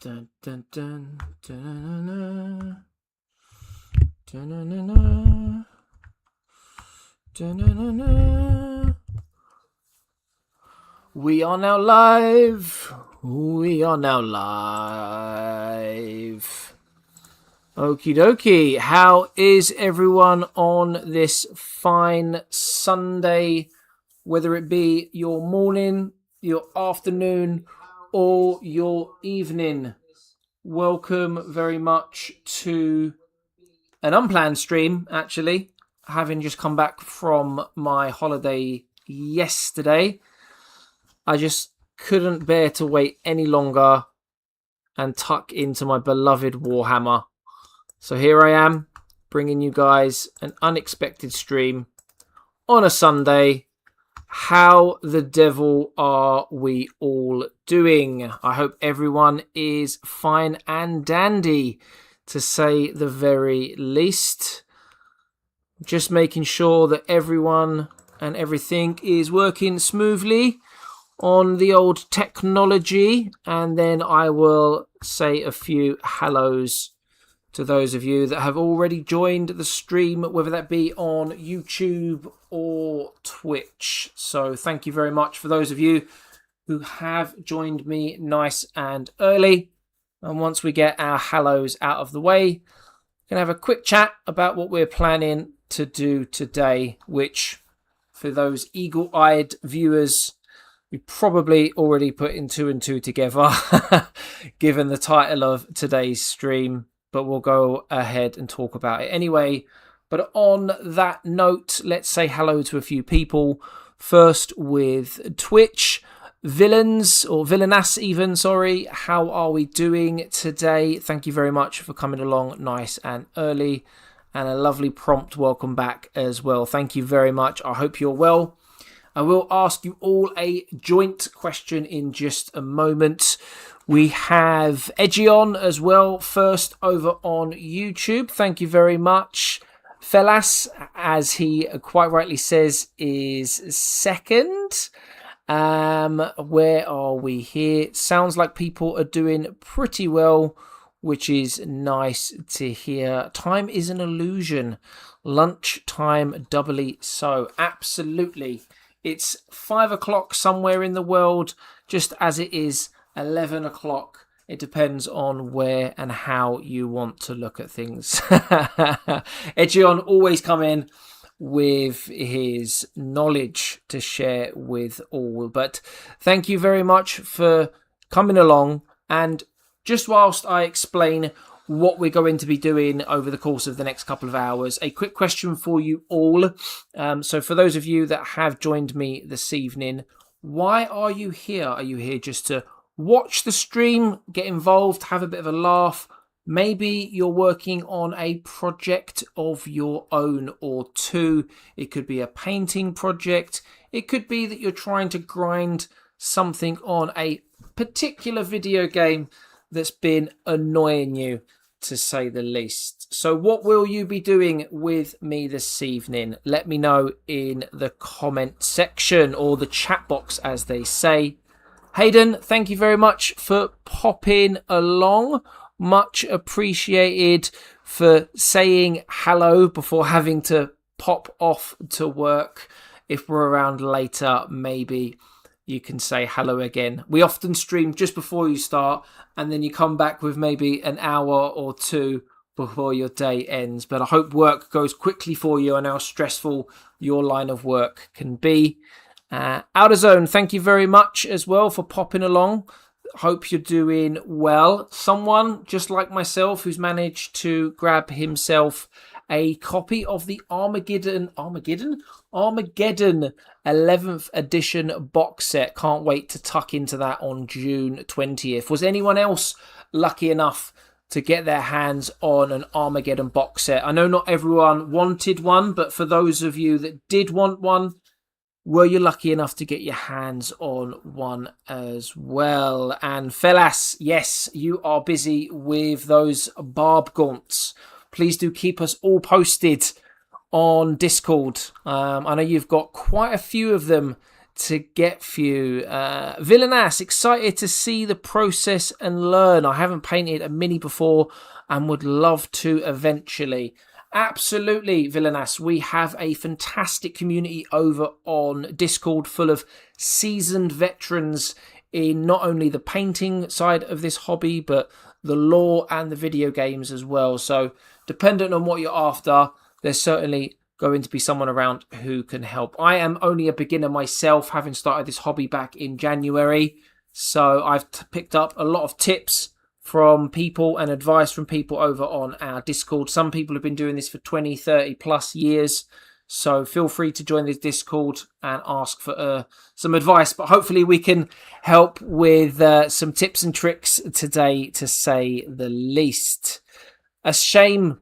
Dun, dun, dun, dun, dun, dun, dun, dun, dun, dun, dun, dun. We are now live. We are now live. Okie dokie. How is everyone on this fine Sunday? Whether it be your morning, your afternoon, or your evening. Welcome very much to an unplanned stream, actually, having just come back from my holiday yesterday. I just couldn't bear to wait any longer and tuck into my beloved Warhammer. So here I am, bringing you guys an unexpected stream on a Sunday. How the devil are we all doing? I hope everyone is fine and dandy, to say the very least. Just making sure that everyone and everything is working smoothly on the old technology, and then I will say a few hellos to those of you that have already joined the stream, whether that be on YouTube or Twitch. So thank you very much for those of you who have joined me nice and early. And once we get our hellos out of the way, we're going to have a quick chat about what we're planning to do today, which for those eagle-eyed viewers, we probably already put in two and two together, given the title of today's stream. But we'll go ahead and talk about it anyway. But on that note, let's say hello to a few people. First with Twitch. Villains, or Villainess even, sorry. How are we doing today? Thank you very much for coming along nice and early. And a lovely prompt welcome back as well. Thank you very much. I hope you're well. I will ask you all a joint question in just a moment. We have Edgion as well, first over on YouTube. Thank you very much. Felas, as he quite rightly says, is second. Where are we here? Sounds like people are doing pretty well, which is nice to hear. Time is an illusion. Lunch time doubly so. Absolutely. It's 5 o'clock somewhere in the world, just as it is 11 o'clock. It depends on where and how you want to look at things. Edgion always come in with his knowledge to share with all. But thank you very much for coming along. And just whilst I explain what we're going to be doing over the course of the next couple of hours, a quick question for you all. So for those of you that have joined me this evening, why are you here? Are you here just to watch the stream, get involved, have a bit of a laugh? Maybe you're working on a project of your own or two. It could be a painting project. It could be that you're trying to grind something on a particular video game that's been annoying you, to say the least. So what will you be doing with me this evening? Let me know in the comment section, or the chat box as they say. Hayden, thank you very much for popping along. Much appreciated for saying hello before having to pop off to work. If we're around later, maybe you can say hello again. We often stream just before you start, and then you come back with maybe an hour or two before your day ends. But I hope work goes quickly for you and how stressful your line of work can be. Outer Zone, thank you very much as well for popping along. Hope you're doing well. Someone just like myself who's managed to grab himself a copy of the Armageddon 11th edition box set. Can't wait to tuck into that on June 20th. Was anyone else lucky enough to get their hands on an Armageddon box set? I know not everyone wanted one, but for those of you that did want one, were you lucky enough to get your hands on one as well? And Felas, yes, you are busy with those barb gaunts. Please do keep us all posted on Discord. I know you've got quite a few of them to get for you. Villainass, excited to see the process and learn. I haven't painted a mini before and would love to eventually. Absolutely, Villainass. We have a fantastic community over on Discord full of seasoned veterans in not only the painting side of this hobby, but the lore and the video games as well. So dependent on what you're after, there's certainly going to be someone around who can help. I am only a beginner myself, having started this hobby back in January. So I've picked up a lot of tips from people and advice from people over on our Discord. Some people have been doing this for 20, 30 plus years. So feel free to join this Discord and ask for some advice. But hopefully we can help with some tips and tricks today, to say the least. A shame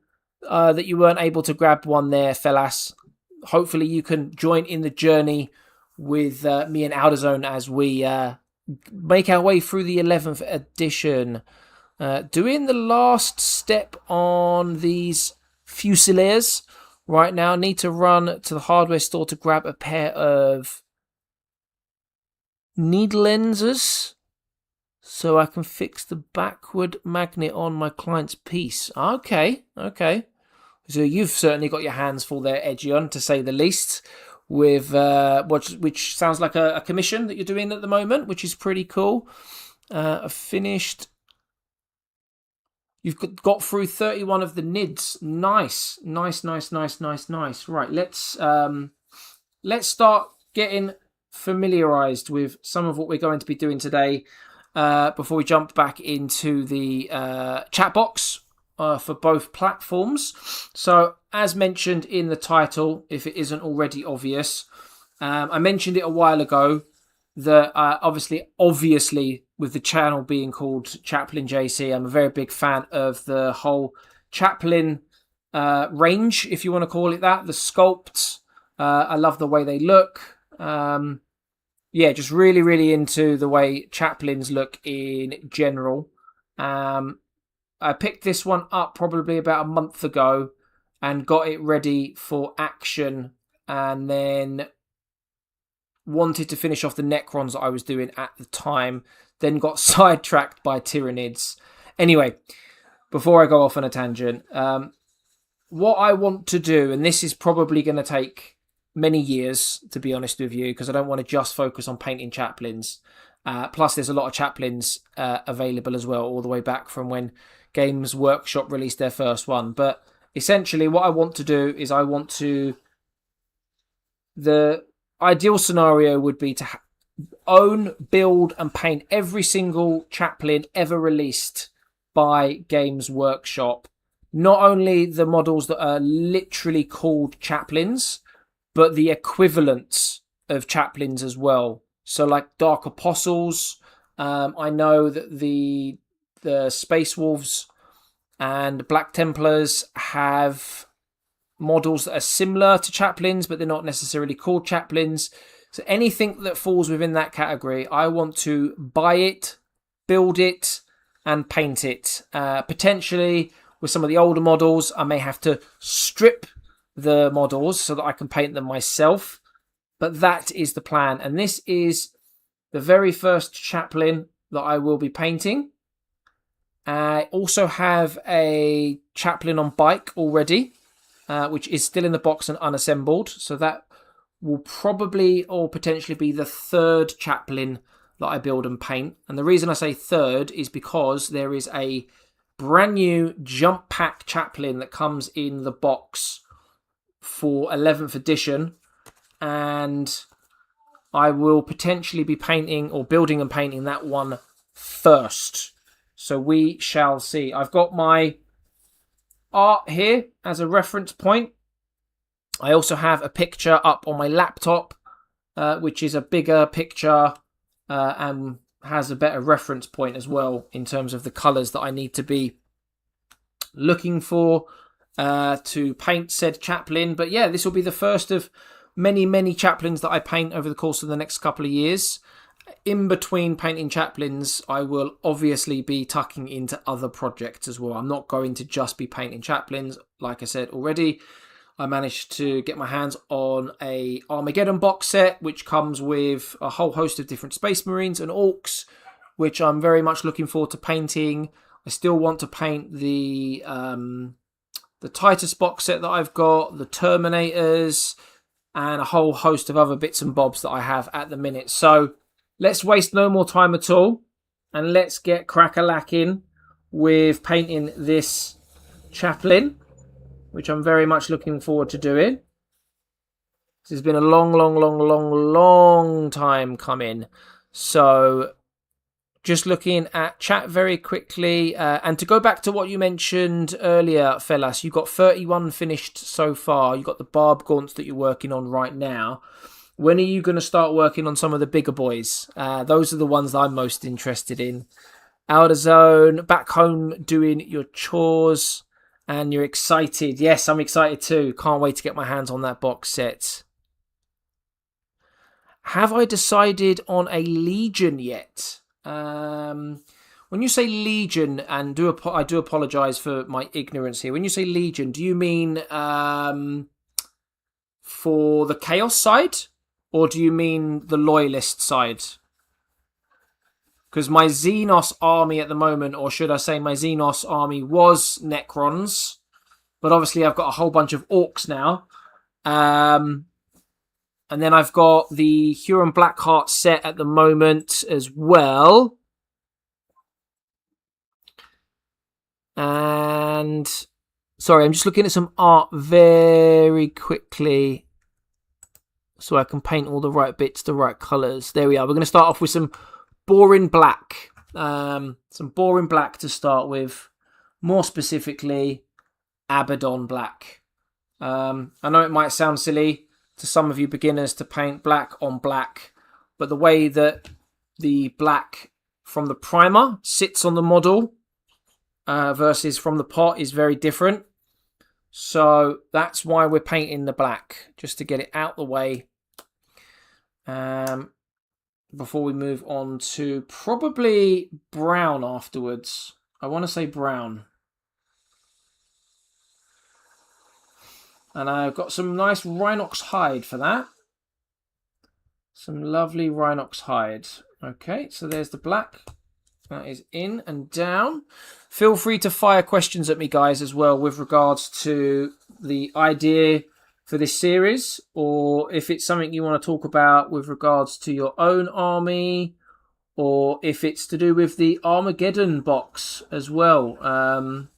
that you weren't able to grab one there, fellas. Hopefully you can join in the journey with me and Outerzone as we make our way through the 11th edition. Doing the last step on these Fusiliers right now. Need to run to the hardware store to grab a pair of needle lenses so I can fix the backward magnet on my client's piece. Okay. So you've certainly got your hands full there, Edgion, to say the least, with which sounds like a commission that you're doing at the moment, which is pretty cool. Finished. You've got through 31 of the NIDs. Nice. Right, let's start getting familiarised with some of what we're going to be doing today before we jump back into the chat box for both platforms. So, as mentioned in the title, if it isn't already obvious, I mentioned it a while ago that obviously with the channel being called Chaplain JC, I'm a very big fan of the whole Chaplain range, if you want to call it that. The sculpts, I love the way they look. Just really into the way Chaplains look in general. I picked this one up probably about a month ago and got it ready for action, and then wanted to finish off the Necrons that I was doing at the time, then got sidetracked by Tyranids. Anyway, before I go off on a tangent, what I want to do, and this is probably going to take many years, to be honest with you, because I don't want to just focus on painting Chaplains. Plus, there's a lot of Chaplains available as well, all the way back from when Games Workshop released their first one. But essentially, what I want to do is the ideal scenario would be to own, build, and paint every single Chaplain ever released by Games Workshop. Not only the models that are literally called Chaplains, but the equivalents of Chaplains as well. So like Dark Apostles, I know that the Space Wolves and Black Templars have models that are similar to Chaplains, but they're not necessarily called Chaplains. So anything that falls within that category, I want to buy it, build it, and paint it. Potentially, with some of the older models, I may have to strip the models so that I can paint them myself. But that is the plan. And this is the very first Chaplain that I will be painting. I also have a Chaplain on bike already, which is still in the box and unassembled. So that will probably or potentially be the third Chaplain that I build and paint. And the reason I say third is because there is a brand new jump pack Chaplain that comes in the box for 11th edition. And I will potentially be painting or building and painting that one first. So we shall see. I've got my art here as a reference point. I also have a picture up on my laptop, which is a bigger picture and has a better reference point as well in terms of the colours that I need to be looking for to paint said Chaplain. But yeah, this will be the first of many Chaplains that I paint over the course of the next couple of years. In between painting Chaplains, I will obviously be tucking into other projects as well. I'm not going to just be painting Chaplains. Like I said already, I managed to get my hands on a Armageddon box set, which comes with a whole host of different Space Marines and Orcs, which I'm very much looking forward to painting. I still want to paint the Titus box set that I've got, the Terminators, and a whole host of other bits and bobs that I have at the minute. So let's waste no more time at all, and let's get crack-a-lacking with painting this Chaplain, which I'm very much looking forward to doing. This has been a long time coming. So just looking at chat very quickly, and to go back to what you mentioned earlier, Fellas, you've got 31 finished so far. You've got the Barb Gaunts that you're working on right now. When are you going to start working on some of the bigger boys? Those are the ones that I'm most interested in. Outer Zone, back home doing your chores, and you're excited. Yes, I'm excited too. Can't wait to get my hands on that box set. Have I decided on a Legion yet? When you say Legion, and I do apologise for my ignorance here. When you say Legion, do you mean for the Chaos side, or do you mean the Loyalist side? Because my Xenos army at the moment, or should I say my Xenos army, was Necrons, but obviously I've got a whole bunch of Orcs now. And then I've got the Huron Blackheart set at the moment as well. And sorry, I'm just looking at some art very quickly so I can paint all the right bits, the right colours. There we are. We're going to start off with some boring black. Some boring black to start with. More specifically, Abaddon black. I know it might sound silly to some of you beginners to paint black on black, but the way that the black from the primer sits on the model versus from the pot is very different. So that's why we're painting the black, just to get it out the way before we move on to probably brown afterwards. I want to say brown. And I've got some nice Rhinox hide for that. Some lovely Rhinox hide. Okay, so there's the black. That is in and down. Feel free to fire questions at me, guys, as well, with regards to the idea for this series, or if it's something you want to talk about with regards to your own army, or if it's to do with the Armageddon box as well,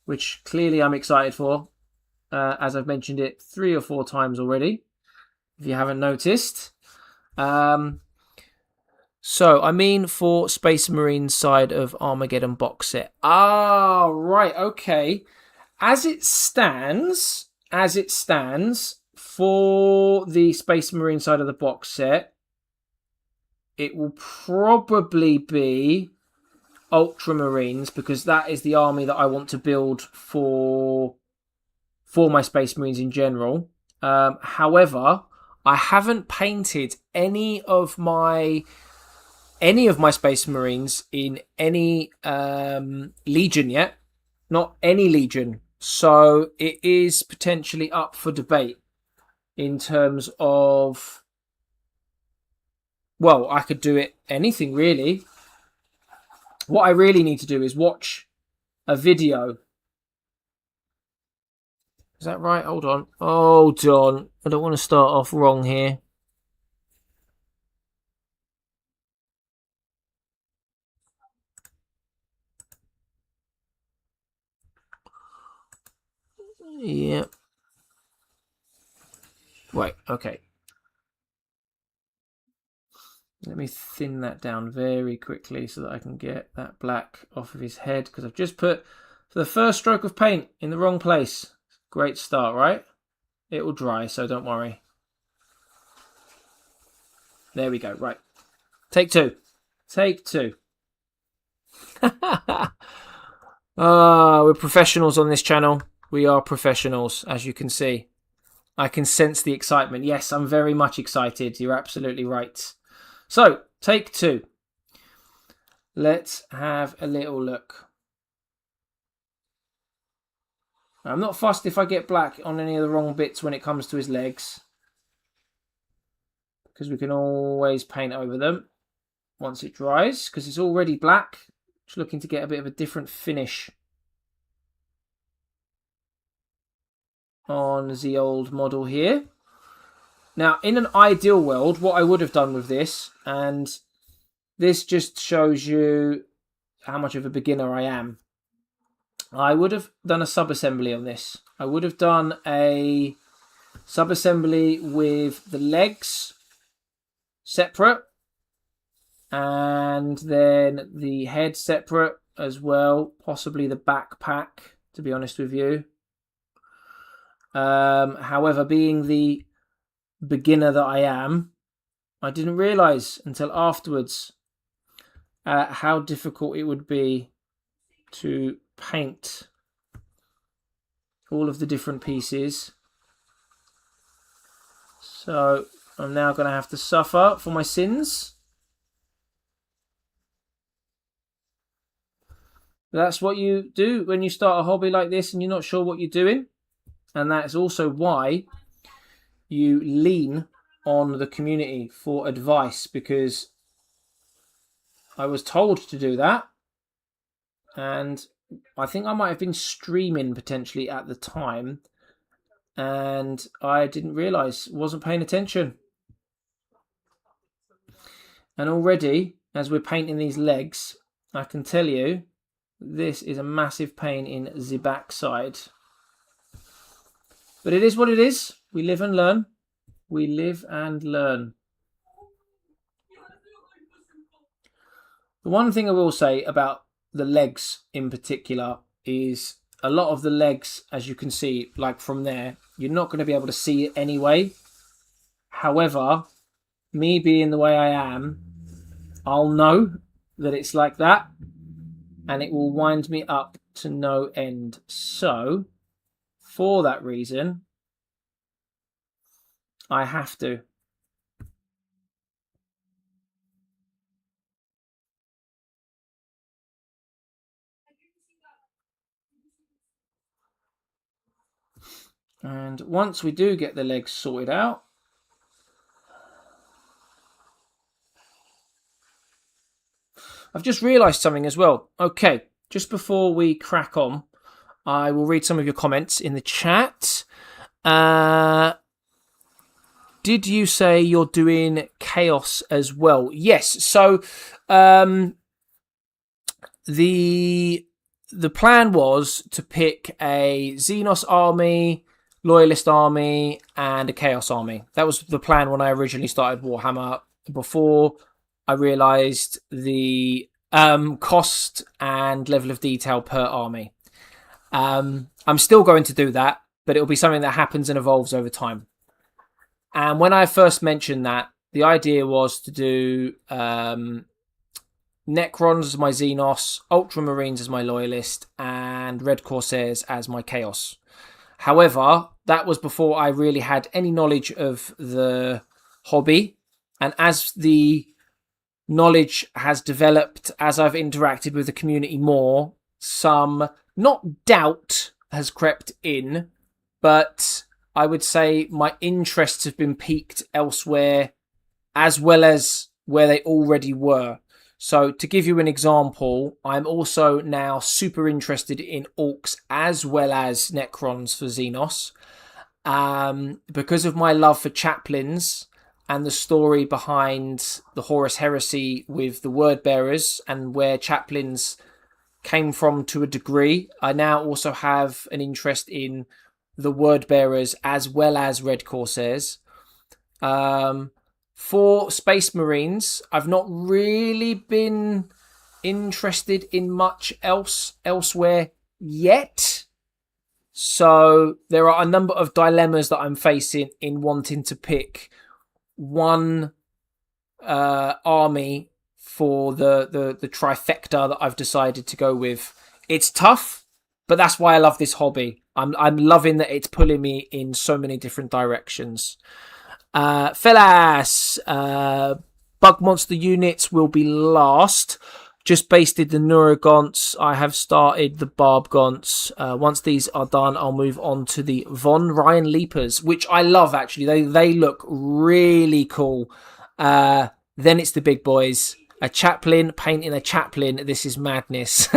which clearly I'm excited for. As I've mentioned it 3 or 4 times already, if you haven't noticed. So, I mean for Space Marine side of Armageddon box set. Ah, right, okay. As it stands, for the Space Marine side of the box set, it will probably be Ultramarines, because that is the army that I want to build for my Space Marines in general. However, I haven't painted any of my Space Marines in any Legion yet. Not any Legion. So it is potentially up for debate in terms of, well, I could do it anything really. What I really need to do is watch a video. Is that right? Hold on. Hold on. I don't want to start off wrong here. Yeah. Right, okay. Let me thin that down very quickly so that I can get that black off of his head, because I've just put for the first stroke of paint in the wrong place. Great start, right? It will dry, so don't worry. There we go, right. Take 2. Take 2. We're professionals on this channel. We are professionals, as you can see. I can sense the excitement. Yes, I'm very much excited. You're absolutely right. So, take 2. Let's have a little look. I'm not fussed if I get black on any of the wrong bits when it comes to his legs, because we can always paint over them once it dries, because it's already black. Just looking to get a bit of a different finish on the old model here. Now, in an ideal world, what I would have done with this, and this just shows you how much of a beginner I am, I would have done a sub-assembly on this. I would have done a sub-assembly with the legs separate, and then the head separate as well, possibly the backpack, to be honest with you. However, being the beginner that I am, I didn't realise until afterwards how difficult it would be to paint all of the different pieces. So I'm now going to have to suffer for my sins. That's what you do when you start a hobby like this and you're not sure what you're doing. And that's also why you lean on the community for advice, because I was told to do that. And I think I might have been streaming potentially at the time, and I didn't realise, wasn't paying attention. And already, as we're painting these legs, I can tell you, this is a massive pain in the backside. But it is what it is. We live and learn. We live and learn. The one thing I will say about the legs in particular is a lot of the legs, as you can see, like from there, you're not going to be able to see it anyway. However, me being the way I am, I'll know that it's like that, and it will wind me up to no end. So, for that reason, I have to. And once we do get the legs sorted out, I've just realised something as well. Okay, just before we crack on, I will read some of your comments in the chat. Did you say you're doing Chaos as well? Yes. So the plan was to pick a Xenos army, Loyalist army, and a Chaos army. That was the plan when I originally started Warhammer, before I realised the cost and level of detail per army. I'm still going to do that, but it'll be something that happens and evolves over time. And when I first mentioned that, the idea was to do Necrons as my Xenos, Ultramarines as my Loyalist, and Red Corsairs as my Chaos. However, that was before I really had any knowledge of the hobby. And as the knowledge has developed, as I've interacted with the community more, some, not doubt has crept in, but I would say my interests have been piqued elsewhere, as well as where they already were. So to give you an example, I'm also now super interested in Orcs as well as Necrons for Xenos. Because of my love for Chaplains and the story behind the Horus Heresy with the Word Bearers and where Chaplains came from to a degree, I now also have an interest in the Word Bearers as well as Red Corsairs. For Space Marines, I've not really been interested in much elsewhere yet. So there are a number of dilemmas that I'm facing in wanting to pick one army for the trifecta that I've decided to go with. It's tough, but that's why I love this hobby. I'm loving that it's pulling me in so many different directions. Fellas, bug monster units will be last. just basted the Neurogaunts. I have started the Barbgaunts. Once these are done, I'll move on to the Von Ryan Leapers, which I love, actually. They look really cool. Then it's the big boys. A chaplain painting a chaplain. This is madness.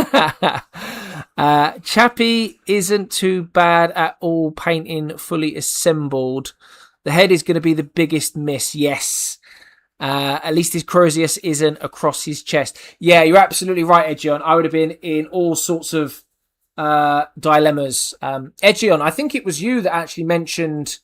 Chappie isn't too bad at all painting fully assembled. The head is going to be the biggest miss, yes. At least his Crozius isn't across his chest. Yeah, you're absolutely right, Edgion. I would have been in all sorts of dilemmas. Edgion, I think it was you that actually mentioned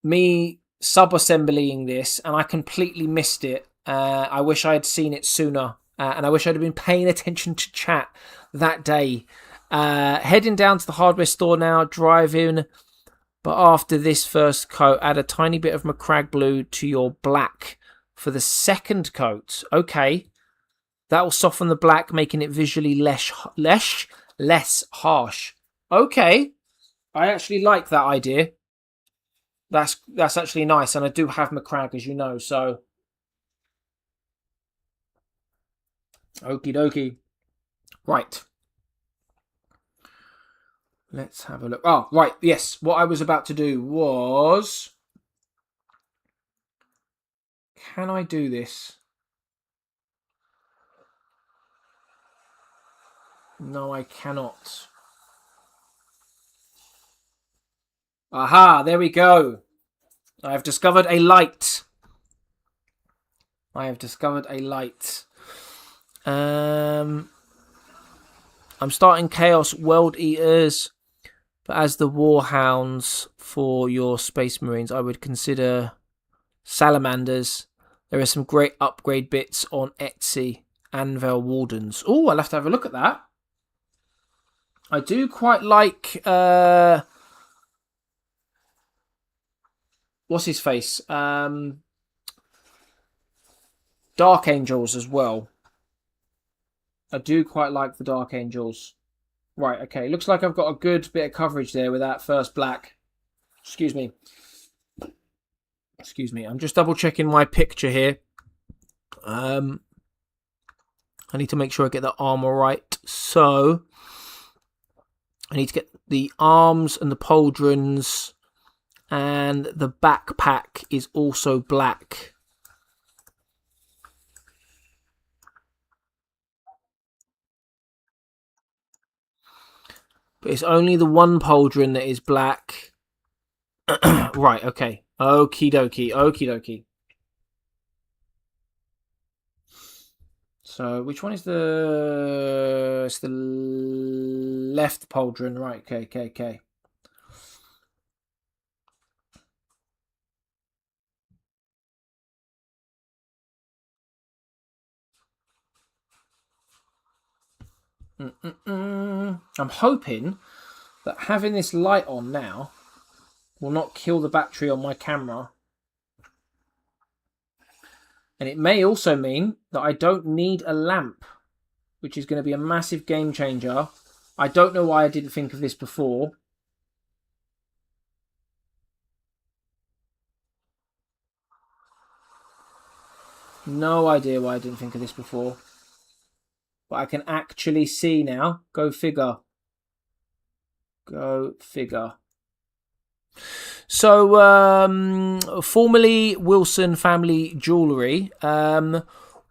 me sub-assembling this, and I completely missed it. I wish I had seen it sooner, and I wish I'd have been paying attention to chat that day. Heading down to the hardware store now, driving. But after this first coat, add a tiny bit of Macragge blue to your black for the second coat. Okay. That will soften the black, making it visually less harsh. Okay. I actually like that idea. That's actually nice. And I do have Macragge, as you know, so... Okie dokie. Right. Let's have a look. Oh, right. Yes. What I was about to do was... Can I do this? No, I cannot. Aha, there we go. I have discovered a light. I'm starting Chaos World Eaters, but as the Warhounds for your Space Marines, I would consider Salamanders. There are some great upgrade bits on Etsy. Anvil Wardens. Oh, I'll have to have a look at that. I do quite like... what's his face? Dark Angels as well. I do quite like the Dark Angels. Right, okay. Looks like I've got a good bit of coverage there with that first black. Excuse me. I'm just double checking my picture here. I need to make sure I get the armor right. So I need to get the arms and the pauldrons, and the backpack is also black. But it's only the one pauldron that is black. Right, okay. Okie dokie. So, which one is the... It's the left pauldron. Right, okay. I'm hoping that having this light on now will not kill the battery on my camera. And it may also mean that I don't need a lamp, which is going to be a massive game changer. I don't know why I didn't think of this before. No idea why I didn't think of this before. But I can actually see now. Go figure. So, formerly Wilson Family Jewellery,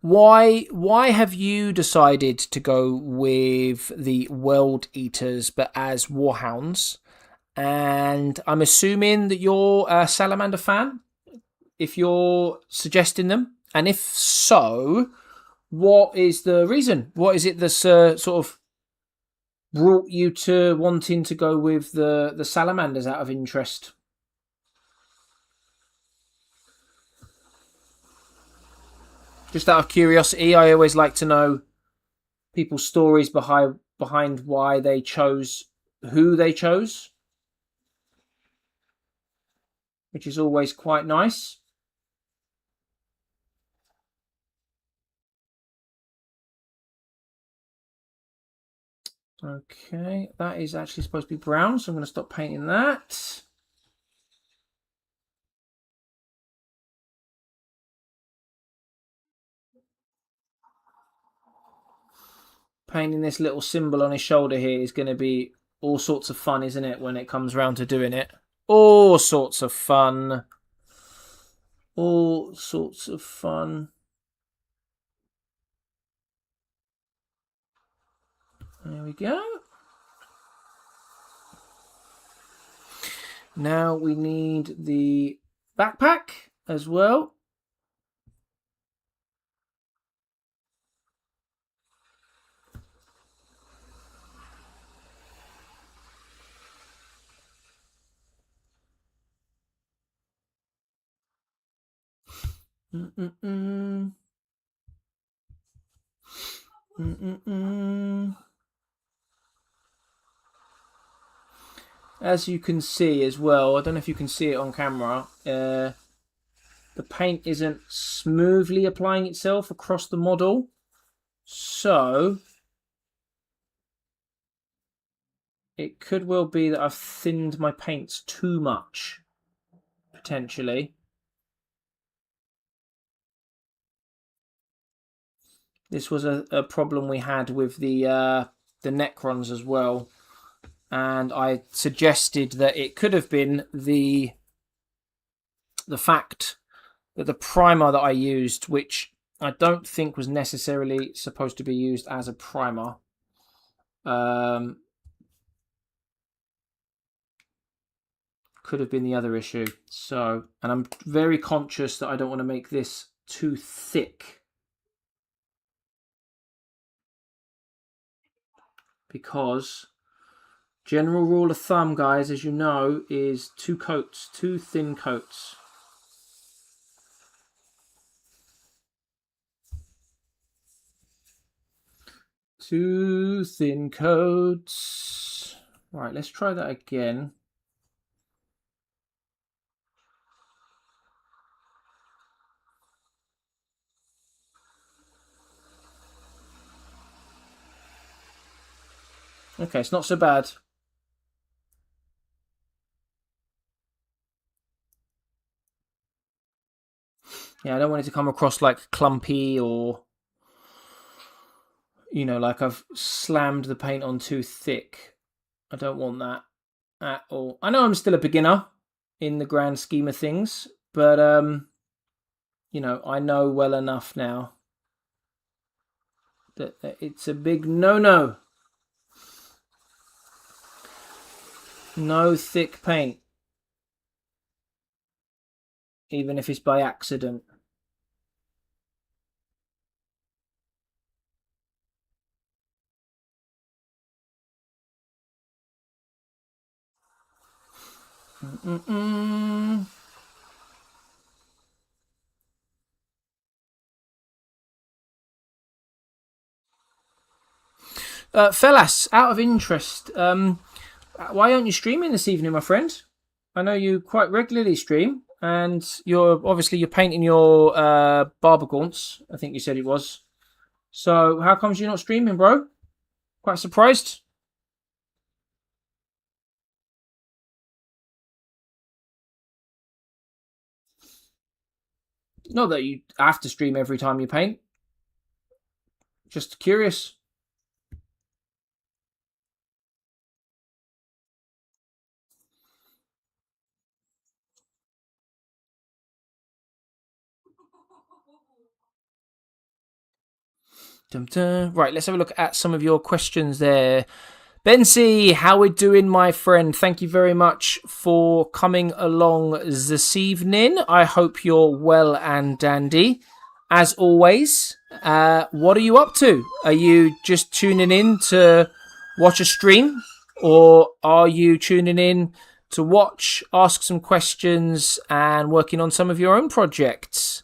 why have you decided to go with the World Eaters but as Warhounds? And I'm assuming that you're a Salamander fan, if you're suggesting them. And if so, what is the reason? What is it that's sort of brought you to wanting to go with the Salamanders out of interest? Just out of curiosity, I always like to know people's stories behind why they chose who they chose, which is always quite nice. Okay, that is actually supposed to be brown, so I'm going to stop painting that. painting this little symbol on his shoulder here is going to be all sorts of fun, isn't it, when it comes round to doing it? All sorts of fun. All sorts of fun. There we go. Now we need the backpack as well. As you can see as well, I don't know if you can see it on camera, the paint isn't smoothly applying itself across the model. So it could well be that I've thinned my paints too much, potentially. This was a problem we had with the Necrons as well. And I suggested that it could have been the fact that the primer that I used, which I don't think was necessarily supposed to be used as a primer, could have been the other issue. So, and I'm very conscious that I don't want to make this too thick, because general rule of thumb, guys, as you know, is 2 coats, 2 thin coats. Two thin coats. Right, let's try that again. Okay, it's not so bad. Yeah, I don't want it to come across like clumpy or, you know, like I've slammed the paint on too thick. I don't want that at all. I know I'm still a beginner in the grand scheme of things, but, you know, I know well enough now that it's a big no-no. No thick paint, even if it's by accident. Fellas, out of interest, why aren't you streaming this evening, my friend? I know you quite regularly stream, and you're painting your barber gaunts, I think you said it was. So how comes you're not streaming, bro? Quite surprised. Not that you have to stream every time you paint. Just curious. Dun, dun. Right, let's have a look at some of your questions there. Bensi, how we doing, my friend? Thank you very much for coming along this evening. I hope you're well and dandy. As always, what are you up to? Are you just tuning in to watch a stream? Or are you tuning in to watch, ask some questions, and working on some of your own projects?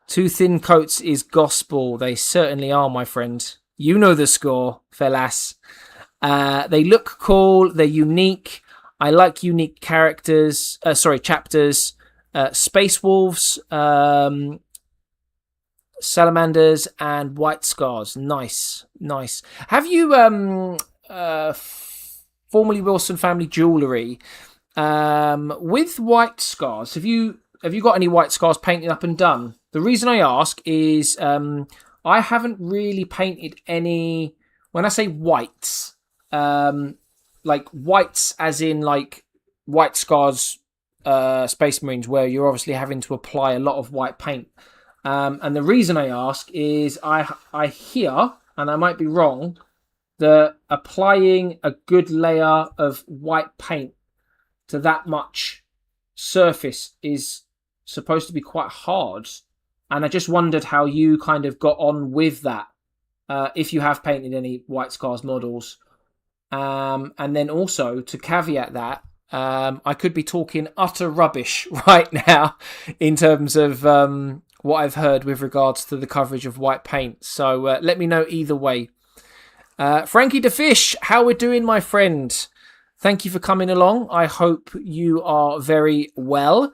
2 thin coats is gospel. They certainly are, my friend. You know the score, fellas. They look cool. They're unique. I like unique characters. Chapters. Space wolves, salamanders, and white scars. Nice. Have you formerly Wilson family jewellery with white scars? Have you got any white scars painted up and done? The reason I ask is I haven't really painted any. When I say whites, like whites as in like White Scars Space Marines, where you're obviously having to apply a lot of white paint. And the reason I ask is I hear, and I might be wrong, that applying a good layer of white paint to that much surface is supposed to be quite hard. And I just wondered how you kind of got on with that, if you have painted any White Scars models. And then also, to caveat that, I could be talking utter rubbish right now in terms of what I've heard with regards to the coverage of white paint. So let me know either way. Frankie the Fish, how we're doing, my friend? Thank you for coming along. I hope you are very well.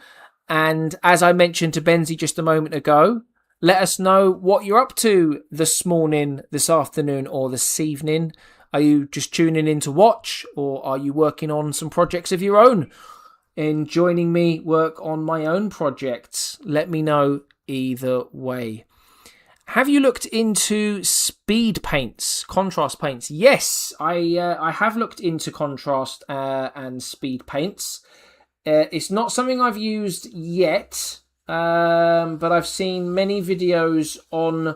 And as I mentioned to Benzie just a moment ago, let us know what you're up to this morning, this afternoon, or this evening. Are you just tuning in to watch, or are you working on some projects of your own and joining me work on my own projects? Let me know either way. Have you looked into speed paints, contrast paints? Yes, I have looked into contrast and speed paints. It's not something I've used yet, but I've seen many videos on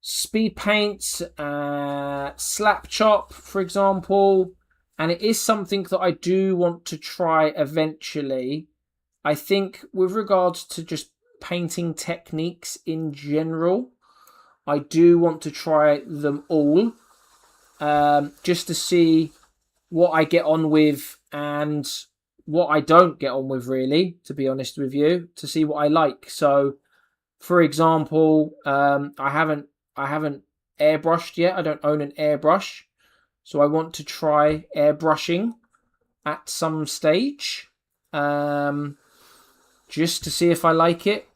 speed paints, slap chop, for example, and it is something that I do want to try eventually. I think with regards to just painting techniques in general, I do want to try them all, just to see what I get on with and what I don't get on with, really, to be honest with you, to see what I like. So, for example, I haven't airbrushed yet. I don't own an airbrush, so I want to try airbrushing at some stage, just to see if I like it,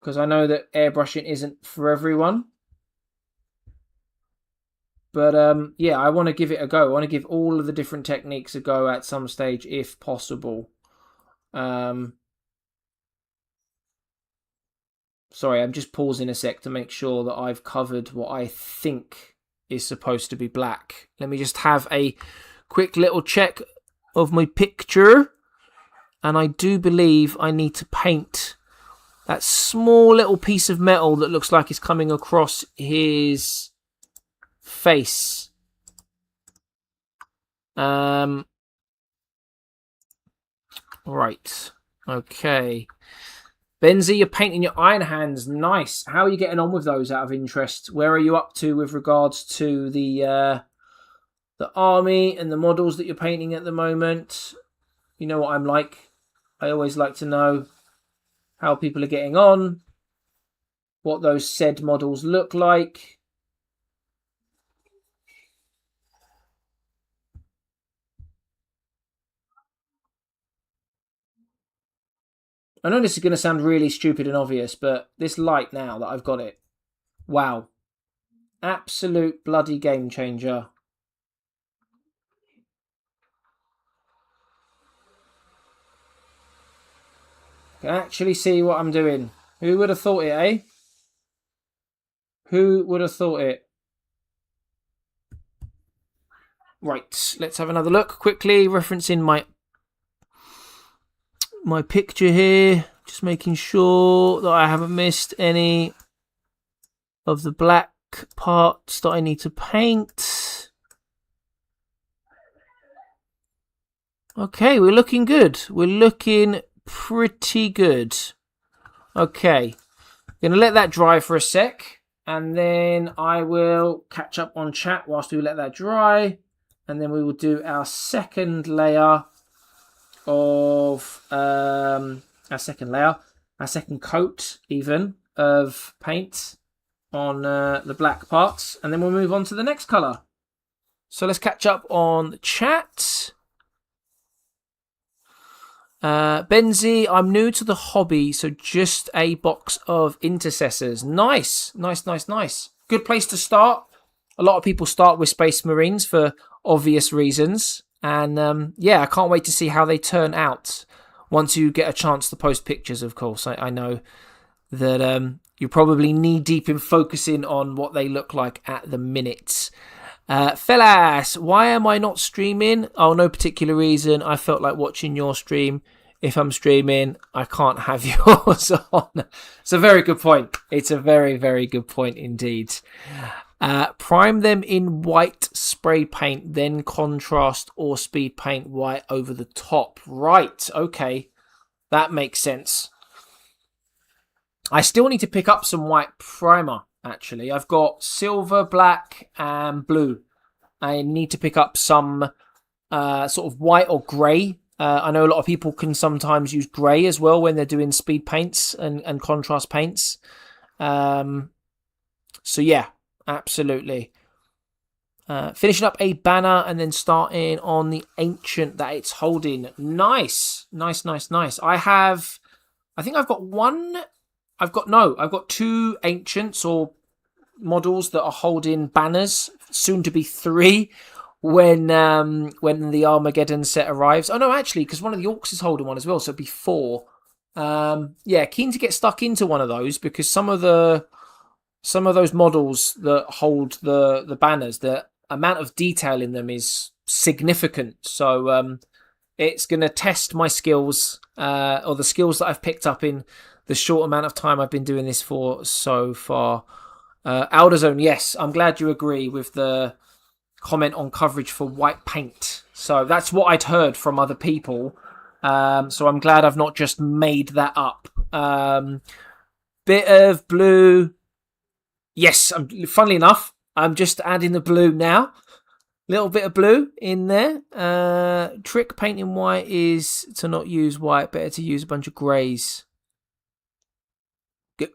because I know that airbrushing isn't for everyone. But yeah, I want to give it a go. I want to give all of the different techniques a go at some stage, if possible. Sorry, I'm just pausing a sec to make sure that I've covered what I think is supposed to be black. Let me just have a quick little check of my picture. And I do believe I need to paint that small little piece of metal that looks like it's coming across his face. Right. Okay. Benzie, you're painting your iron hands. Nice. How are you getting on with those, out of interest? Where are you up to with regards to the army and the models that you're painting at the moment? You know what I'm like. I always like to know how people are getting on, what those said models look like. I know this is going to sound really stupid and obvious, but this light, now that I've got it, wow. Absolute bloody game changer. I can actually see what I'm doing. Who would have thought it, eh? Who would have thought it? Right, let's have another look quickly, referencing my picture here, just making sure that I haven't missed any of the black parts that I need to paint. Okay, we're looking good. We're looking pretty good. Okay, I'm going to let that dry for a sec, and then I will catch up on chat whilst we let that dry, and then we will do our second layer of our second coat even of paint on the black parts, and then we'll move on to the next colour. So let's catch up on the chat. Benzie, I'm new to the hobby, so just a box of intercessors. Nice. Good place to start. A lot of people start with Space Marines for obvious reasons. And yeah, I can't wait to see how they turn out once you get a chance to post pictures, of course. I know that you're probably knee deep in focusing on what they look like at the minute. Fellas, why am I not streaming? Oh, no particular reason. I felt like watching your stream. If I'm streaming, I can't have yours on. It's a very good point. It's a very, very good point indeed. Prime them in white spray paint, then contrast or speed paint white over the top. Right, okay. That makes sense. I still need to pick up some white primer, actually. I've got silver, black, and blue. I need to pick up some sort of white or grey. I know a lot of people can sometimes use grey as well when they're doing speed paints and contrast paints. So yeah, absolutely. Finishing up a banner and then starting on the ancient that it's holding. Nice. I think I've got two ancients or models that are holding banners, soon to be 3 when the Armageddon set arrives. Oh no, actually, because one of the orcs is holding one as well, so it'd be 4. Yeah, keen to get stuck into one of those because some of those models that hold the banners, the amount of detail in them is significant. So it's going to test my skills, or the skills that I've picked up in the short amount of time I've been doing this for so far. Alderzone, yes, I'm glad you agree with the comment on coverage for white paint. So that's what I'd heard from other people. So I'm glad I've not just made that up. Bit of blue. Yes, funnily enough, I'm just adding the blue now. Little bit of blue in there. Trick painting white is to not use white. Better to use a bunch of greys.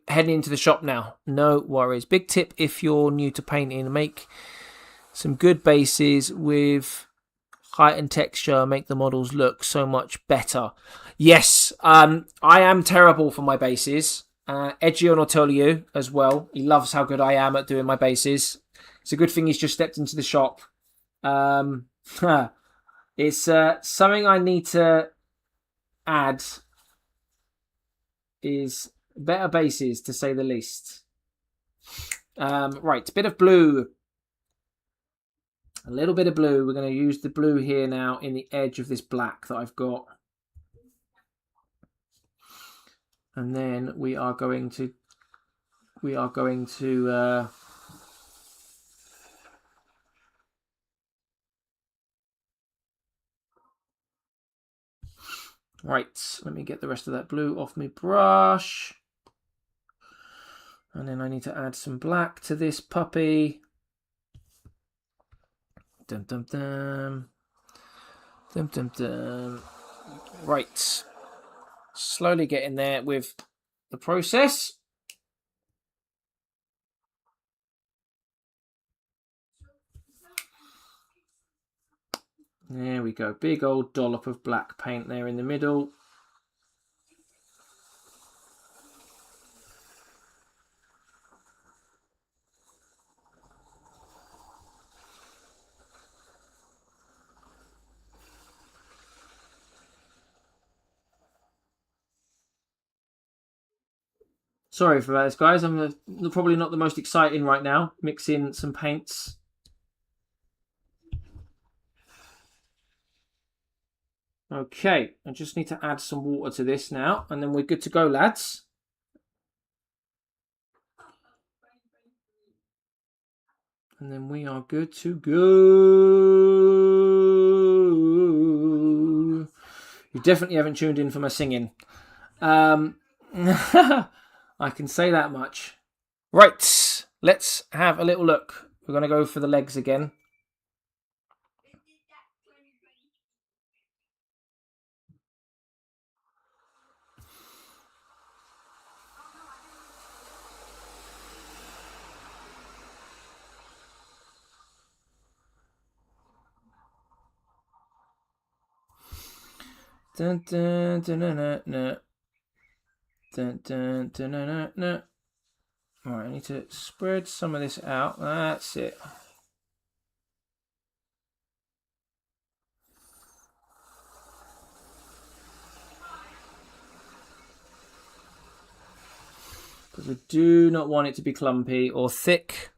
Heading into the shop now. No worries. Big tip if you're new to painting. Make some good bases with height and texture. Make the models look so much better. Yes, I am terrible for my bases. Edgion will tell you as well. He loves how good I am at doing my bases. It's a good thing he's just stepped into the shop. It's something I need to add is better bases, to say the least. Right, a bit of blue. A little bit of blue. We're going to use the blue here now in the edge of this black that I've got. And then we are going to right, let me get the rest of that blue off my brush. And then I need to add some black to this puppy. Dum dum dum. Dum dum dum. Right. Slowly getting there with the process. There we go. Big old dollop of black paint there in the middle. Sorry for that, guys. I'm probably not the most exciting right now. Mixing some paints. Okay, I just need to add some water to this now, and then we're good to go, lads. And then we are good to go. You definitely haven't tuned in for my singing. I can say that much. Right, let's have a little look. We're going to go for the legs again. Dun, dun, dun, dun, dun, dun. Dun, dun, dun, dun, dun, dun. Right, I need to spread some of this out. That's it. because we do not want it to be clumpy or thick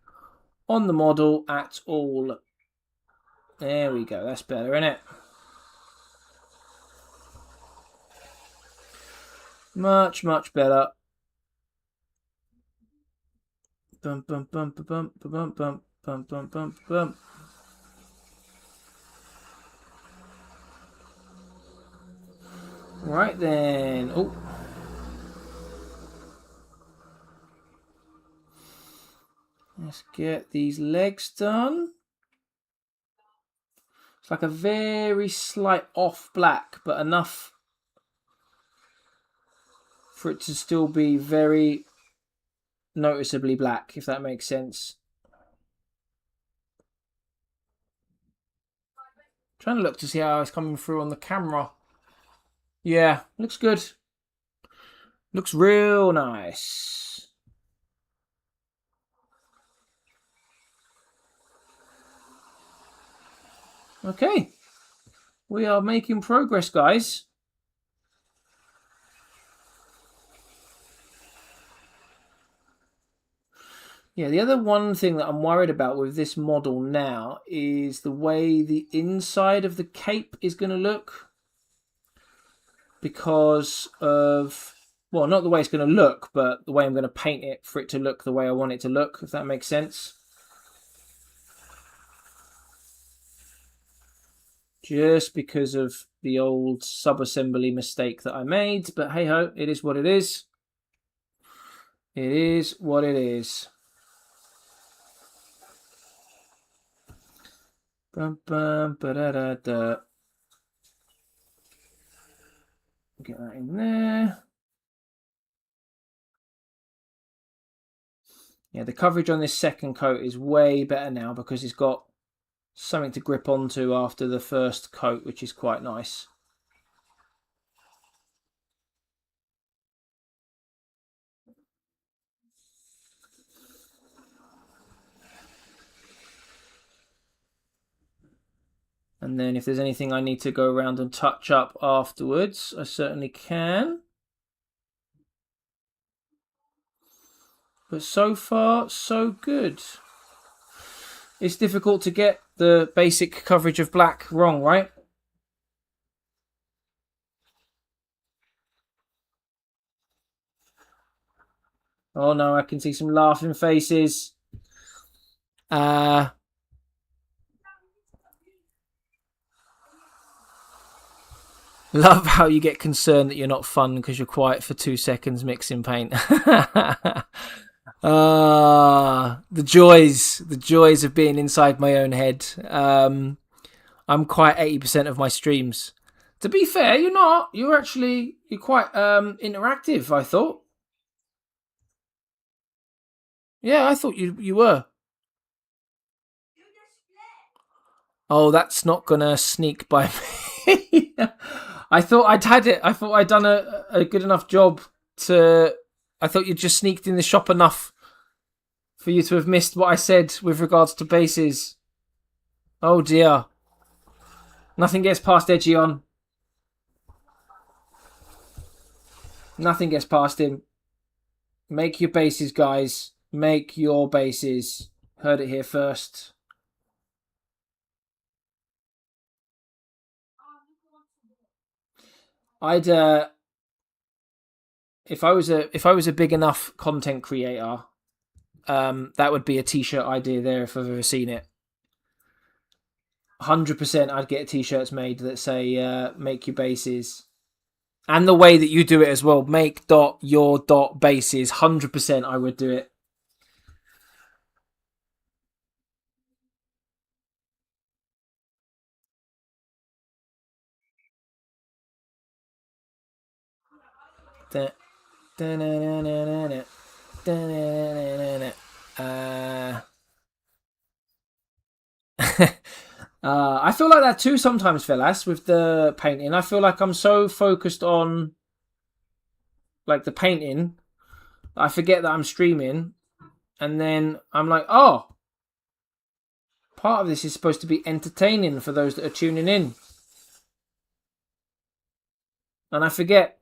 on the model at all. There we go. That's better, isn't it? Much, much better. Bum, bum, bum, bum, bum, bum, bum, bum, bum, bum. Right then. Oh. Let's get these legs done. It's like a very slight off black, but enough for it to still be very noticeably black, if that makes sense. Trying to look to see how it's coming through on the camera. Yeah, looks good. Looks real nice. Okay. We are making progress, guys. Yeah, the other one thing that I'm worried about with this model now is the way the inside of the cape is going to look. Because of, well, not the way it's going to look, but the way I'm going to paint it for it to look the way I want it to look, if that makes sense. Just because of the old sub-assembly mistake that I made. But hey-ho, it is what it is. It is what it is. Bum, bum, ba-da-da-da. Get that in there. Yeah, the coverage on this second coat is way better now because it's got something to grip onto after the first coat, which is quite nice. And then if there's anything I need to go around and touch up afterwards, I certainly can. But so far, so good. It's difficult to get the basic coverage of black wrong, right? Oh no, I can see some laughing faces. Love how you get concerned that you're not fun because you're quiet for 2 seconds mixing paint. The joys of being inside my own head. I'm quite 80% of my streams. To be fair, you're not. You're quite interactive, I thought. Yeah, I thought you were. Oh, that's not gonna sneak by me. I thought I'd had it. I thought I'd done a good enough job to. I thought you'd just sneaked in the shop enough for you to have missed what I said with regards to bases. Oh dear. Nothing gets past Edgeon. Nothing gets past him. Make your bases, guys. Make your bases. Heard it here first. I'd if I was a big enough content creator, that would be a t-shirt idea there if I've ever seen it. 100% I'd get t-shirts made that say make your bases. And the way that you do it as well, make your bases. 100% I would do it. I feel like that too sometimes, Velas, with the painting. I feel like I'm so focused on like the painting, I forget that I'm streaming, and then I'm like, oh, part of this is supposed to be entertaining for those that are tuning in, and I forget.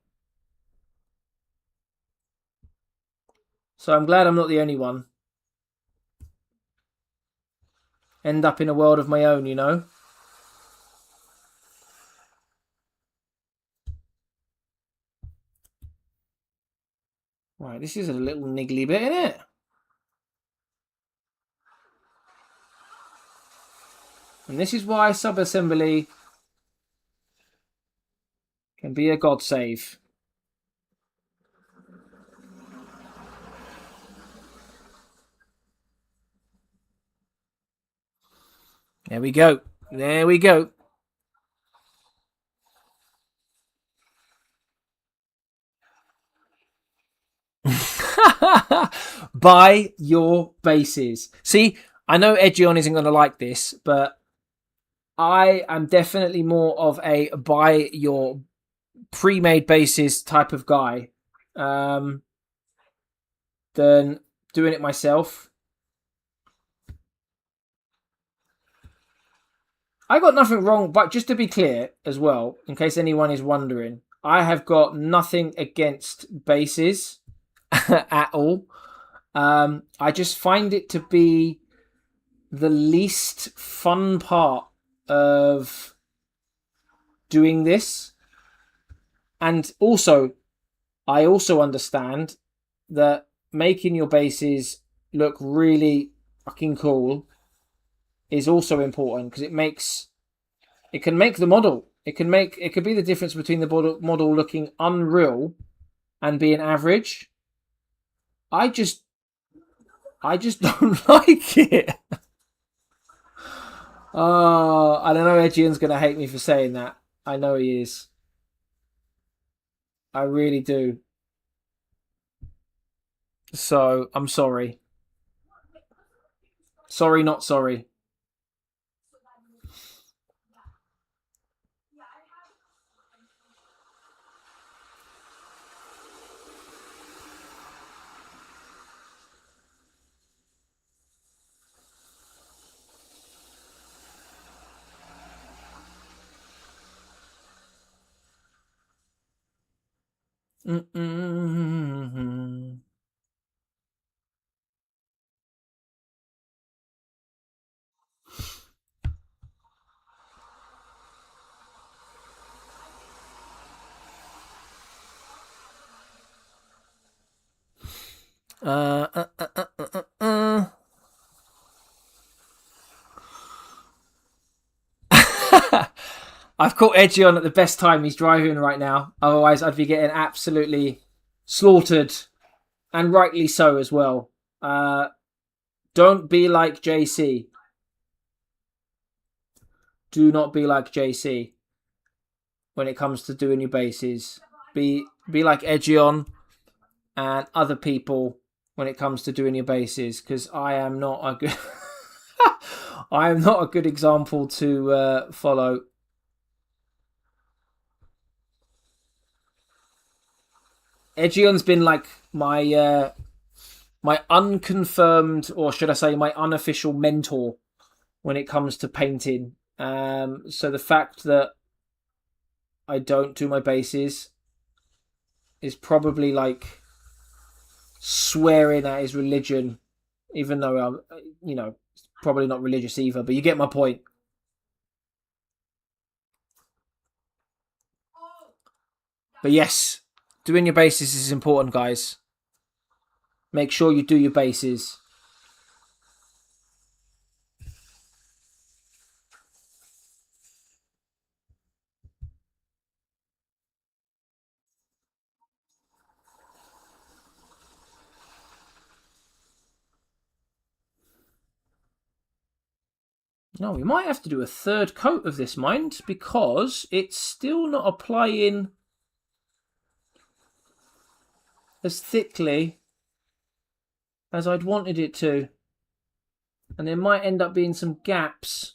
So I'm glad I'm not the only one. End up in a world of my own, you know? Right, this is a little niggly bit, isn't it? And this is why sub-assembly can be a god save. There we go. There we go. Buy your bases. See, I know Edgeon isn't going to like this, but I am definitely more of a buy your pre-made bases type of guy than doing it myself. I got nothing wrong, but just to be clear as well, in case anyone is wondering, I have got nothing against bases at all. I just find it to be the least fun part of doing this. And also, I also understand that making your bases look really fucking cool is also important because it can make the model. It could be the difference between the model looking unreal and being average. I just don't like it. Oh, I don't know. Edgian's gonna hate me for saying that. I know he is. I really do. So I'm sorry. Sorry, not sorry. Mm-mm. Uh, uh, uh, uh, uh, uh. I've caught Edgy on at the best time he's driving right now. Otherwise, I'd be getting absolutely slaughtered, and rightly so as well. Don't be like JC. Do not be like JC when it comes to doing your bases. Be like Edgeon and other people when it comes to doing your bases, because I am not a good I am not a good example to follow. Edgeon's been like my my unconfirmed, or should I say my unofficial mentor when it comes to painting. So the fact that I don't do my bases is probably like swearing at his religion, even though I'm, probably not religious either, but you get my point. But yes, doing your bases is important, guys. Make sure you do your bases. No, we might have to do a third coat of this, mind, because it's still not applying as thickly as I'd wanted it to. And there might end up being some gaps.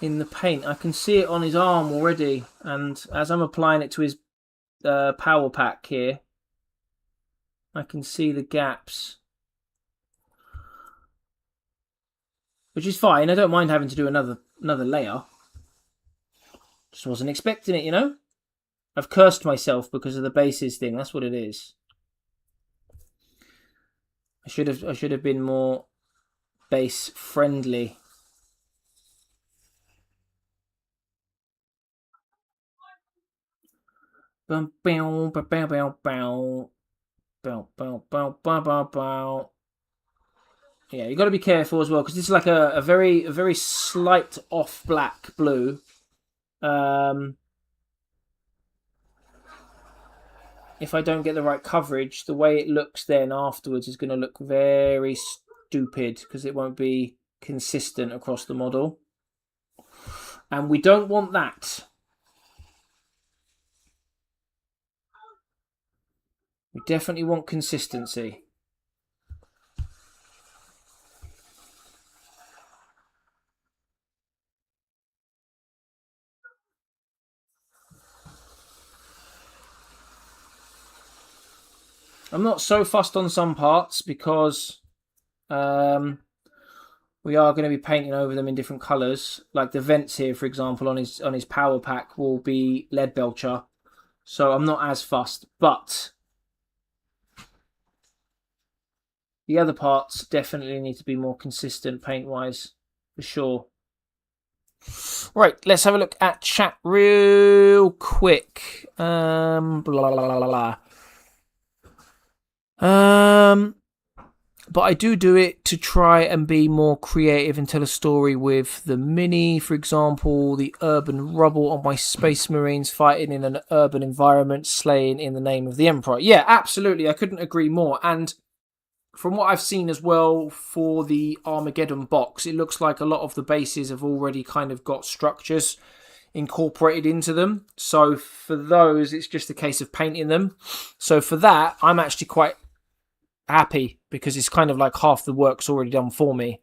In the paint. I can see it on his arm already, and as I'm applying it to his power pack here, I can see the gaps. Which is fine. I don't mind having to do another layer. Just wasn't expecting it, you know? I've cursed myself because of the bases thing. That's what it is. I should have been more base friendly. Bow, bow, bow, bow, bow, bow. Bow, bow, bow, bow, bow, bow. Yeah, you got to be careful as well because this is like a very slight off black blue. If I don't get the right coverage, the way it looks then afterwards is going to look very stupid because it won't be consistent across the model. And we don't want that. We definitely want consistency. I'm not so fussed on some parts because we are going to be painting over them in different colours. Like the vents here, for example, on his power pack will be lead belcher. So I'm not as fussed. But the other parts definitely need to be more consistent paint-wise, for sure. Right, let's have a look at chat real quick. Blah, blah, blah, blah, blah. But I do it to try and be more creative and tell a story with the mini, for example, the urban rubble on my Space Marines fighting in an urban environment, slaying in the name of the Emperor. Yeah, absolutely. I couldn't agree more. And from what I've seen as well for the Armageddon box, it looks like a lot of the bases have already kind of got structures incorporated into them. So for those, it's just a case of painting them. So for that, I'm actually quite happy because it's kind of like half the work's already done for me,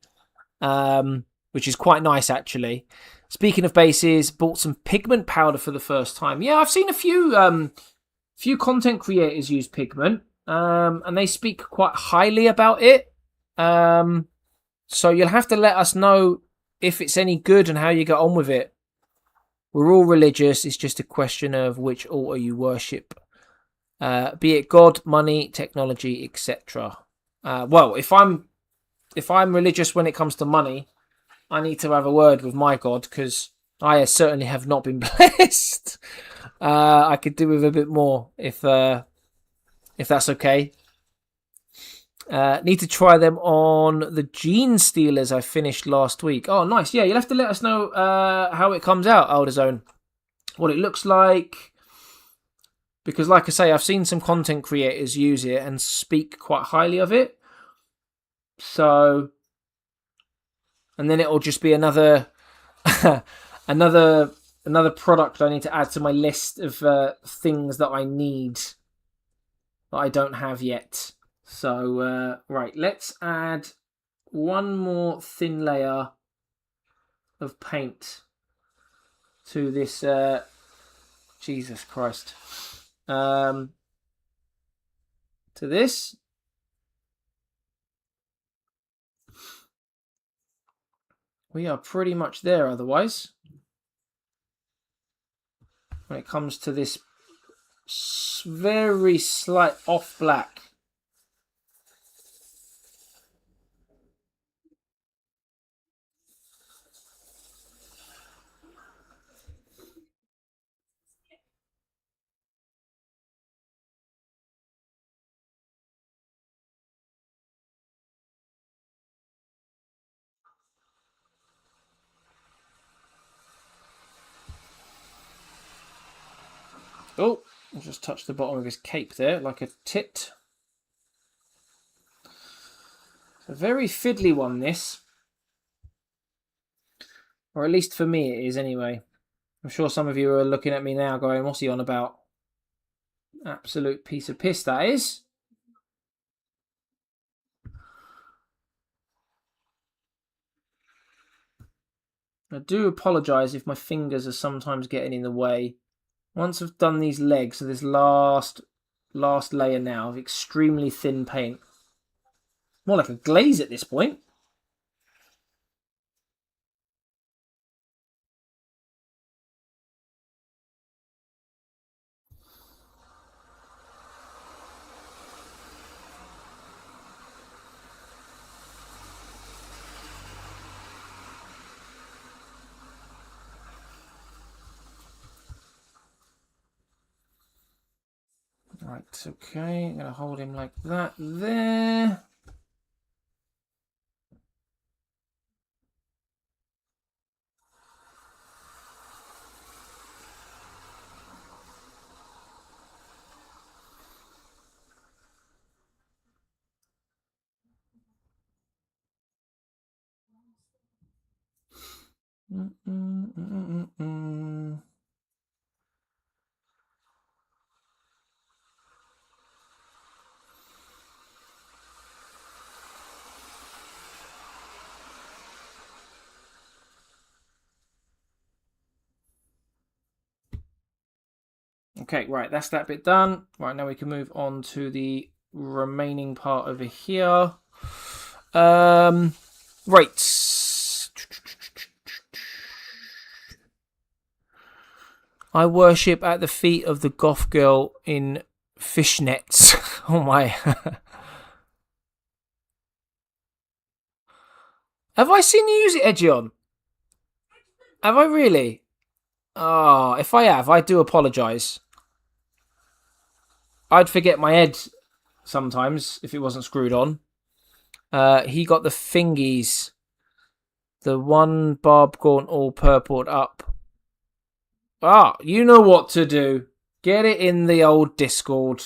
which is quite nice actually. Speaking of bases, bought some pigment powder for the first time. Yeah, I've seen a few content creators use pigment, and they speak quite highly about it. So you'll have to let us know if it's any good and how you get on with it. We're all religious. It's just a question of which altar you worship. Be it God, money, technology, etc. Well, if I'm religious when it comes to money, I need to have a word with my God because I certainly have not been blessed. I could do with a bit more if that's okay. Need to try them on the Gene Stealers I finished last week. Oh, nice. Yeah, you'll have to let us know how it comes out, Elder Zone. What it looks like. Because, like I say, I've seen some content creators use it and speak quite highly of it. So, and then it'll just be another another product I need to add to my list of things that I need that I don't have yet. So, right, let's add one more thin layer of paint to this. Jesus Christ. To this. We are pretty much there otherwise. When it comes to this very slight off black. Oh, I just touched the bottom of his cape there like a tit. It's a very fiddly one, this. Or at least for me it is anyway. I'm sure some of you are looking at me now going, what's he on about? Absolute piece of piss, that is. I do apologise if my fingers are sometimes getting in the way. Once I've done these legs, so this last layer now of extremely thin paint. More like a glaze at this point. Right, okay. I'm going to hold him like that there. Okay, right, that's that bit done. Right, now we can move on to the remaining part over here. Right. I worship at the feet of the goth girl in fishnets. Oh my. Have I seen you use it, Edgeon? Have I really? Oh, if I have, I do apologise. I'd forget my head sometimes if it wasn't screwed on. He got the fingies. The one barb gaunt all purpled up. Ah, you know what to do. Get it in the old Discord.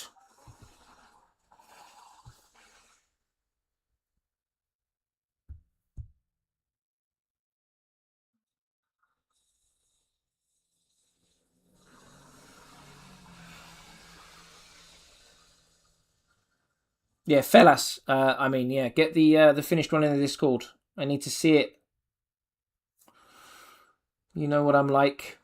Yeah, fellas. Get the finished one in the Discord. I need to see it. You know what I'm like.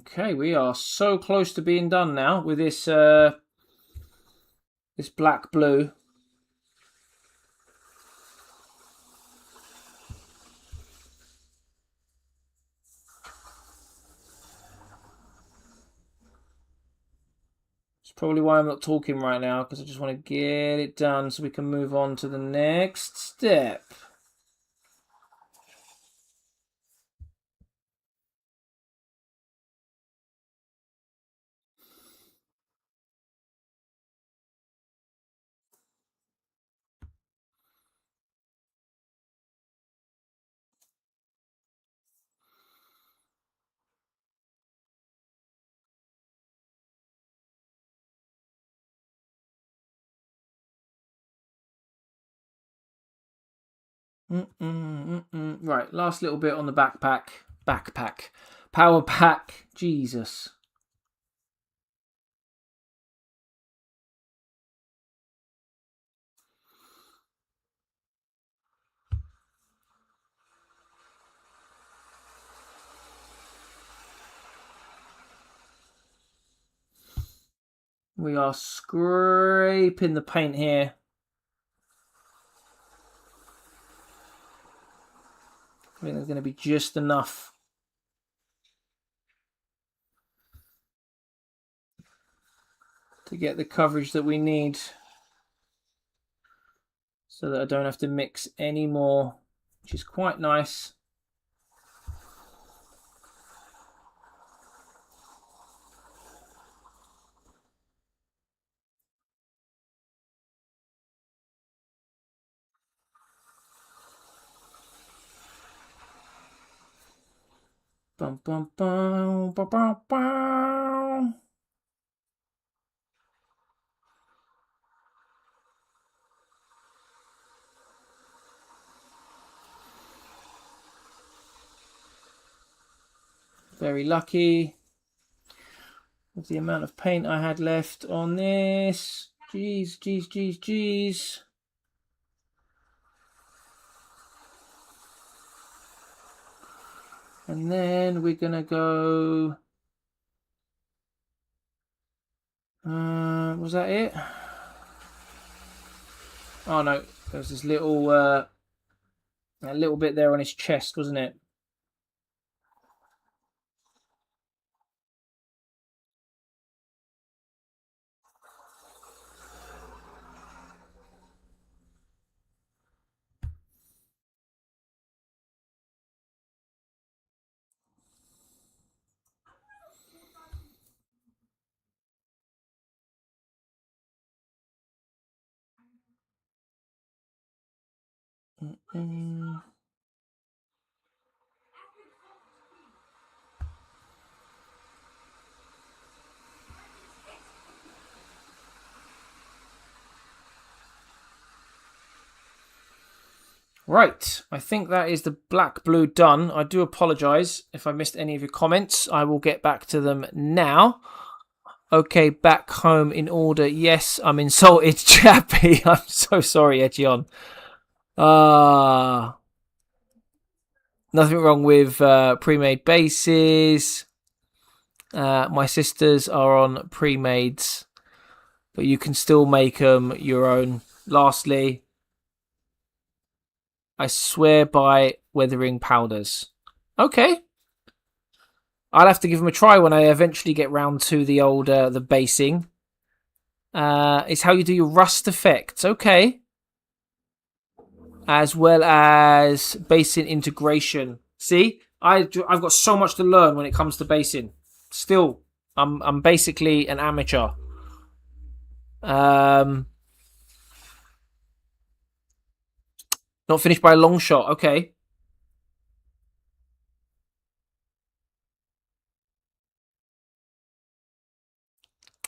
Okay, we are so close to being done now with this this black blue. It's probably why I'm not talking right now, because I just want to get it done so we can move on to the next step. Right, last little bit on the backpack. Power pack. Jesus. We are scraping the paint here. I think there's going to be just enough to get the coverage that we need so that I don't have to mix any more, which is quite nice. Bum, bum, bum, bum, bum, bum. Very lucky with the amount of paint I had left on this. Jeez, jeez, jeez, jeez. And then we're going to go... was that it? Oh no, there's this little... a little bit there on his chest, wasn't it? Right, I think that is the black blue done. I do apologise if I missed any of your comments. I will get back to them now. Okay, back home in order. Yes, I'm insulted, Chappie. I'm so sorry, Edgion. Nothing wrong with pre-made bases. My sisters are on pre-mades, but you can still make them your own. Lastly, I swear by weathering powders. Okay. I'll have to give them a try when I eventually get round to the old the basing. It's how you do your rust effects. Okay. As well as basing integration. See, I've got so much to learn when it comes to basing. Still, I'm basically an amateur. Not finished by a long shot. Okay.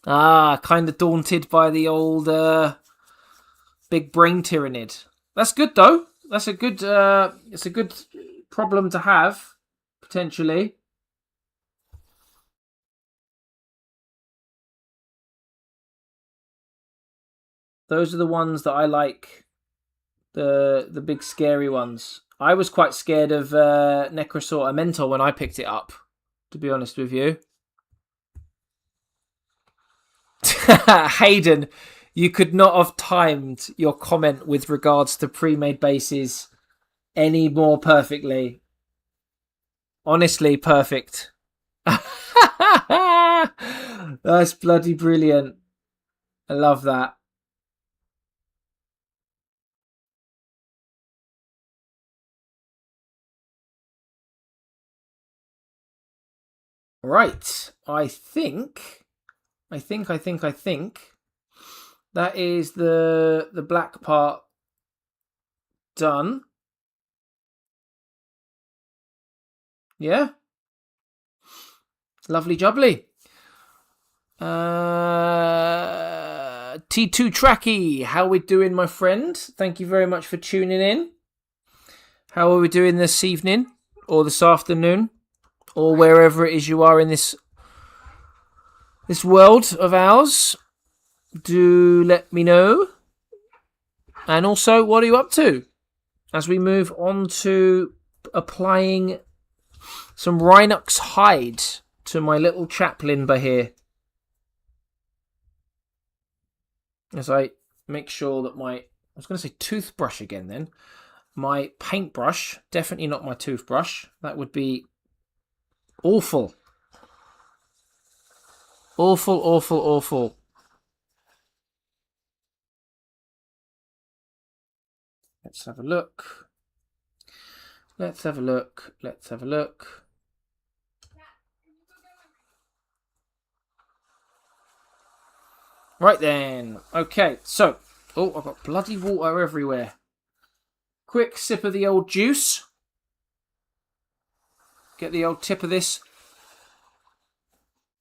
Kind of daunted by the old big brain tyrannid. That's good though. That's a good. It's a good problem to have potentially. Those are the ones that I like. The big scary ones. I was quite scared of Necrosaur Mentor when I picked it up, to be honest with you. Hayden, you could not have timed your comment with regards to pre-made bases any more perfectly. Honestly, perfect. That's bloody brilliant. I love that. Right. I think that is the black part done. Yeah. Lovely jubbly. T2 Tracky, how we doing, my friend? Thank you very much for tuning in. How are we doing this evening or this afternoon or wherever it is you are in this world of ours? Do let me know. And also, what are you up to? As we move on to applying some Rhinox hide to my little chaplain by here. As I make sure that I was going to say toothbrush again then. My paintbrush, definitely not my toothbrush. That would be awful. Awful, awful, awful. Let's have a look. Let's have a look. Let's have a look. Right then. Okay, so. Oh, I've got bloody water everywhere. Quick sip of the old juice. Get the old tip of this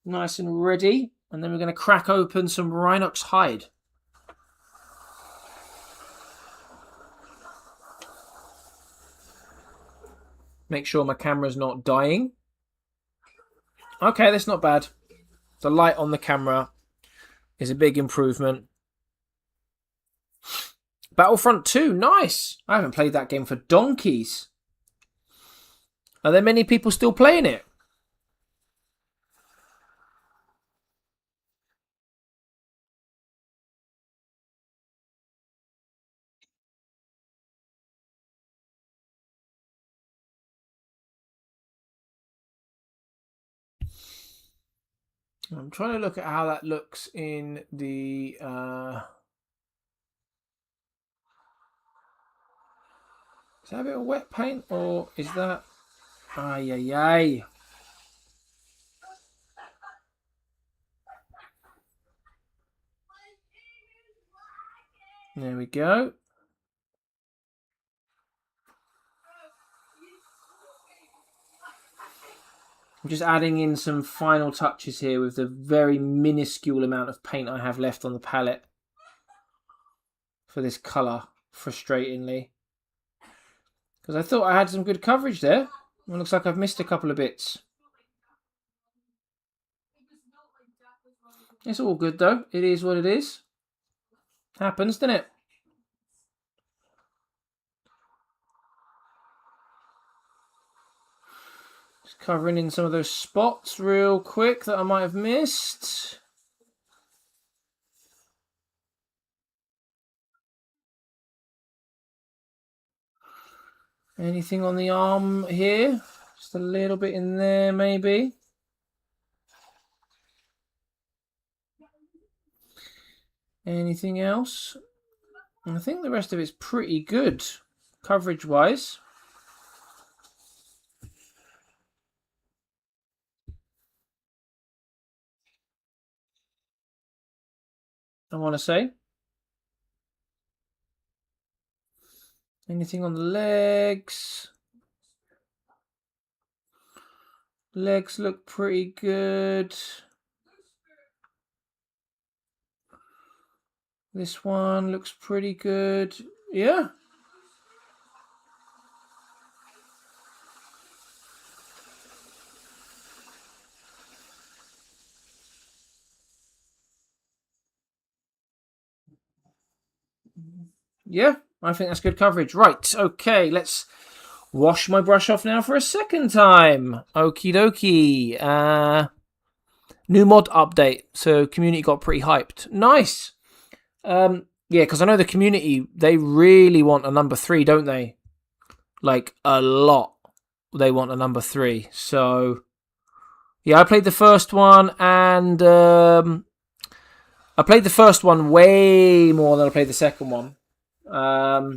nice and ready. And then we're going to crack open some Rhinox hide. Make sure my camera's not dying. Okay, that's not bad. The light on the camera is a big improvement. Battlefront 2, nice. I haven't played that game for donkeys. Are there many people still playing it? I'm trying to look at how that looks in the... Is that a bit of wet paint, or is that... Ay, ay, ay. There we go. I'm just adding in some final touches here with the very minuscule amount of paint I have left on the palette for this colour, frustratingly. Because I thought I had some good coverage there. It looks like I've missed a couple of bits. It's all good though. It is what it is. Happens, doesn't it? Just covering in some of those spots real quick that I might have missed. Anything on the arm here? Just a little bit in there, maybe. Anything else? I think the rest of it's pretty good, coverage-wise. I want to say. Anything on the legs? Legs look pretty good. This one looks pretty good. Yeah. Yeah, I think that's good coverage. Right, okay, let's wash my brush off now for a second time. Okie dokie. New mod update. So community got pretty hyped. Nice. Yeah, because I know the community, they really want a number 3, don't they? Like, a lot. They want a number 3. So, yeah, I played the first one, and I played the first one way more than I played the second one. Yeah,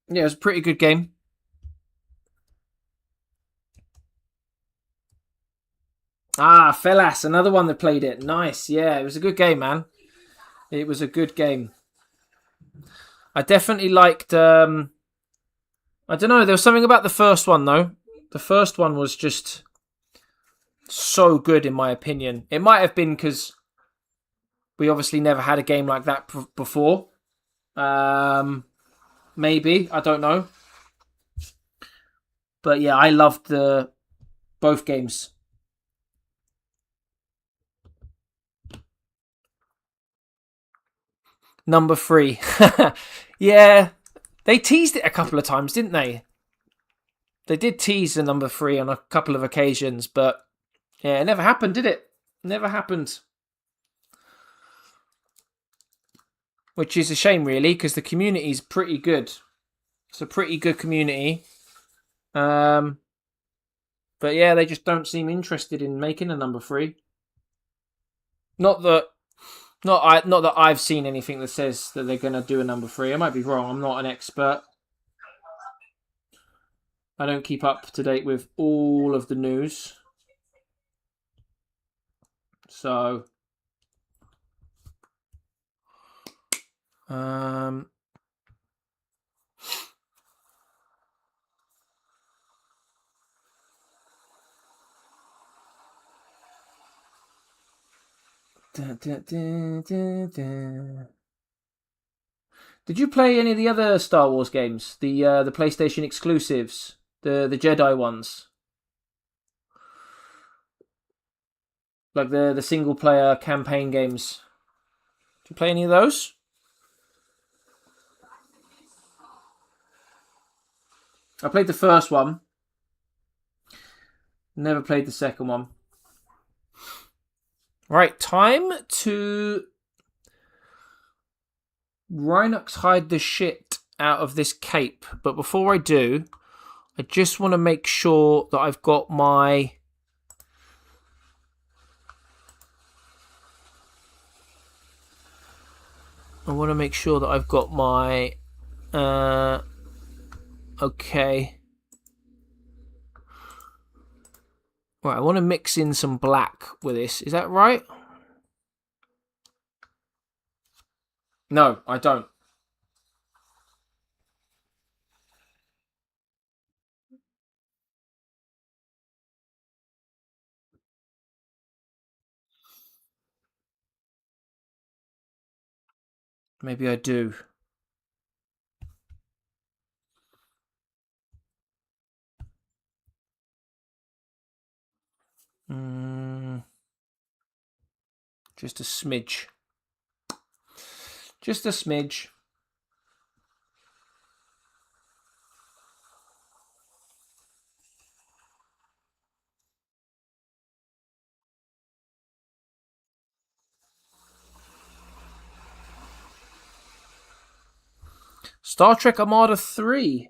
it was a pretty good game. Ah, Fellas, another one that played it. Nice. Yeah, it was a good game, man. It was a good game. I definitely liked... I don't know, there was something about the first one, though. The first one was just so good, in my opinion. It might have been because we obviously never had a game like that before. Maybe, I don't know. But yeah, I loved both games. Number 3. Yeah, they teased it a couple of times, didn't they? They did tease the number 3 on a couple of occasions, but yeah, it never happened, did it? Never happened. Which is a shame, really, because the community's pretty good. It's a pretty good community. But yeah, they just don't seem interested in making a number 3. Not that I've seen anything that says that they're going to do a number 3. I might be wrong. I'm not an expert. I don't keep up to date with all of the news. So, Did you play any of the other Star Wars games? The PlayStation exclusives, the Jedi ones. Like the single player campaign games. Do you play any of those? I played the first one. Never played the second one. Right, time to Rhinox hide the shit out of this cape. But before I do, I just want to make sure that I've got my... I want to make sure that I've got my... okay. Right, I want to mix in some black with this. Is that right? No, I don't. Maybe I do. Just a smidge. Just a smidge. Star Trek Armada 3.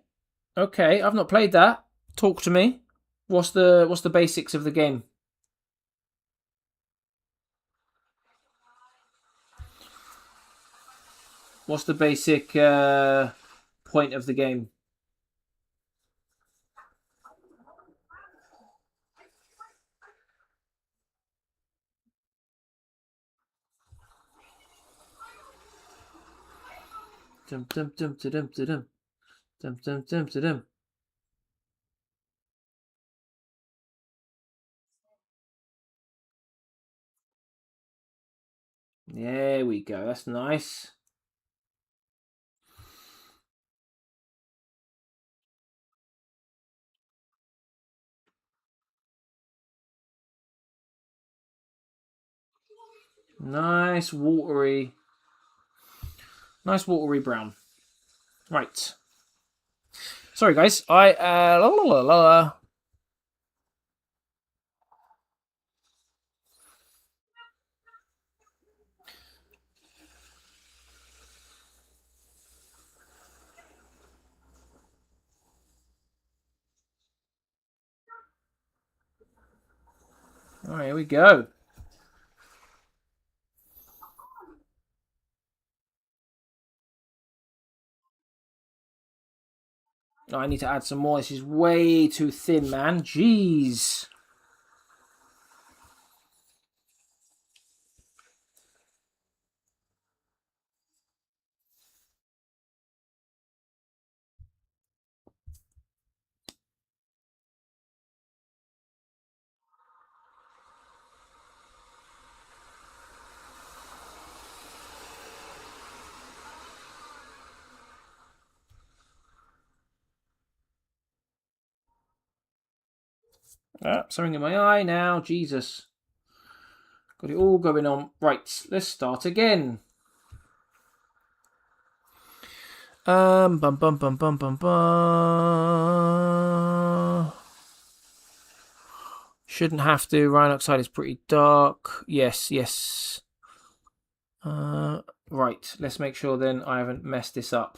Okay, I've not played that. Talk to me. What's the basics of the game? What's the basic point of the game? Dum dum dum dum dum dum dum dum dum dum. There we go. That's nice. Nice watery brown. Right. Sorry, guys. All right, here we go. Oh, I need to add some more. This is way too thin, man. Jeez. Something in my eye now. Jesus. Got it all going on. Right, let's start again. Bum bum bum bum bum bum. Shouldn't have to. Rhinox side is pretty dark. Yes, yes. Right, let's make sure then I haven't messed this up.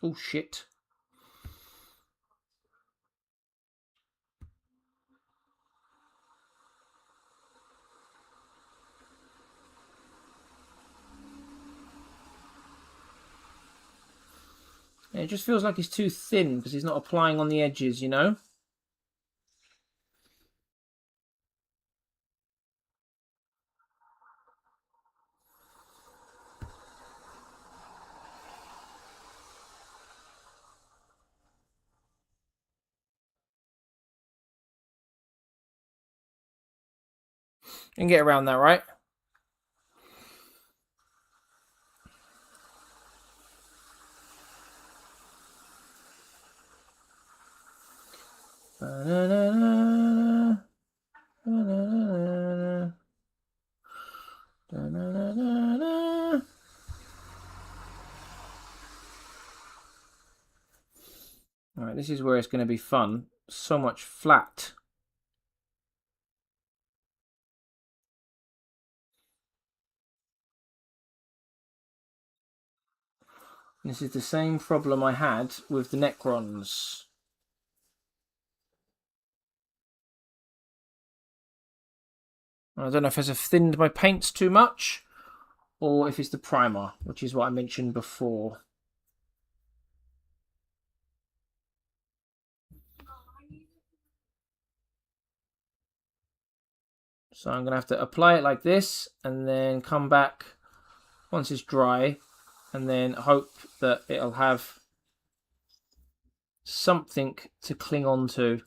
Oh shit. It just feels like he's too thin because he's not applying on the edges, you know? You can get around that, right? Alright, this is where it's going to be fun. So much flat. This is the same problem I had with the Necrons. I don't know if I've thinned my paints too much, or if it's the primer, which is what I mentioned before. So I'm going to have to apply it like this, and then come back once it's dry, and then hope that it'll have something to cling on to.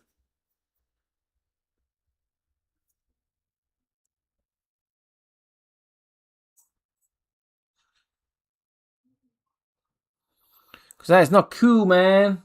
Because that is not cool, man.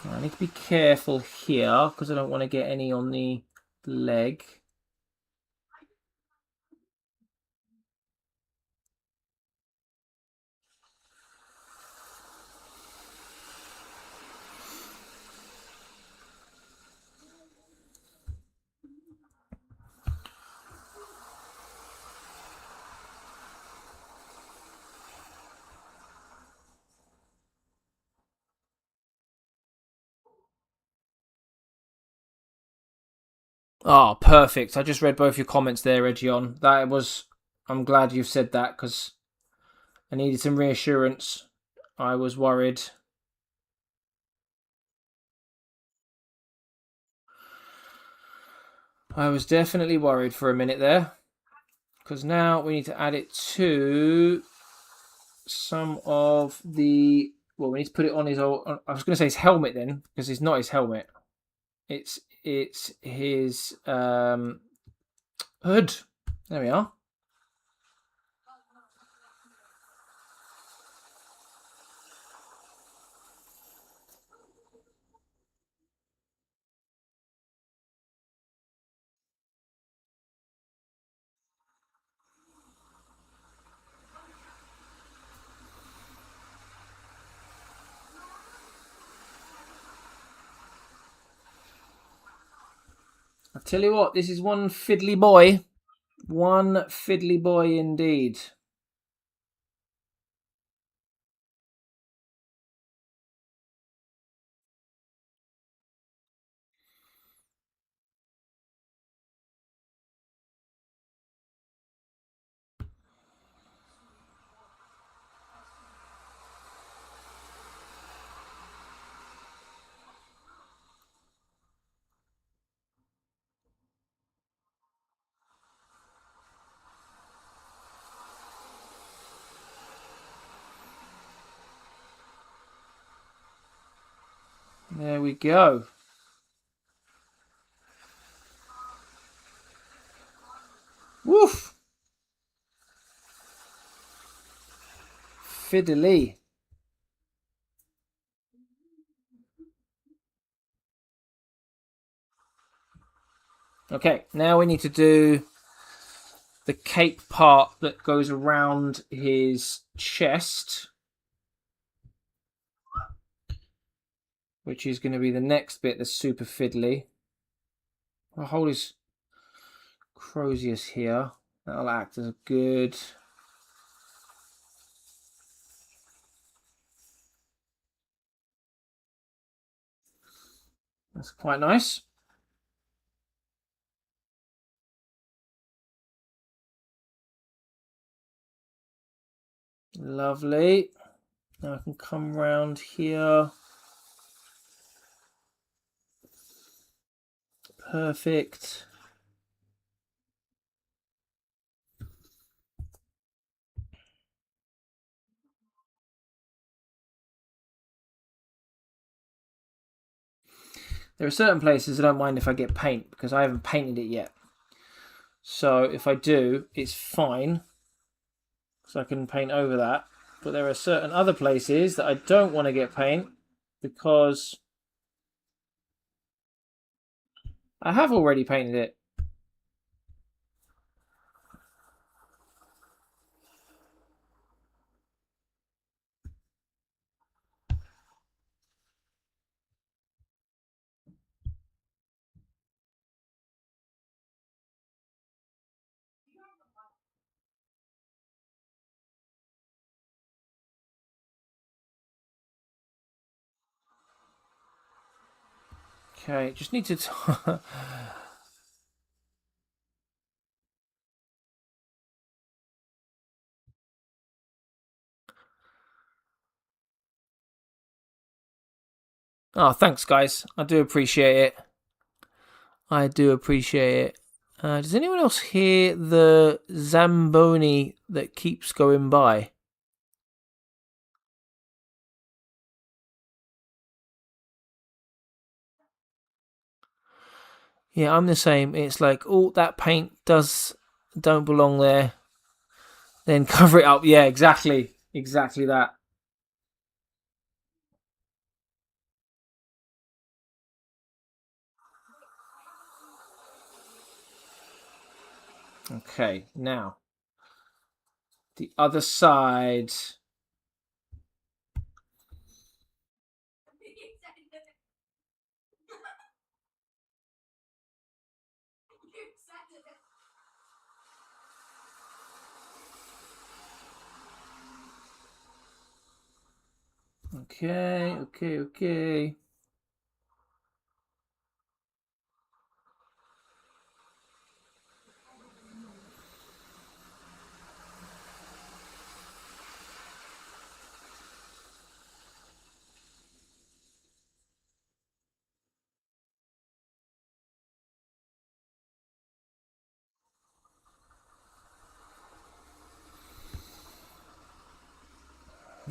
I need to be careful here because I don't want to get any on the leg. Oh, perfect. I just read both your comments there, Edgion. That was... I'm glad you've said that because I needed some reassurance. I was worried. I was definitely worried for a minute there. Because now we need to add it to some of the... Well, we need to put it on his old... I was going to say his helmet then, because it's not his helmet. It's his hood. There we are. I tell you what, this is one fiddly boy. One fiddly boy indeed. There we go. Woof! Fiddly. Okay, now we need to do the cape part that goes around his chest, which is going to be the next bit that's super fiddly. I'll hold his Crozius here. That'll act as a good... That's quite nice. Lovely. Now I can come round here. Perfect. There are certain places I don't mind if I get paint because I haven't painted it yet. So if I do, it's fine. So I can paint over that. But there are certain other places that I don't want to get paint because I have already painted it. Okay, just need to... Oh, thanks, guys. I do appreciate it. I do appreciate it. Does anyone else hear the Zamboni that keeps going by? Yeah, I'm the same. It's like, oh, that paint don't belong there. Then cover it up. Yeah, exactly. Exactly that. Okay, now the other side. Okay, okay, okay.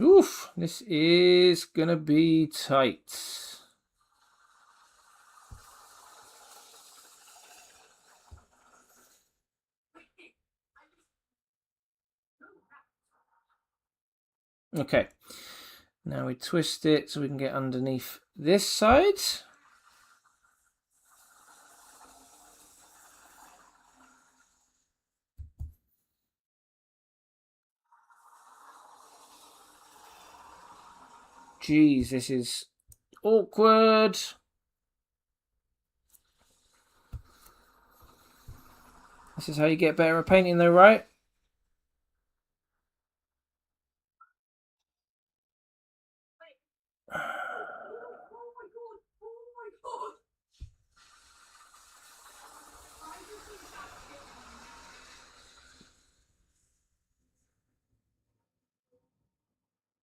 Oof, this is gonna be tight. Okay, now we twist it so we can get underneath this side. Jeez, this is awkward. This is how you get better at painting though, right?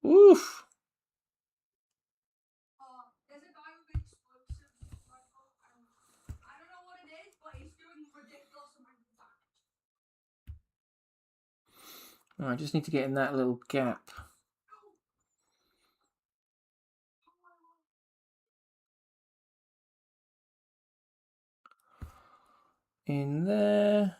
Oof. Oh, I just need to get in that little gap. In there.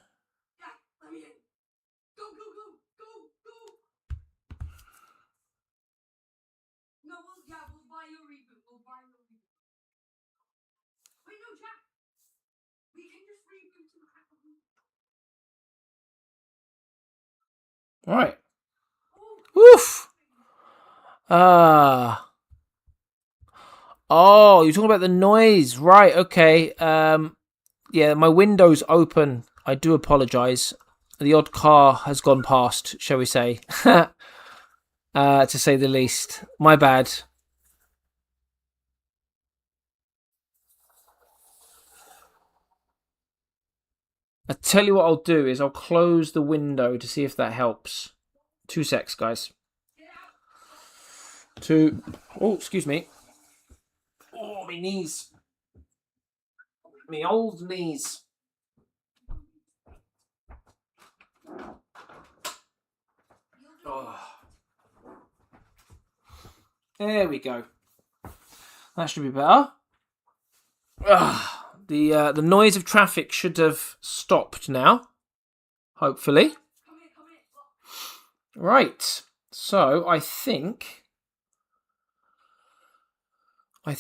Right. Oof. Ah. Oh, you're talking about the noise, right? Okay. Yeah, my window's open. I do apologise. The odd car has gone past, shall we say? To say the least. My bad. I tell you what I'll do is I'll close the window to see if that helps. 2 secs, guys. to... Oh, excuse me. Oh, my knees. Me old knees. Oh. There we go. That should be better. The noise of traffic should have stopped now. Hopefully. Right. So I think that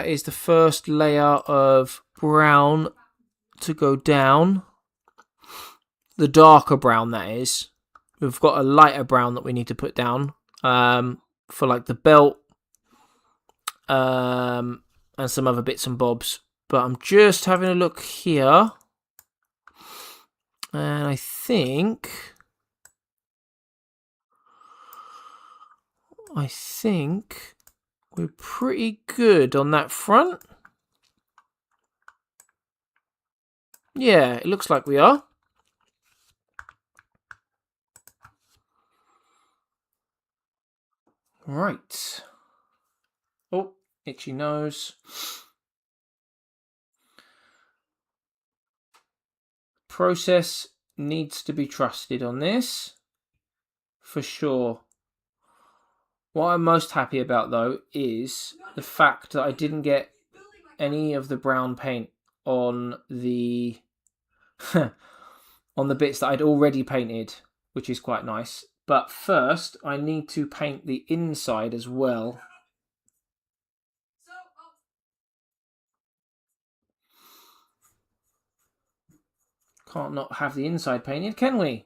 is the first layer of brown to go down. The darker brown, that is. We've got a lighter brown that we need to put down for like the belt and some other bits and bobs. But I'm just having a look here. And I think we're pretty good on that front. Yeah, it looks like we are. Right. Oh, itchy nose. Process needs to be trusted on this, for sure. What I'm most happy about, though, is the fact that I didn't get any of the brown paint on the on the bits that I'd already painted, which is quite nice. But first, I need to paint the inside as well. Can't not have the inside painted, can we?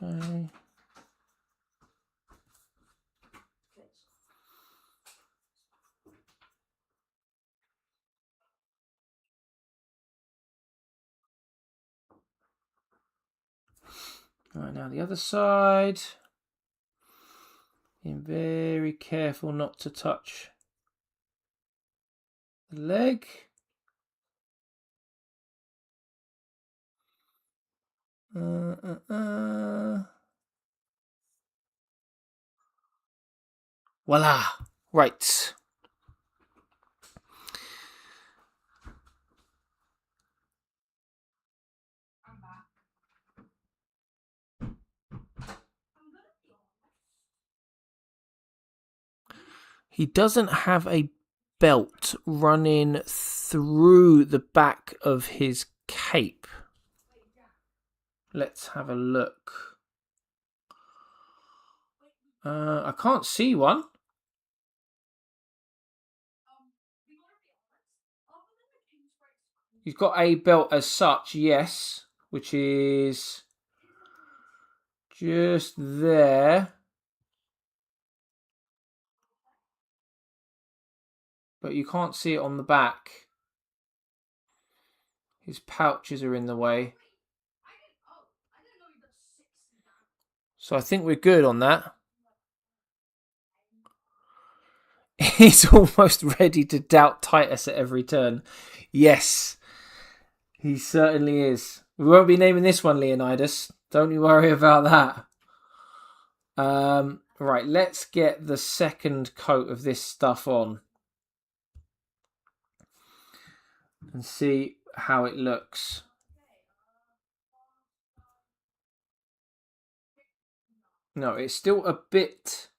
Okay. Right, now the other side. Being very careful not to touch the leg. Voila! Right. He doesn't have a belt running through the back of his cape. Let's have a look. I can't see one. He's got a belt as such, yes, which is just there. But you can't see it on the back. His pouches are in the way. So I think we're good on that. He's almost ready to doubt Titus at every turn. Yes, he certainly is. We won't be naming this one Leonidas. Don't you worry about that. Right, let's get the second coat of this stuff on. And see how it looks. No, it's still a bit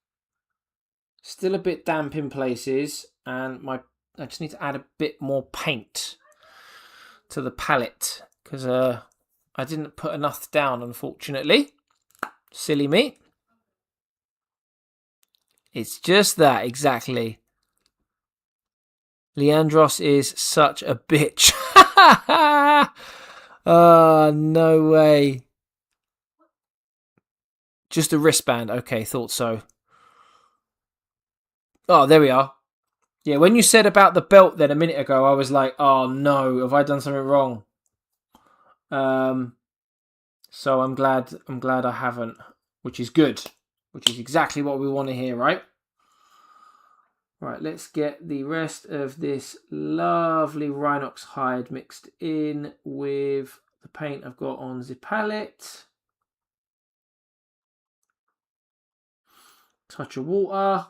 damp in places, and I just need to add a bit more paint to the palette because I didn't put enough down, unfortunately. Silly me. It's just that, exactly. Leandros is such a bitch. Oh, no way. Just a wristband. Okay, thought so. Oh, there we are. Yeah, when you said about the belt then a minute ago, I was like, oh no, have I done something wrong? So I'm glad I haven't, which is good, which is exactly what we want to hear, right? Right, let's get the rest of this lovely Rhinox hide mixed in with the paint I've got on the palette. Touch of water.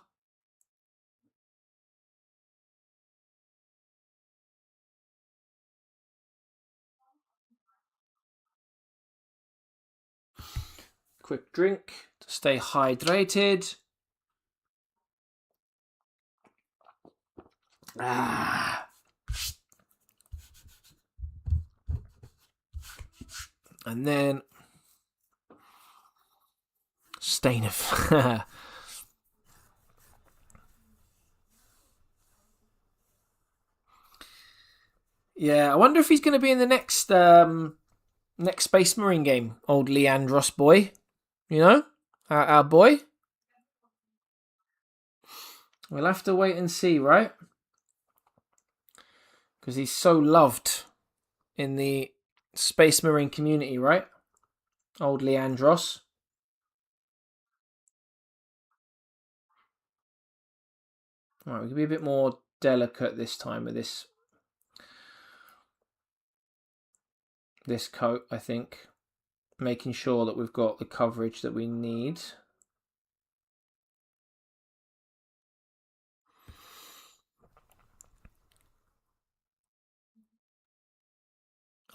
Quick drink to stay hydrated. And then stain of yeah, I wonder if he's going to be in the next next Space Marine game. Old Leandros boy, you know, our boy. We'll have to wait and see, right? Because he's so loved in the Space Marine community, right? Old Leandros. Right, we can be a bit more delicate this time with this coat, I think. Making sure that we've got the coverage that we need.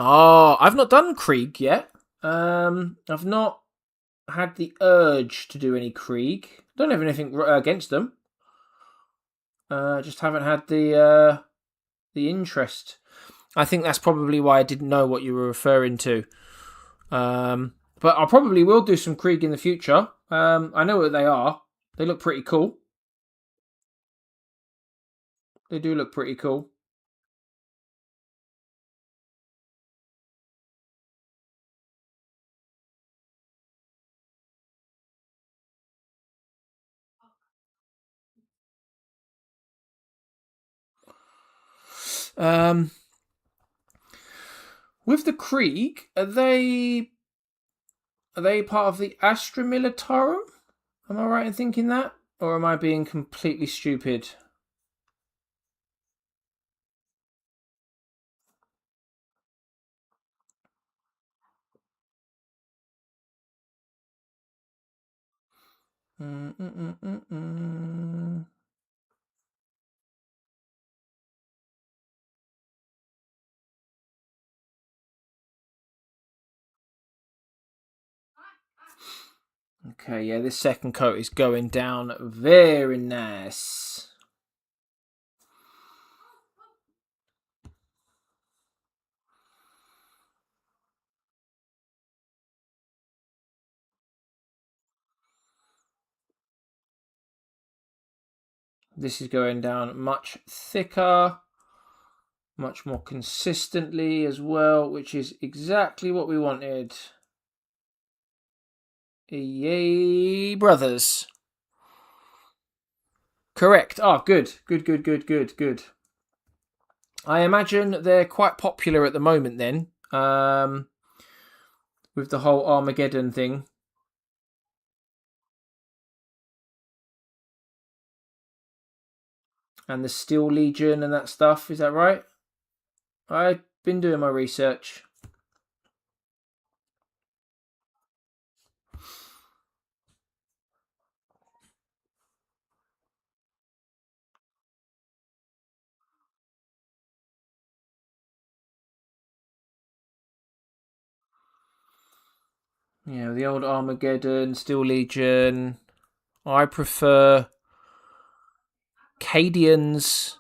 Oh, I've not done Krieg yet. I've not had the urge to do any Krieg. Don't have anything against them. Just haven't had the interest. I think that's probably why I didn't know what you were referring to. But I probably will do some Krieg in the future. I know what they are. They look pretty cool. They do look pretty cool. With the Krieg, are they part of the Astra Militarum? Am I right in thinking that? Or am I being completely stupid? Okay, yeah, this second coat is going down very nice. This is going down much thicker, much more consistently as well, which is exactly what we wanted. Yay, brothers. Correct. Oh, good. Good. I imagine they're quite popular at the moment then, with the whole Armageddon thing. And the Steel Legion and that stuff, is that right? I've been doing my research. Yeah, the old Armageddon, Steel Legion. I prefer Cadians.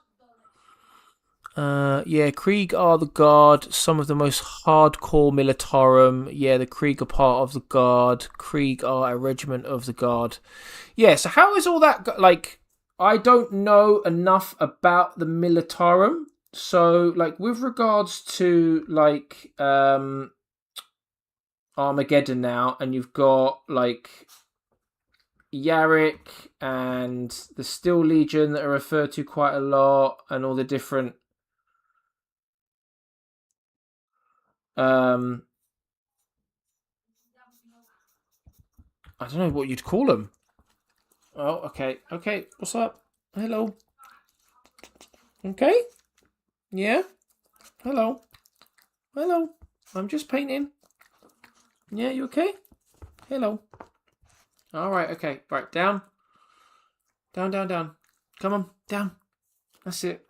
Yeah, Krieg are the Guard, some of the most hardcore Militarum. Yeah, the Krieg are part of the Guard. Krieg are a regiment of the Guard. Yeah, so how is all that, like, I don't know enough about the Militarum. So, like, with regards to, like, Armageddon now, and you've got, like, Yarick and the Steel Legion that are referred to quite a lot, and all the different I don't know what you'd call them. Oh, okay. Okay, what's up? Hello. Okay. Yeah. Hello. Hello. I'm just painting. Yeah, you okay? Hello. All right, okay. Right, down. Down, down, down. Come on, down. That's it.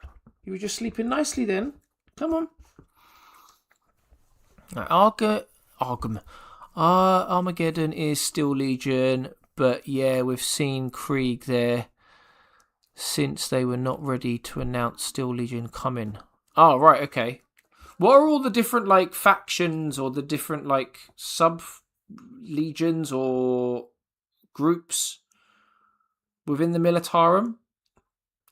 You were just sleeping nicely then. Come on. Right, Armageddon is still Legion, but yeah, we've seen Krieg there since they were not ready to announce Steel Legion coming. Oh, right, okay. What are all the different like factions or the different like sub legions or groups within the Militarum?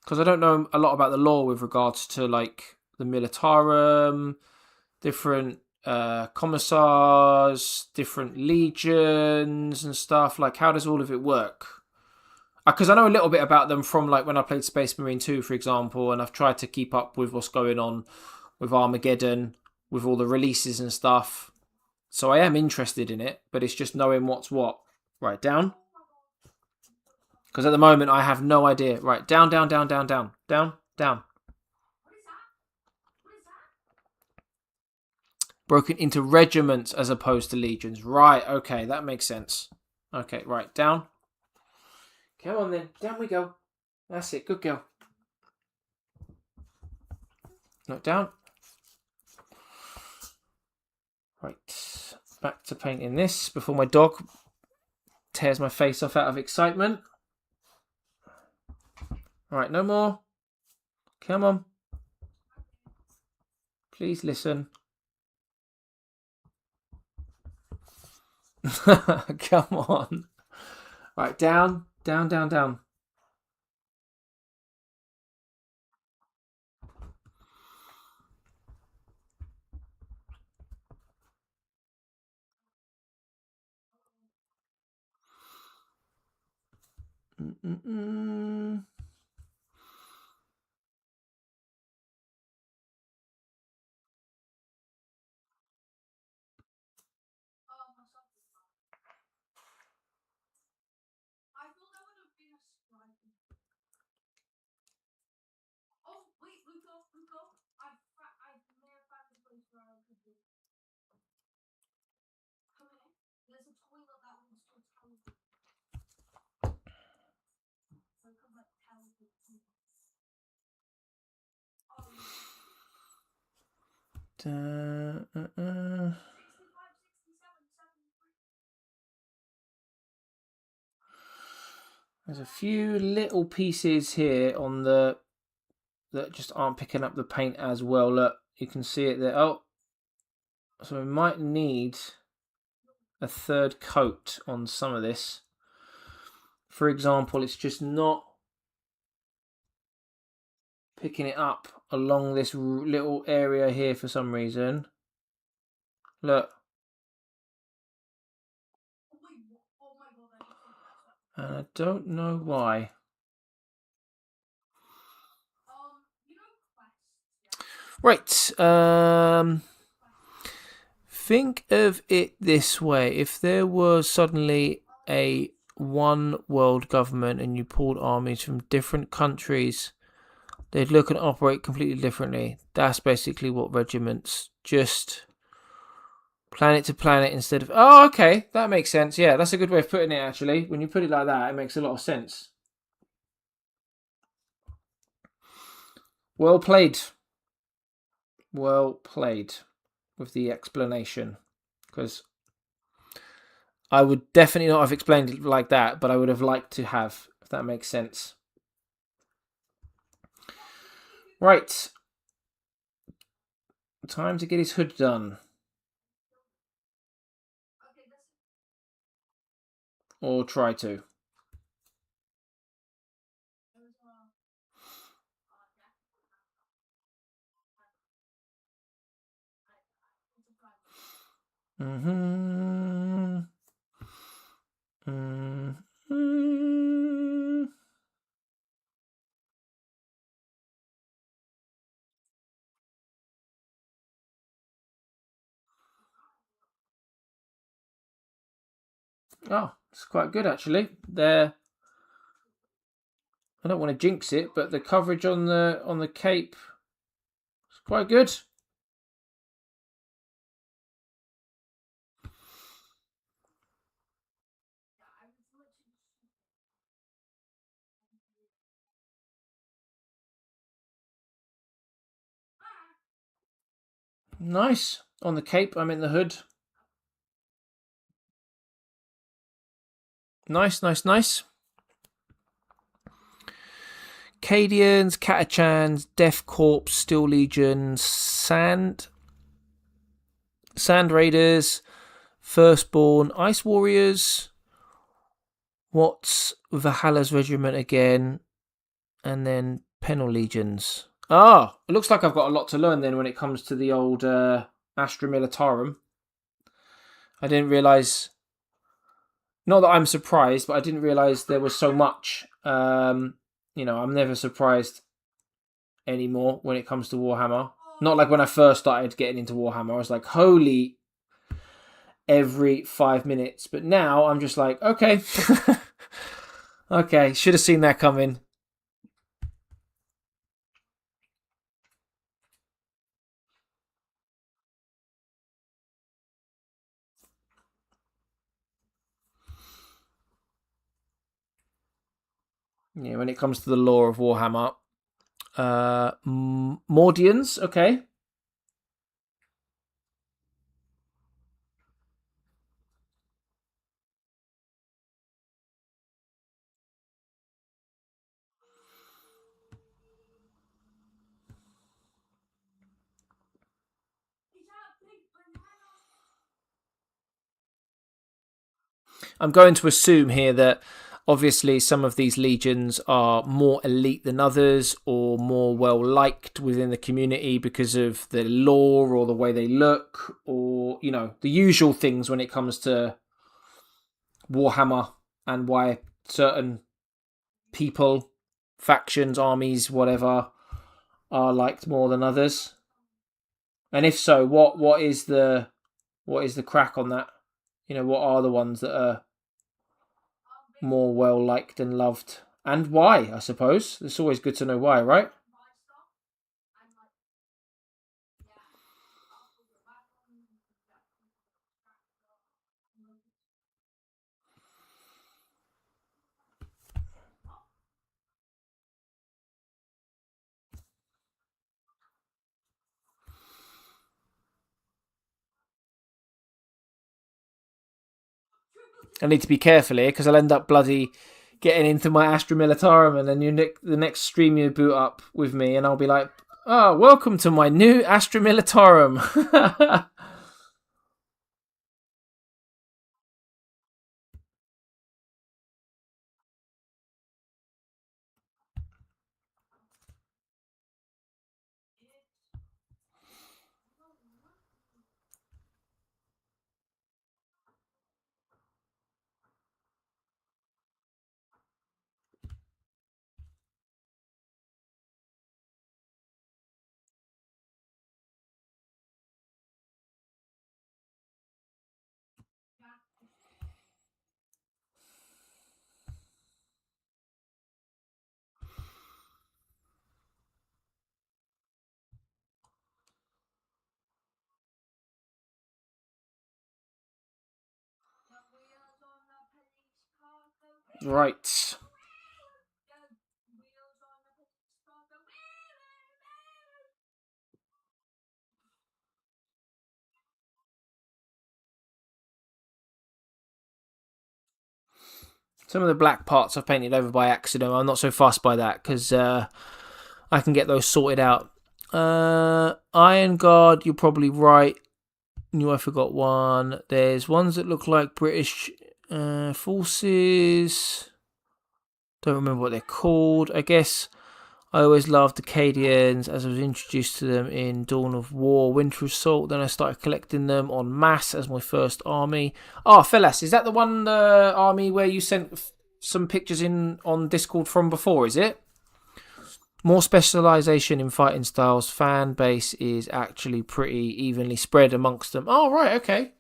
Because I don't know a lot about the lore with regards to like the Militarum, different commissars, different legions and stuff. Like, how does all of it work? Because I know a little bit about them from like when I played Space Marine 2, for example, and I've tried to keep up with what's going on with Armageddon, with all the releases and stuff. So I am interested in it, but it's just knowing what's what. Right, down. Because at the moment I have no idea. Right, down, down, down, down, down, down, down. Broken into regiments as opposed to legions. Right, okay, that makes sense. Okay, right, down. Come on then, down we go. That's it, good girl. No, down. Right, back to painting this before my dog tears my face off out of excitement. Alright, no more. Come on. Please listen. Come on. Right, down, down, down, down. Mm-mm-mm. There's a few little pieces here on the that just aren't picking up the paint as well. Look, you can see it there. Oh, so we might need a third coat on some of this. For example, it's just not picking it up along this little area here for some reason. Look. And I don't know why. Right. Think of it this way. If there was suddenly a one world government and you pulled armies from different countries, they'd look and operate completely differently. That's basically what regiments, just planet to planet instead of... Oh, okay. That makes sense. Yeah, that's a good way of putting it, actually. When you put it like that, it makes a lot of sense. Well played. Well played with the explanation. Because I would definitely not have explained it like that, but I would have liked to have, if that makes sense. Right. Time to get his hood done. Or try to. Mm-hmm. Mm-hmm. Oh, it's quite good actually. I don't want to jinx it, but the coverage on the cape is quite good. Nice. On the cape, I'm in the hood. Nice, nice, nice. Cadians, Catachans, Death Corps, Steel Legion, Sand Raiders, Firstborn, Ice Warriors. What's Valhalla's Regiment again? And then Penal Legions. Ah, it looks like I've got a lot to learn then when it comes to the old Astra Militarum. I didn't realise... Not that I'm surprised, but I didn't realise there was so much. I'm never surprised anymore when it comes to Warhammer. Not like when I first started getting into Warhammer. I was like, holy, every 5 minutes. But now I'm just like, okay. Okay, should have seen that coming. Yeah, when it comes to the lore of Warhammer. Mordians, okay. I'm going to assume here that obviously some of these legions are more elite than others or more well liked within the community because of the lore or the way they look or, the usual things when it comes to Warhammer and why certain people, factions, armies, whatever, are liked more than others. And if so, what is the crack on that? What are the ones that are more well liked and loved, and why? I suppose it's always good to know why, right? I need to be careful here because I'll end up bloody getting into my Astra Militarum, and then the next stream you boot up with me, and I'll be like, "Oh, welcome to my new Astra Militarum." Right. Some of the black parts I've painted over by accident. I'm not so fussed by that because I can get those sorted out. Iron Guard, you're probably right. Knew I forgot one. There's ones that look like British forces. Don't remember what they're called. I guess I always loved Acadians as I was introduced to them in Dawn of War, Winter Assault. Then I started collecting them en masse as my first army. Oh, Fellas, is that the one army where you sent some pictures in on Discord from before, is it? More specialisation in fighting styles. Fan base is actually pretty evenly spread amongst them. Oh, right, okay.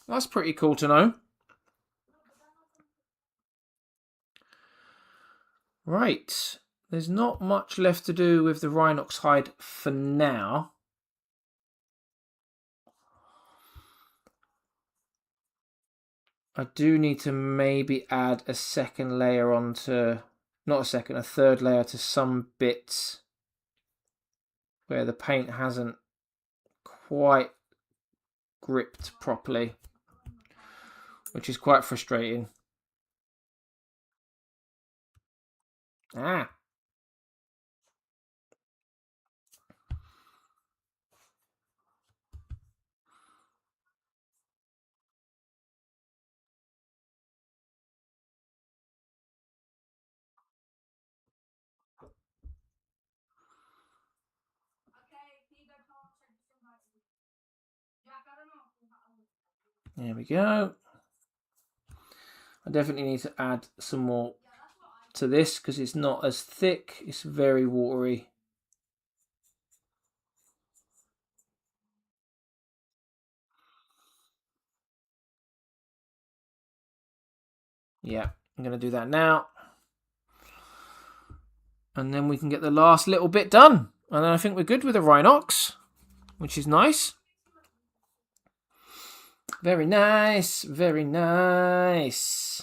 That's pretty cool to know. Right, there's not much left to do with the Rhinox hide for now. I do need to maybe add a second layer onto, not a second, a third layer to some bits where the paint hasn't quite gripped properly, which is quite frustrating. Ah. There we go. I definitely need to add some more to this because it's not as thick. It's very watery. Yeah, I'm going to do that now. And then we can get the last little bit done. And then I think we're good with the Rhinox, which is nice. Very nice, very nice.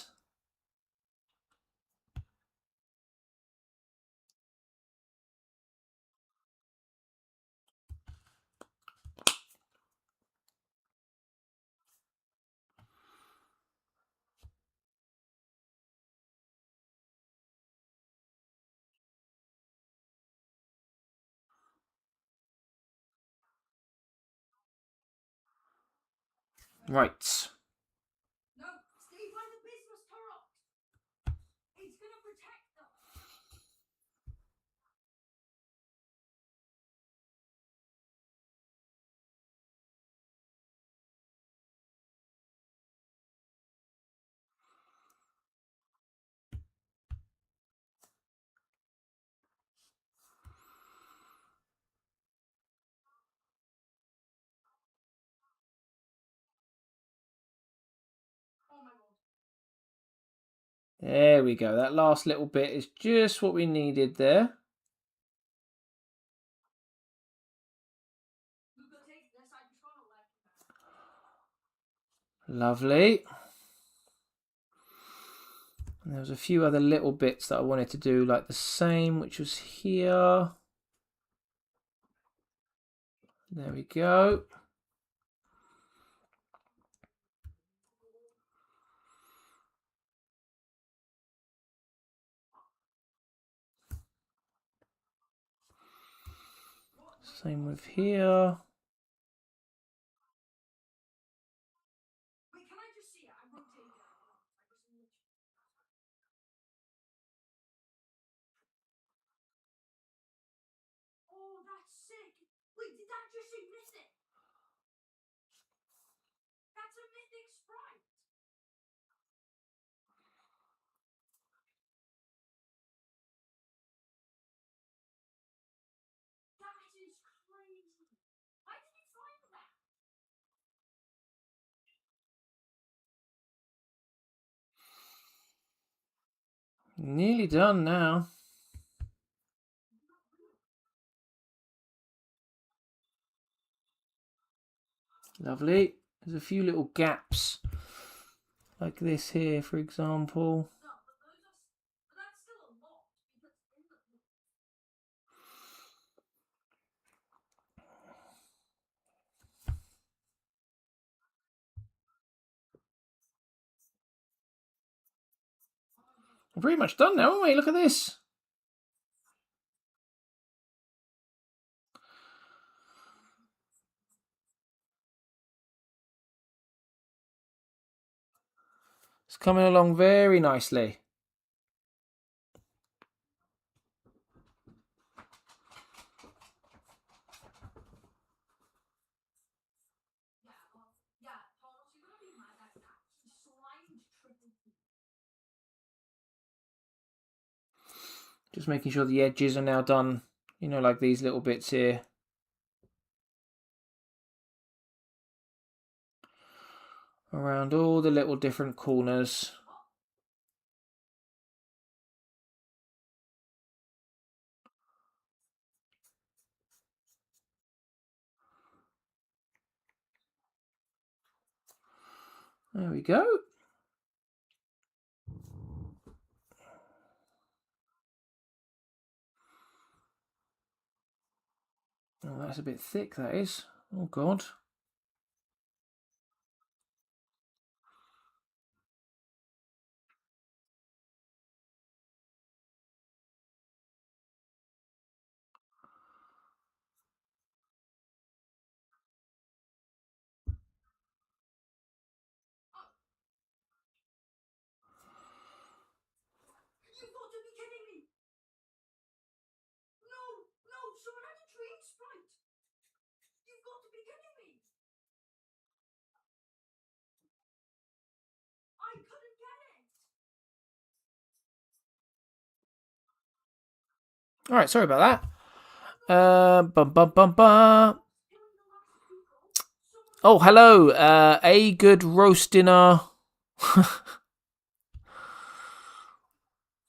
Right. No, stay by the business turret. It's gonna protect them. Oh my god. There we go. That last little bit is just what we needed there. Lovely. And there was a few other little bits that I wanted to do like the same, which was here. There we go. Same with here. Wait, can I just see it? I rotated it. Oh, that's sick. Wait, did that just say mythic? That's a mythic sprite. That is crazy. How did you find that? Nearly done now. Lovely. There's a few little gaps like this here, for example. No, but that's still a lot. Because in the We're pretty much done now, aren't we? Look at this. It's coming along very nicely. Thomas, you're gonna be mad at that. He slimed triple. Just making sure the edges are now done, you know, like these little bits here. Around all the little different corners. There we go. Oh, that's a bit thick, that is. Oh, God. You've got to be kidding me! No, someone had a dream sprite! You've got to be kidding me! I couldn't get it! All right, sorry about that. Oh, hello. A good roast dinner.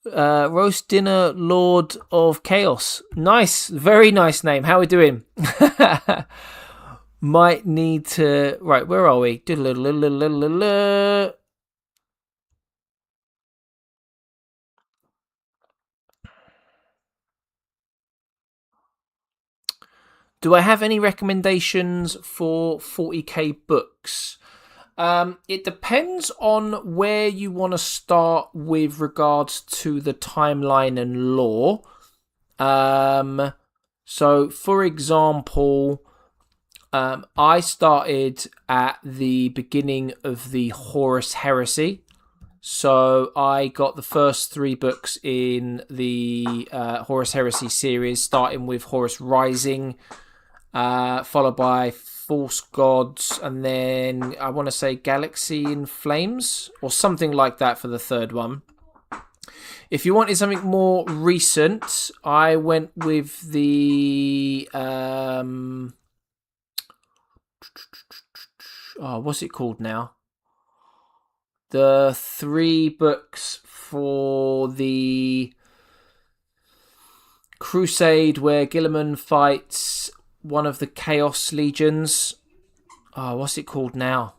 Roast dinner, Lord of Chaos. Nice, very nice name. How are we doing? Might need to. Right, where are we? Do I have any recommendations for 40k books? It depends on where you want to start with regards to the timeline and lore. So, for example, I started at the beginning of the Horus Heresy. So I got the first 3 books in the Horus Heresy series, starting with Horus Rising, followed by False Gods, and then I want to say Galaxy in Flames, or something like that for the 3rd one. If you wanted something more recent, I went with the... what's it called now? The 3 books for the Crusade where Gilliman fights one of the Chaos Legions. Oh, what's it called now?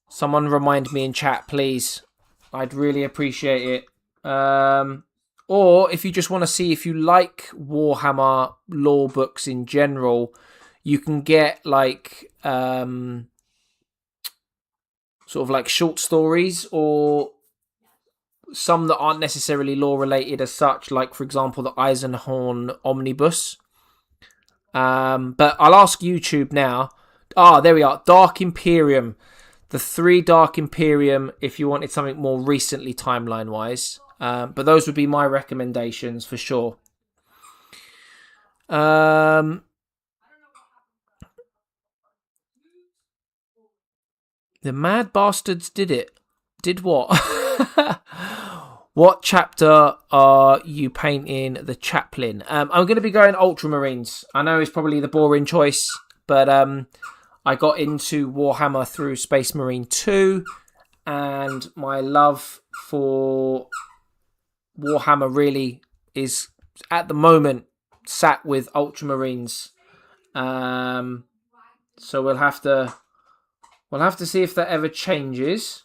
Someone remind me in chat, please. I'd really appreciate it. Or if you just want to see if you like Warhammer lore books in general, you can get like sort of like short stories or some that aren't necessarily lore related as such, like for example the Eisenhorn Omnibus. But I'll ask YouTube now. There we are. Dark Imperium. The 3 Dark Imperium if you wanted something more recently timeline wise. But those would be my recommendations for sure. The Mad Bastards did it. Did what? What chapter are you painting the Chaplain? I'm going to be going Ultramarines. I know it's probably the boring choice, but I got into Warhammer through Space Marine 2, and my love for Warhammer really is, at the moment, sat with Ultramarines. So we'll have to see if that ever changes.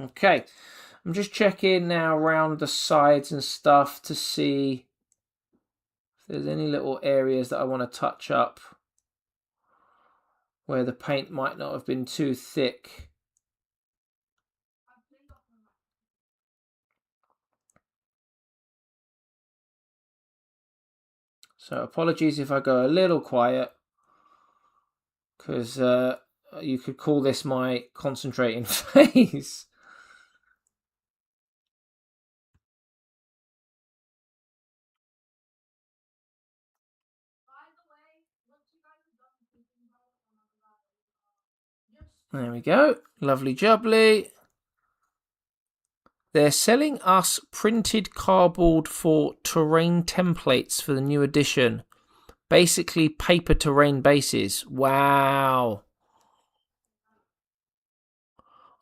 Okay, I'm just checking now around the sides and stuff to see if there's any little areas that I want to touch up where the paint might not have been too thick. So apologies if I go a little quiet, because you could call this my concentrating phase. There we go. Lovely jubbly. They're selling us printed cardboard for terrain templates for the new edition. Basically paper terrain bases. Wow.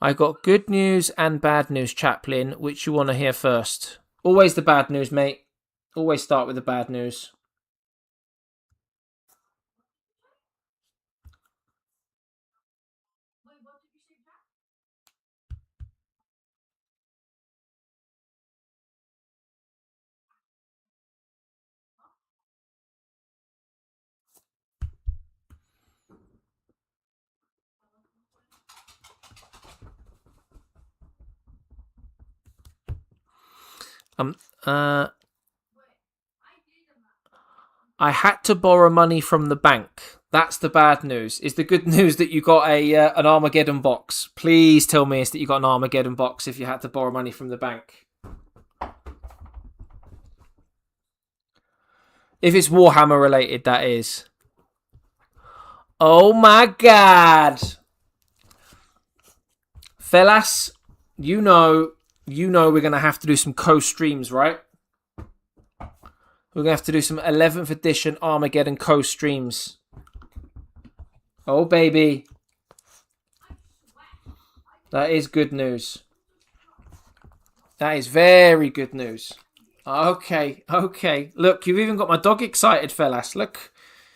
I got good news and bad news, Chaplain. Which you want to hear first? Always the bad news, mate. Always start with the bad news. I had to borrow money from the bank. That's the bad news. Is the good news that you got an Armageddon box? Please tell me it's that you got an Armageddon box if you had to borrow money from the bank. If it's Warhammer related, that is. Oh my god. Fellas, you know we're going to have to do some co-streams, right? We're going to have to do some 11th edition Armageddon co-streams. Oh, baby. That is good news. That is very good news. Okay. Look, you've even got my dog excited, fellas. Look,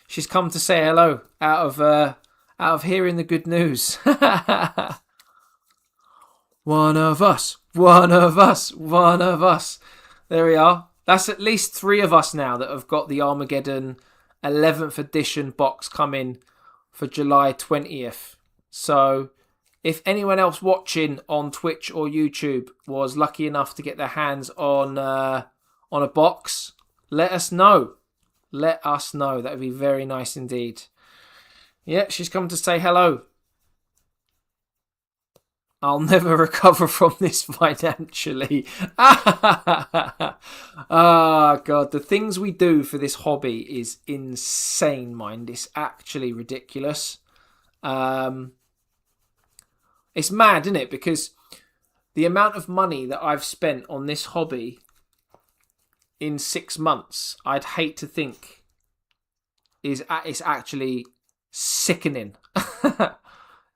she's come to say hello out of hearing the good news. One of us. There we are. That's at least 3 of us now that have got the Armageddon 11th edition box coming for July 20th. So if anyone else watching on Twitch or YouTube was lucky enough to get their hands on a box, let us know. Let us know. That would be very nice indeed. Yeah, she's come to say hello. I'll never recover from this financially. Oh, God. The things we do for this hobby is insane, mind. It's actually ridiculous. It's mad, isn't it? Because the amount of money that I've spent on this hobby in 6 months, I'd hate to think it's actually sickening.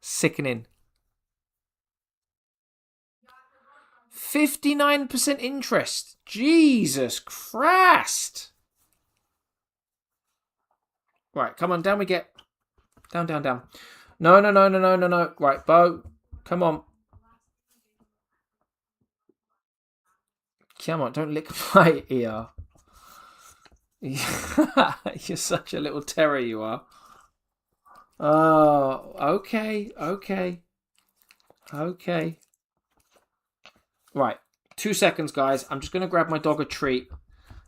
Sickening. 59% interest. Jesus Christ. Right, come on, down we get. Down. No. Right, Bo, come on. Come on, don't lick my ear. You're such a little terror, you are. Oh, okay. Right, 2 seconds, guys. I'm just going to grab my dog a treat.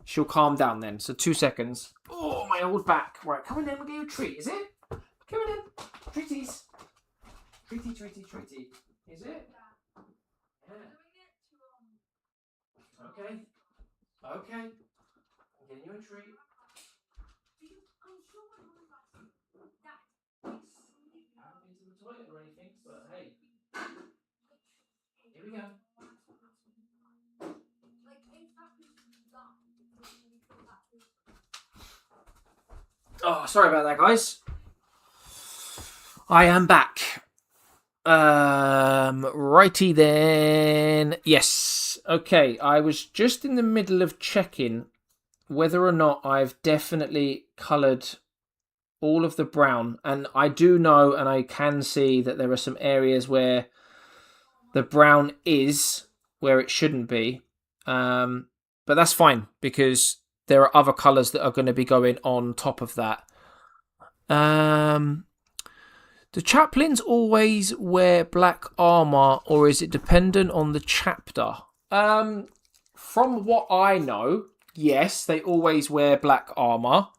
She'll calm down then. So 2 seconds. Oh, my old back. Right, come on in. We'll give you a treat. Is it? Come on in. Treaties. Treaty. Is it? Yeah. Okay. I'm getting you a treat. I haven't been to the toilet or anything, but hey. Here we go. Oh, sorry about that, guys. I am back. Righty then. Yes. Okay, I was just in the middle of checking whether or not I've definitely coloured all of the brown. And I do know and I can see that there are some areas where the brown is where it shouldn't be. But that's fine because there are other colours that are going to be going on top of that. Do chaplains always wear black armour or is it dependent on the chapter? From what I know, yes, they always wear black armour.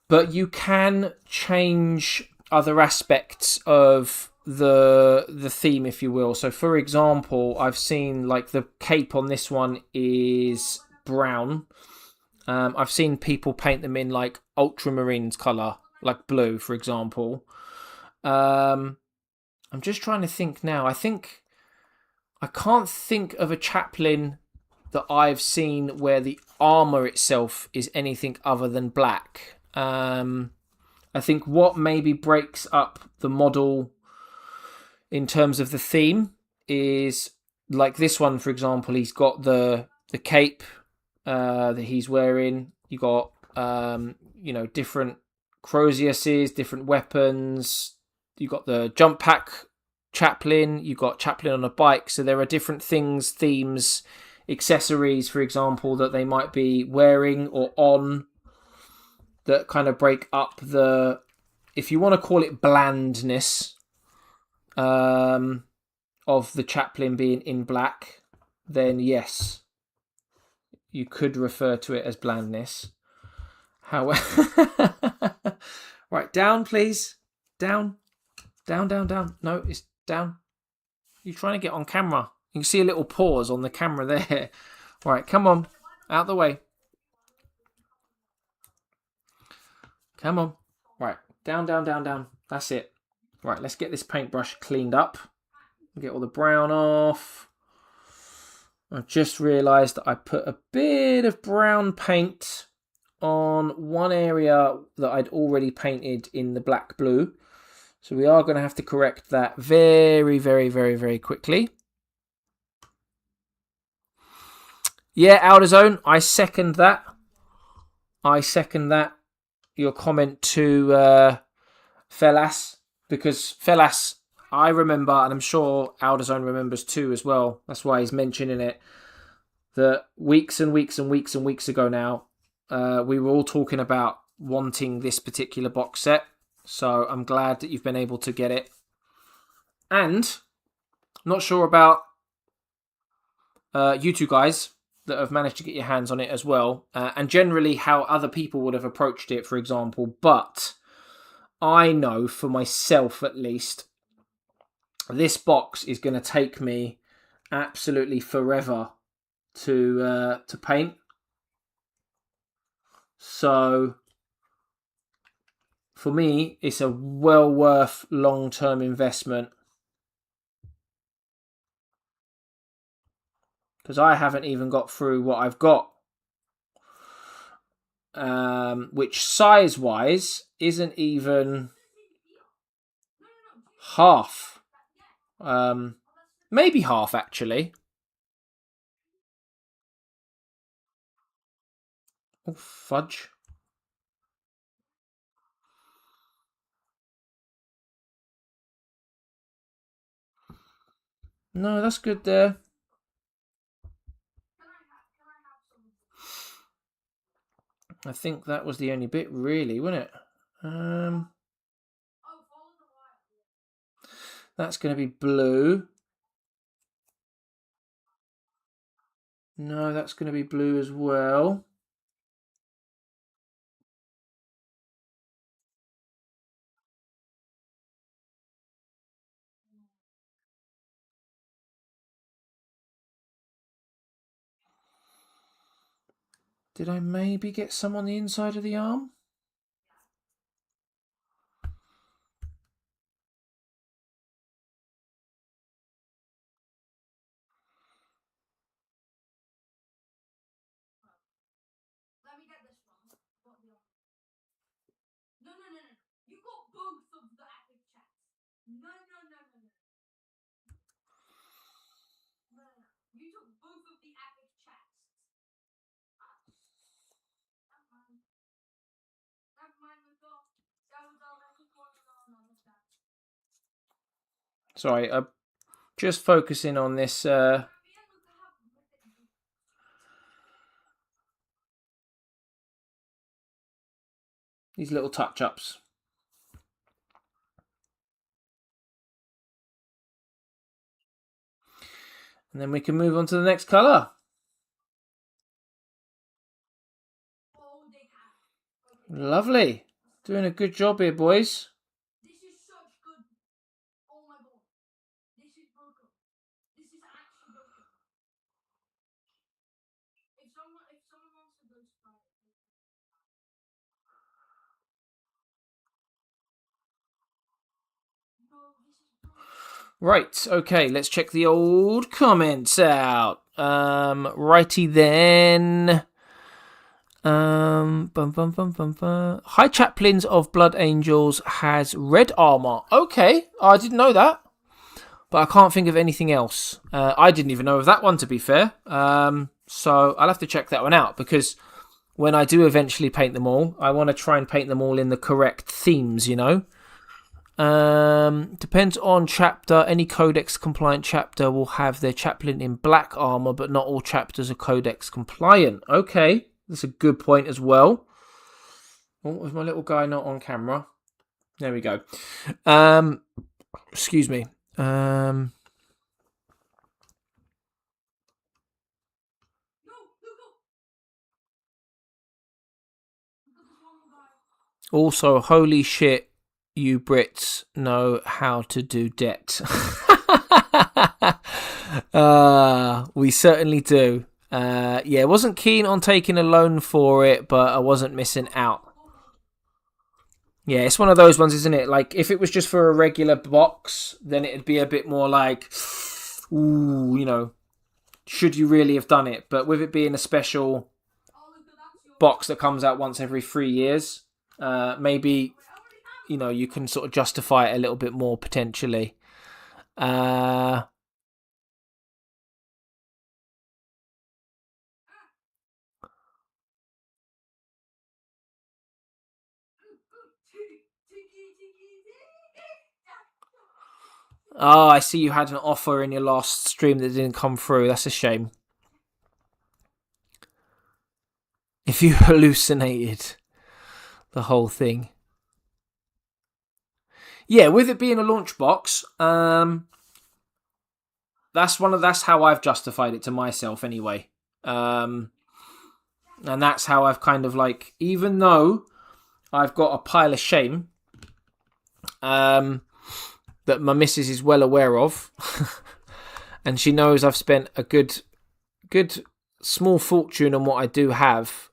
But you can change other aspects of the theme, if you will. So, for example, I've seen like the cape on this one is brown. I've seen people paint them in like ultramarines colour, like blue, for example. I'm just trying to think now. I can't think of a chaplain that I've seen where the armour itself is anything other than black. I think what maybe breaks up the model in terms of the theme is like this one, for example. He's got the cape that he's wearing. You got different croziuses, different weapons. You got the jump pack chaplain. You got chaplain on a bike. So there are different things, themes, accessories, for example, that they might be wearing or on that kind of break up the, if you want to call it blandness, of the chaplain being in black, then yes. you could refer to it as blandness. However, right, down, please. Down. Down, down, down. No, it's down. You're trying to get on camera. You can see a little pause on the camera there. Right, come on. Out the way. Come on. Right, down, down, down, down. That's it. Right, let's get this paintbrush cleaned up. Get all the brown off. I've just realised that I put a bit of brown paint on one area that I'd already painted in the black blue. So we are going to have to correct that very, very, very, very quickly. Yeah, Outer Zone, I second that. Your comment to Fellas, because Fellas, I remember, and I'm sure Outer Zone remembers too as well. That's why he's mentioning it. That weeks and weeks and weeks and weeks ago now, we were all talking about wanting this particular box set. So I'm glad that you've been able to get it. And not sure about you two guys that have managed to get your hands on it as well. And generally how other people would have approached it, for example. But I know for myself at least, this box is going to take me absolutely forever to paint. So for me, it's a well worth long-term investment, because I haven't even got through what I've got, which size-wise isn't even half. Maybe half, actually. Oh, fudge. No, that's good there. I think that was the only bit, really, wasn't it? That's going to be blue. No, that's going to be blue as well. Did I maybe get some on the inside of the arm? Let me get this one. No. You got both of the epic chests. No. You took both of the epic chests. Never mind, we got. That was our epic one and another set. Sorry, I'm just focusing on this. These little touch-ups. And then we can move on to the next colour. Lovely. Doing a good job here, boys. This is such good. Oh my god. This is broken. This is actually broken. If someone wants to go to try it. No, this is broken. Right, okay, let's check the old comments out. Righty then. High Chaplains of Blood Angels has red armor. Okay, I didn't know that, but I can't think of anything else. I didn't even know of that one, to be fair. So I'll have to check that one out, because when I do eventually paint them all, I want to try and paint them all in the correct themes, you know. Depends on chapter. Any codex compliant chapter will have their chaplain in black armor, but not all chapters are codex compliant. Okay, that's a good point as well. Oh, was my little guy not on camera? There we go. Excuse me. Also, holy shit, you Brits know how to do debt. We certainly do. Yeah, wasn't keen on taking a loan for it, but I wasn't missing out. Yeah, it's one of those ones, isn't it? Like, if it was just for a regular box, then it'd be a bit more like, ooh, you know, should you really have done it? But with it being a special box that comes out once every 3 years, maybe, you know, you can sort of justify it a little bit more potentially. Oh, I see you had an offer in your last stream that didn't come through. That's a shame. If you hallucinated the whole thing. Yeah, with it being a launch box, that's how I've justified it to myself anyway. And that's how I've kind of like, even though I've got a pile of shame, that my missus is well aware of, and she knows I've spent a good small fortune on what I do have.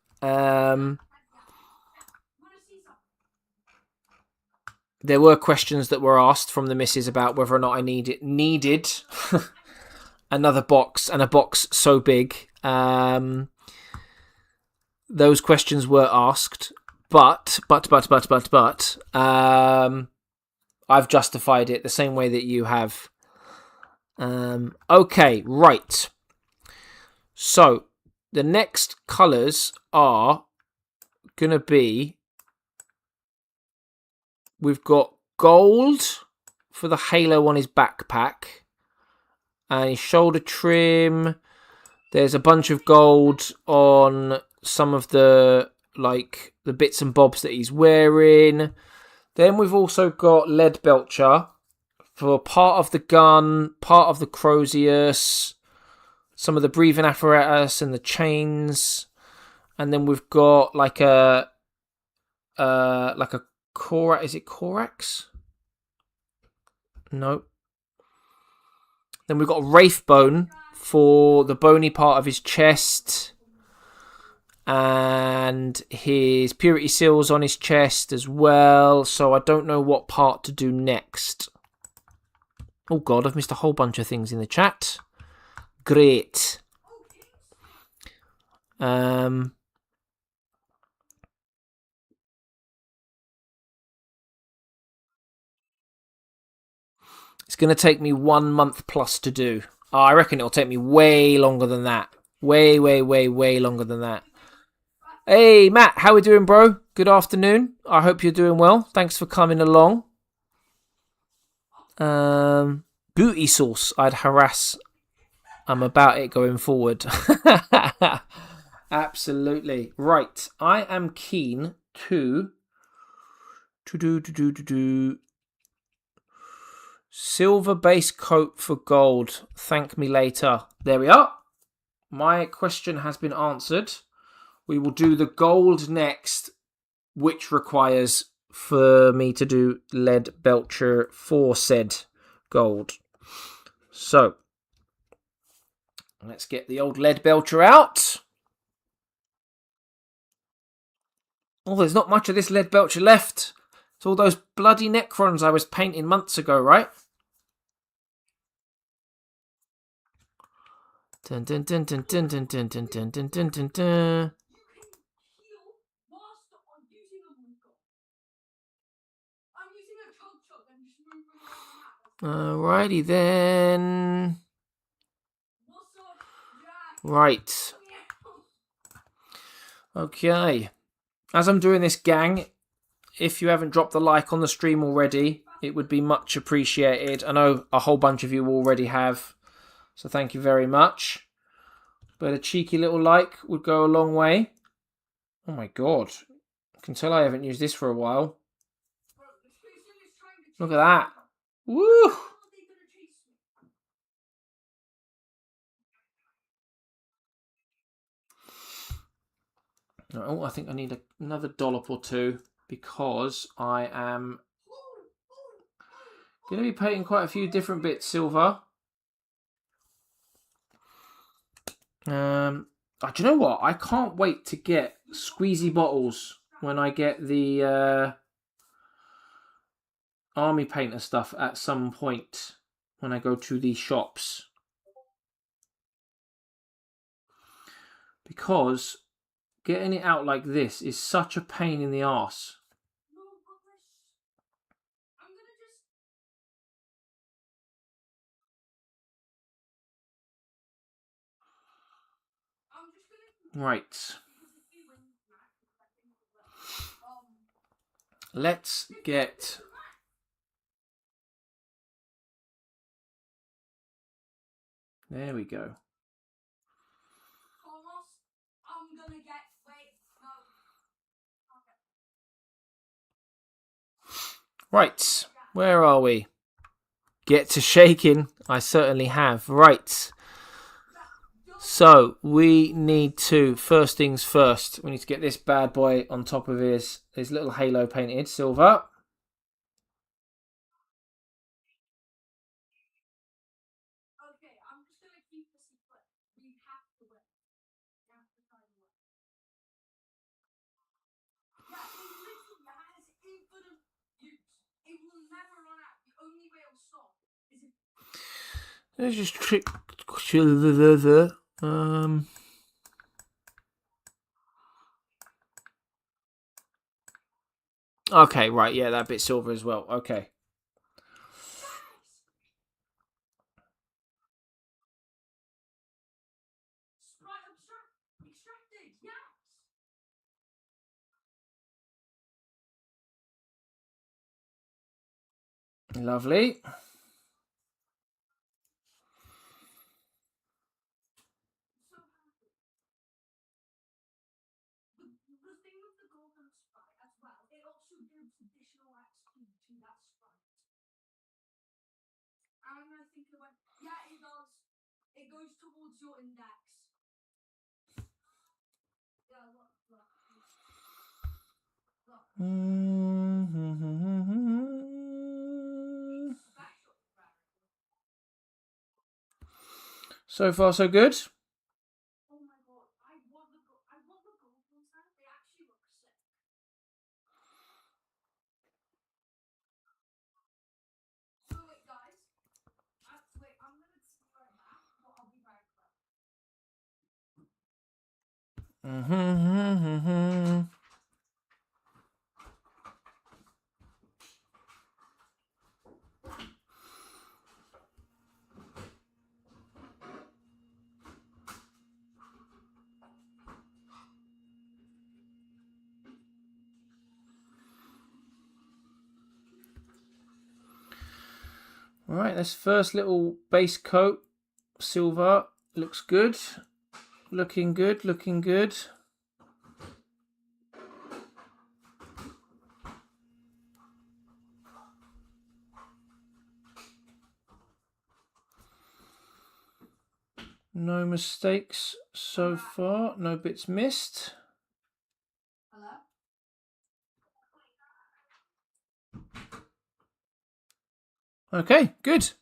There were questions that were asked from the missus about whether or not I needed another box, and a box so big. Those questions were asked, but I've justified it the same way that you have. Okay, right. So the next colours are gonna be, we've got gold for the halo on his backpack and his shoulder trim. There's a bunch of gold on some of the bits and bobs that he's wearing. Then we've also got lead belcher for part of the gun, part of the crozius, some of the breathing apparatus and the chains. And then we've got like a Korax. Is it Korax? No. Then we've got a Wraith bone for the bony part of his chest. And his purity seals on his chest as well. So I don't know what part to do next. Oh god, I've missed a whole bunch of things in the chat. Great. It's going to take me 1 month plus to do. Oh, I reckon it'll take me way longer than that. Way longer than that. Hey, Matt, how we doing, bro? Good afternoon. I hope you're doing well. Thanks for coming along. Booty sauce. I'd harass. I'm about it going forward. Absolutely. Right. I am keen to do silver base coat for gold. Thank me later. There we are. My question has been answered. We will do the gold next, which requires for me to do lead belcher for said gold. So let's get the old lead belcher out. Oh, there's not much of this lead belcher left. It's all those bloody Necrons I was painting months ago, right? Dun dun dun dun dun dun dun dun dun dun dun dun dun. Alrighty then. Right. Okay. As I'm doing this, gang, if you haven't dropped the like on the stream already, it would be much appreciated. I know a whole bunch of you already have, so thank you very much. But a cheeky little like would go a long way. Oh my god. I can tell I haven't used this for a while. Look at that. Woo! Oh, I think I need another dollop or two. because I am going to be painting quite a few different bits silver. Do you know what? I can't wait to get squeezy bottles when I get the army painter stuff at some point when I go to the shops. Because getting it out like this is such a pain in the arse. No, but this... I'm gonna just... I'm just gonna... Right. Let's get... There we go. Thomas, I'm gonna get... Wait, no. Okay. Right. Where are we? Get to shaking. I certainly have. Right. So we need to, first things first, we need to get this bad boy on top of his little halo painted silver. Okay, I'm just gonna keep the secret. We have to win. We have to try to win. Yeah, it literally has infinite use. It will never run out. The only way it'll stop is if... Let's just trick. Okay, right, yeah, that bit silver as well. Okay. Extracted, yes! Lovely. The thing with the golden sprite as well, it also gives additional XP to that sprite. And I think it went... Yeah, it does. It goes towards your index. Yeah, look. So far, so good. Oh my god, I want the gold ones now. They actually look sick. So wait, guys. Wait, I'm gonna be right back, but I'll be back. All right, this first little base coat, silver, looks good. Looking good, looking good. No mistakes so far, no bits missed. Hello? Okay, good.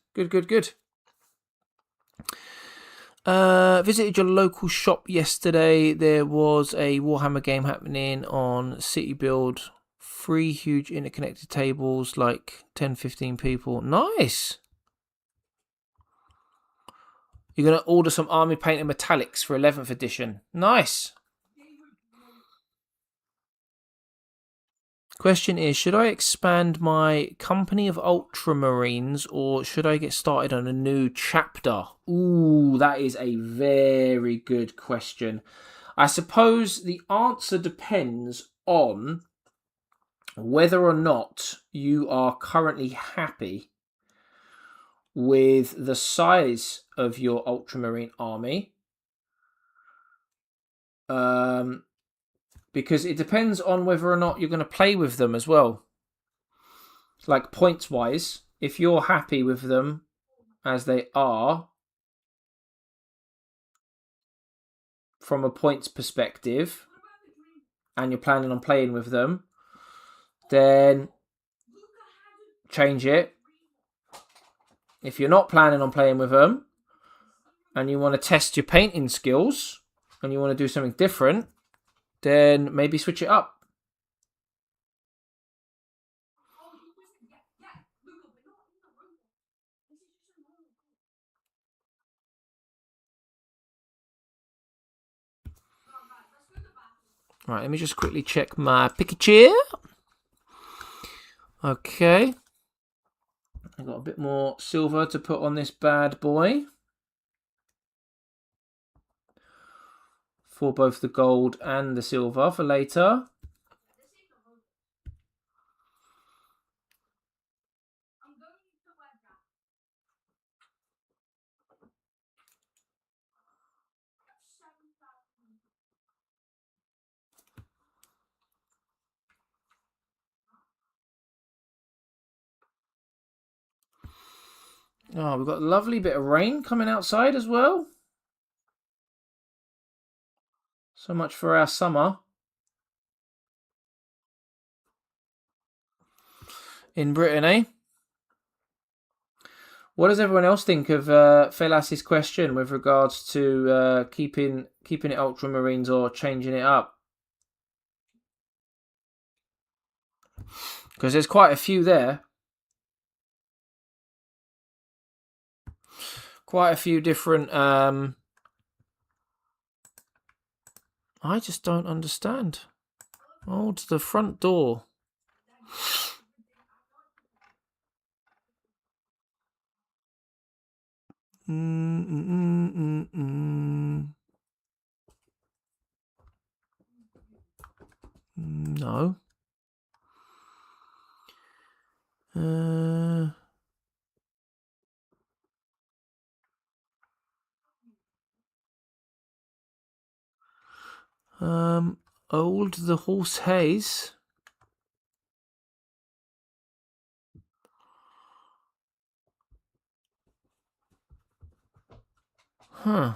Visited your local shop yesterday. There was a Warhammer game happening on City Build. 3 huge interconnected tables, like 10-15 people. Nice. You're going to order some Army Painter Metallics for 11th edition. Nice. Question is, should I expand my company of Ultramarines or should I get started on a new chapter? Ooh, that is a very good question. I suppose the answer depends on whether or not you are currently happy with the size of your Ultramarine army. Because it depends on whether or not you're going to play with them as well. Like points wise, if you're happy with them as they are from a points perspective and you're planning on playing with them, then change it. If you're not planning on playing with them and you want to test your painting skills and you want to do something different, then maybe switch it up. Right, let me just quickly check my Pikachu. Okay. I've got a bit more silver to put on this bad boy. For both the gold and the silver for later. Oh, we've got a lovely bit of rain coming outside as well. So much for our summer. In Britain, eh? What does everyone else think of Felas's question with regards to keeping it Ultramarines or changing it up? Because there's quite a few there. Quite a few different... I just don't understand. Oh, it's the front door. No. Old the horse haze. Huh.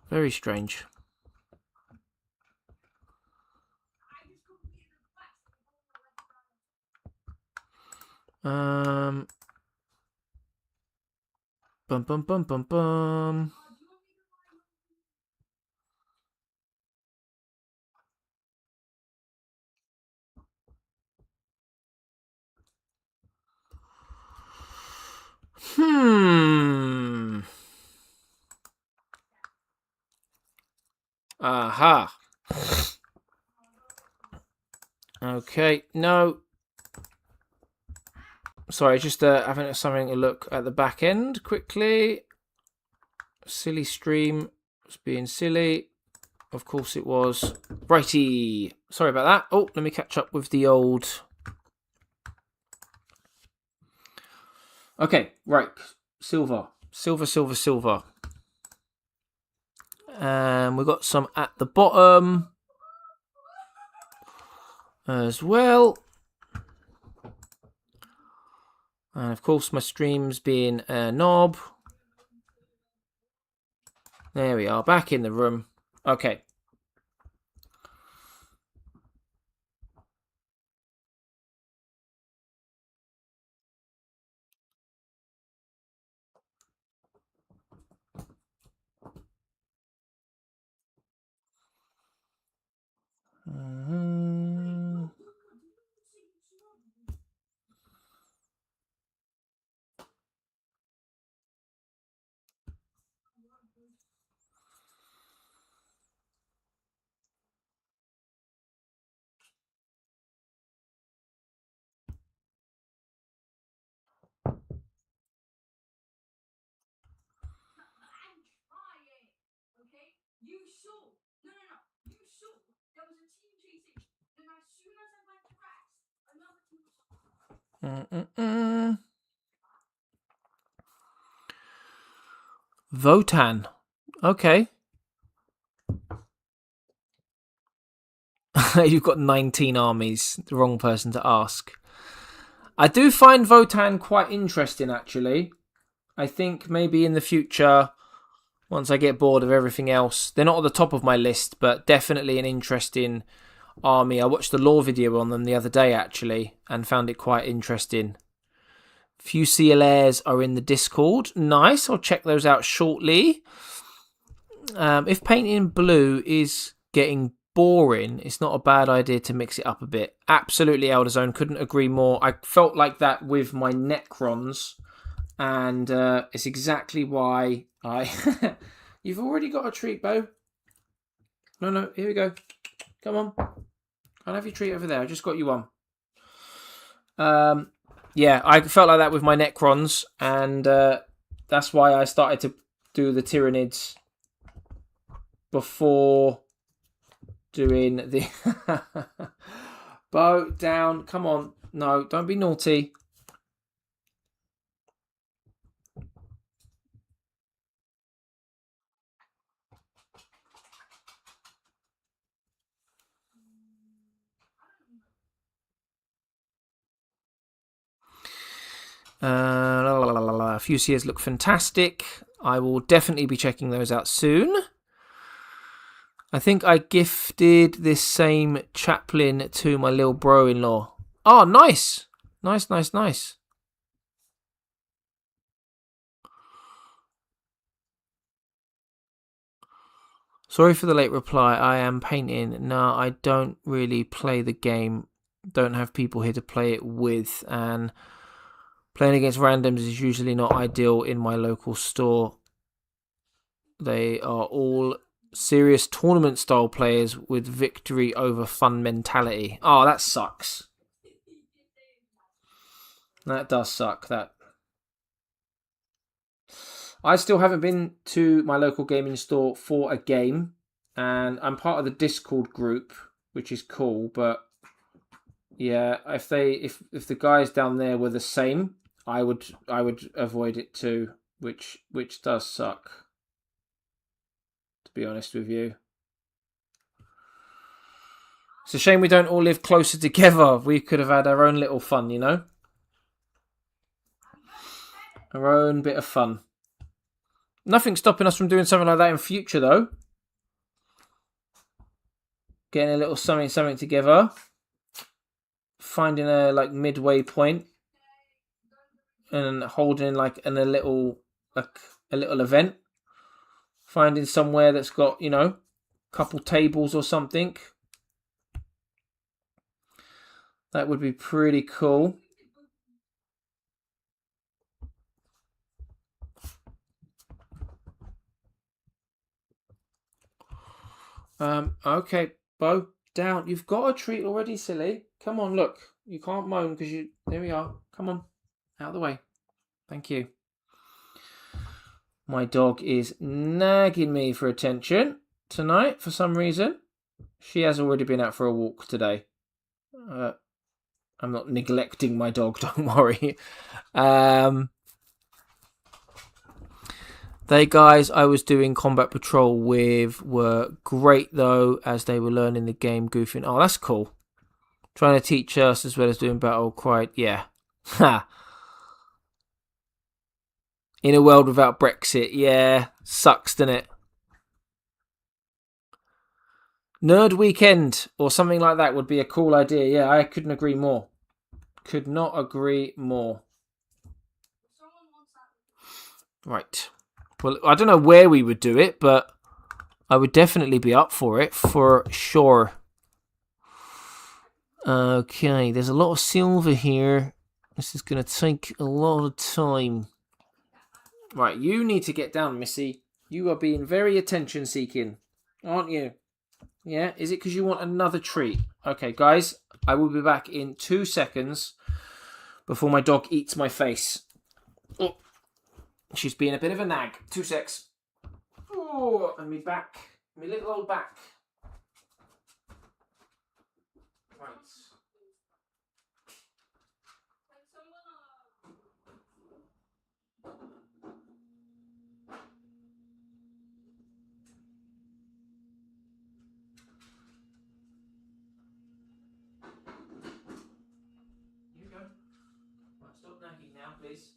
Very strange. Bum bum bum bum bum. Aha. Okay, no. Sorry, just having something to look at the back end quickly. Silly stream. Was being silly. Of course it was. Righty. Sorry about that. Oh, let me catch up with the old... Okay, right. Silver. Silver. And we've got some at the bottom as well. And of course my stream's being a knob. There we are, back in the room. Okay. You saw. No. You saw. There was a team chasing. Then as soon as I went to rest, another team was... Votan. Okay. You've got 19 armies. The wrong person to ask. I do find Votan quite interesting, actually. I think maybe in the future, once I get bored of everything else, they're not at the top of my list, but definitely an interesting army. I watched the lore video on them the other day, actually, and found it quite interesting. Few CLAs are in the Discord. Nice, I'll check those out shortly. If painting in blue is getting boring, it's not a bad idea to mix it up a bit. Absolutely, Elder Zone, couldn't agree more. I felt like that with my Necrons, and it's exactly why I... You've already got a treat, Bo. No, here we go. Come on. I'll have your treat over there. I just got you one. Yeah, I felt like that with my Necrons, and that's why I started to do the Tyranids before doing the... Bo, down. Come on. No, don't be naughty. Fusias look fantastic. I will definitely be checking those out soon. I think I gifted this same chaplain to my little bro-in-law. Oh, nice. Nice. Sorry for the late reply. I am painting. No, I don't really play the game. Don't have people here to play it with, and playing against randoms is usually not ideal in my local store. They are all serious tournament style players with victory over fun mentality. Oh, that sucks. That does suck, that. I still haven't been to my local gaming store for a game, and I'm part of the Discord group, which is cool, but yeah, if the guys down there were the same, I would avoid it too, which does suck, to be honest with you. It's a shame we don't all live closer together. We could have had our own little fun, you know? Our own bit of fun. Nothing's stopping us from doing something like that in future, though. Getting a little something together. Finding a midway point and holding a little event. Finding somewhere that's got, a couple tables or something. That would be pretty cool. Okay, Bo, down. You've got a treat already, silly. Come on, look. You can't moan because you... There we are. Come on. Out of the way. Thank you. My dog is nagging me for attention tonight for some reason. She has already been out for a walk today. I'm not neglecting my dog, don't worry. They guys I was doing combat patrol with were great though, as they were learning the game, goofing. Oh, that's cool. Trying to teach us as well as doing battle cry. Yeah. Ha. In a world without Brexit. Yeah. Sucks, doesn't it? Nerd weekend or something like that would be a cool idea. Yeah, I couldn't agree more. Could not agree more. Right. Well, I don't know where we would do it, but I would definitely be up for it, for sure. Okay, there's a lot of silver here. This is going to take a lot of time. Right, you need to get down, Missy. You are being very attention-seeking, aren't you? Yeah, is it because you want another treat? Okay, guys, I will be back in 2 seconds before my dog eats my face. Oh. She's being a bit of a nag. 2 secs. Oh, and me back. Me little old back. Right. Here we go. Right, stop nagging now, please.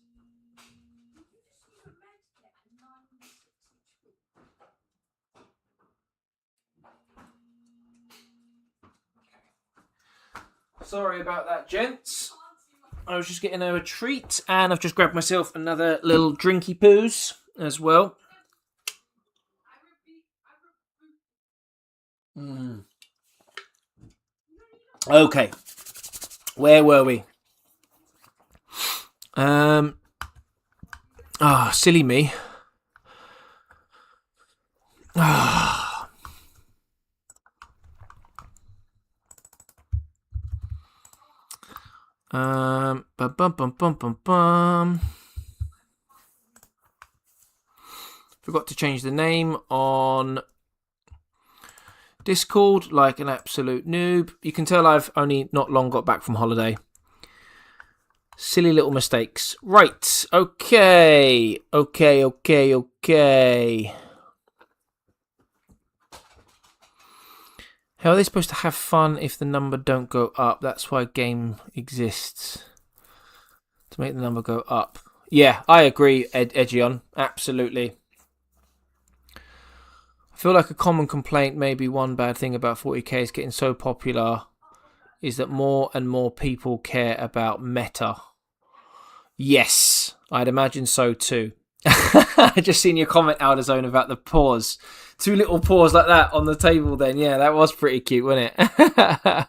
Sorry about that, gents. I was just getting a treat, and I've just grabbed myself another little drinky poos as well. Okay, where were we? Silly me. Bum, bum, bum, bum, bum, bum. Forgot to change the name on Discord like an absolute noob. You can tell I've only not long got back from holiday. Silly little mistakes. Right. Okay. How are they supposed to have fun if the number don't go up? That's why a game exists. To make the number go up. Yeah, I agree, Edgion. Absolutely. I feel like a common complaint, maybe one bad thing about 40k is getting so popular, is that more and more people care about meta. Yes, I'd imagine so too. I just seen your comment, Alderzone, about the paws. 2 little paws like that on the table then. Yeah, that was pretty cute, wasn't it?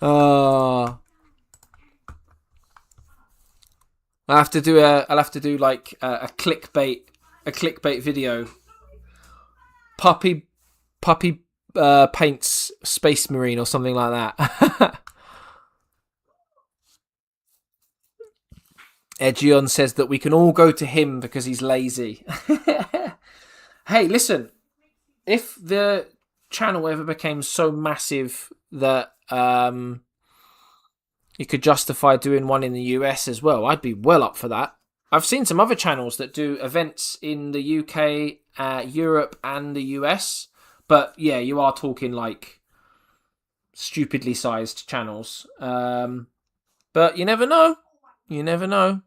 Oh. I'll have to do like a clickbait video. Puppy paints Space Marine or something like that. Edgion says that we can all go to him because he's lazy. Hey, listen. If the channel ever became so massive that you could justify doing one in the US as well, I'd be well up for that. I've seen some other channels that do events in the UK, Europe and the US. But yeah, you are talking like stupidly sized channels. But you never know. You never know.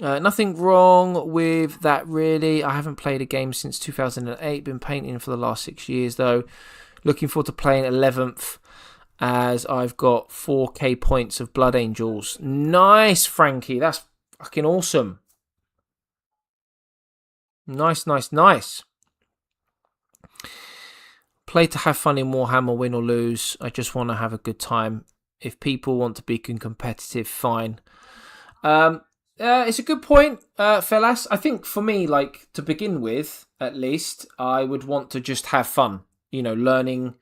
Nothing wrong with that, really. I haven't played a game since 2008. Been painting for the last 6 years, though. Looking forward to playing 11th, as I've got 4k points of Blood Angels. Nice, Frankie. That's fucking awesome. Nice. Play to have fun in Warhammer, win or lose. I just want to have a good time. If people want to be competitive, fine. It's a good point, fellas. I think for me, like, to begin with, at least, I would want to just have fun. You know, learning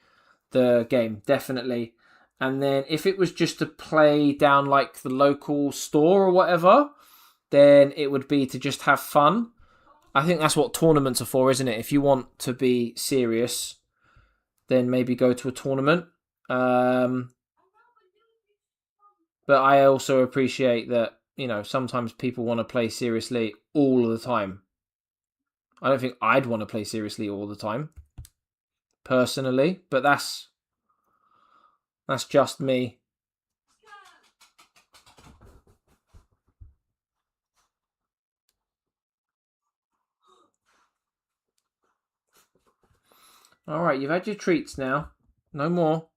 the game, definitely. And then if it was just to play down, like, the local store or whatever, then it would be to just have fun. I think that's what tournaments are for, isn't it? If you want to be serious, then maybe go to a tournament. But I also appreciate that, you know, sometimes people want to play seriously all the time. I don't think I'd want to play seriously all the time, personally, but that's just me. All right, you've had your treats now. No more.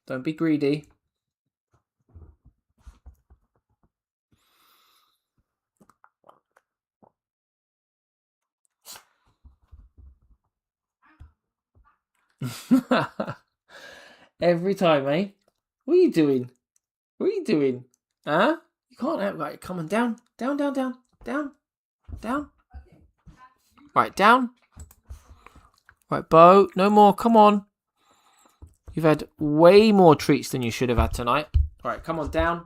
Don't be greedy. Every time, eh? What are you doing? Huh? You can't have, right, come on, down. Right, down. Right, Bo, no more, come on. You've had way more treats than you should have had tonight. All right, come on, down.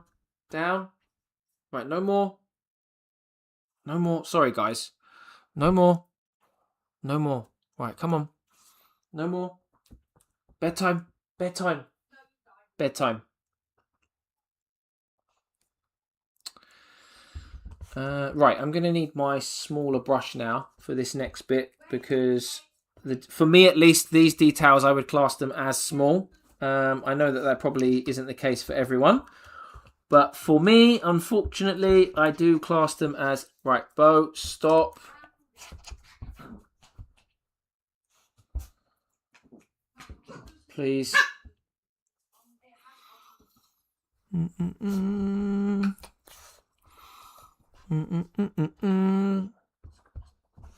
Right, no more. Sorry, guys. No more. Right, come on. No more. Bedtime. Right, I'm going to need my smaller brush now for this next bit, because for me at least, these details I would class them as small. I know that probably isn't the case for everyone, But for me, unfortunately, I do class them as... Right, Bo, stop. Please.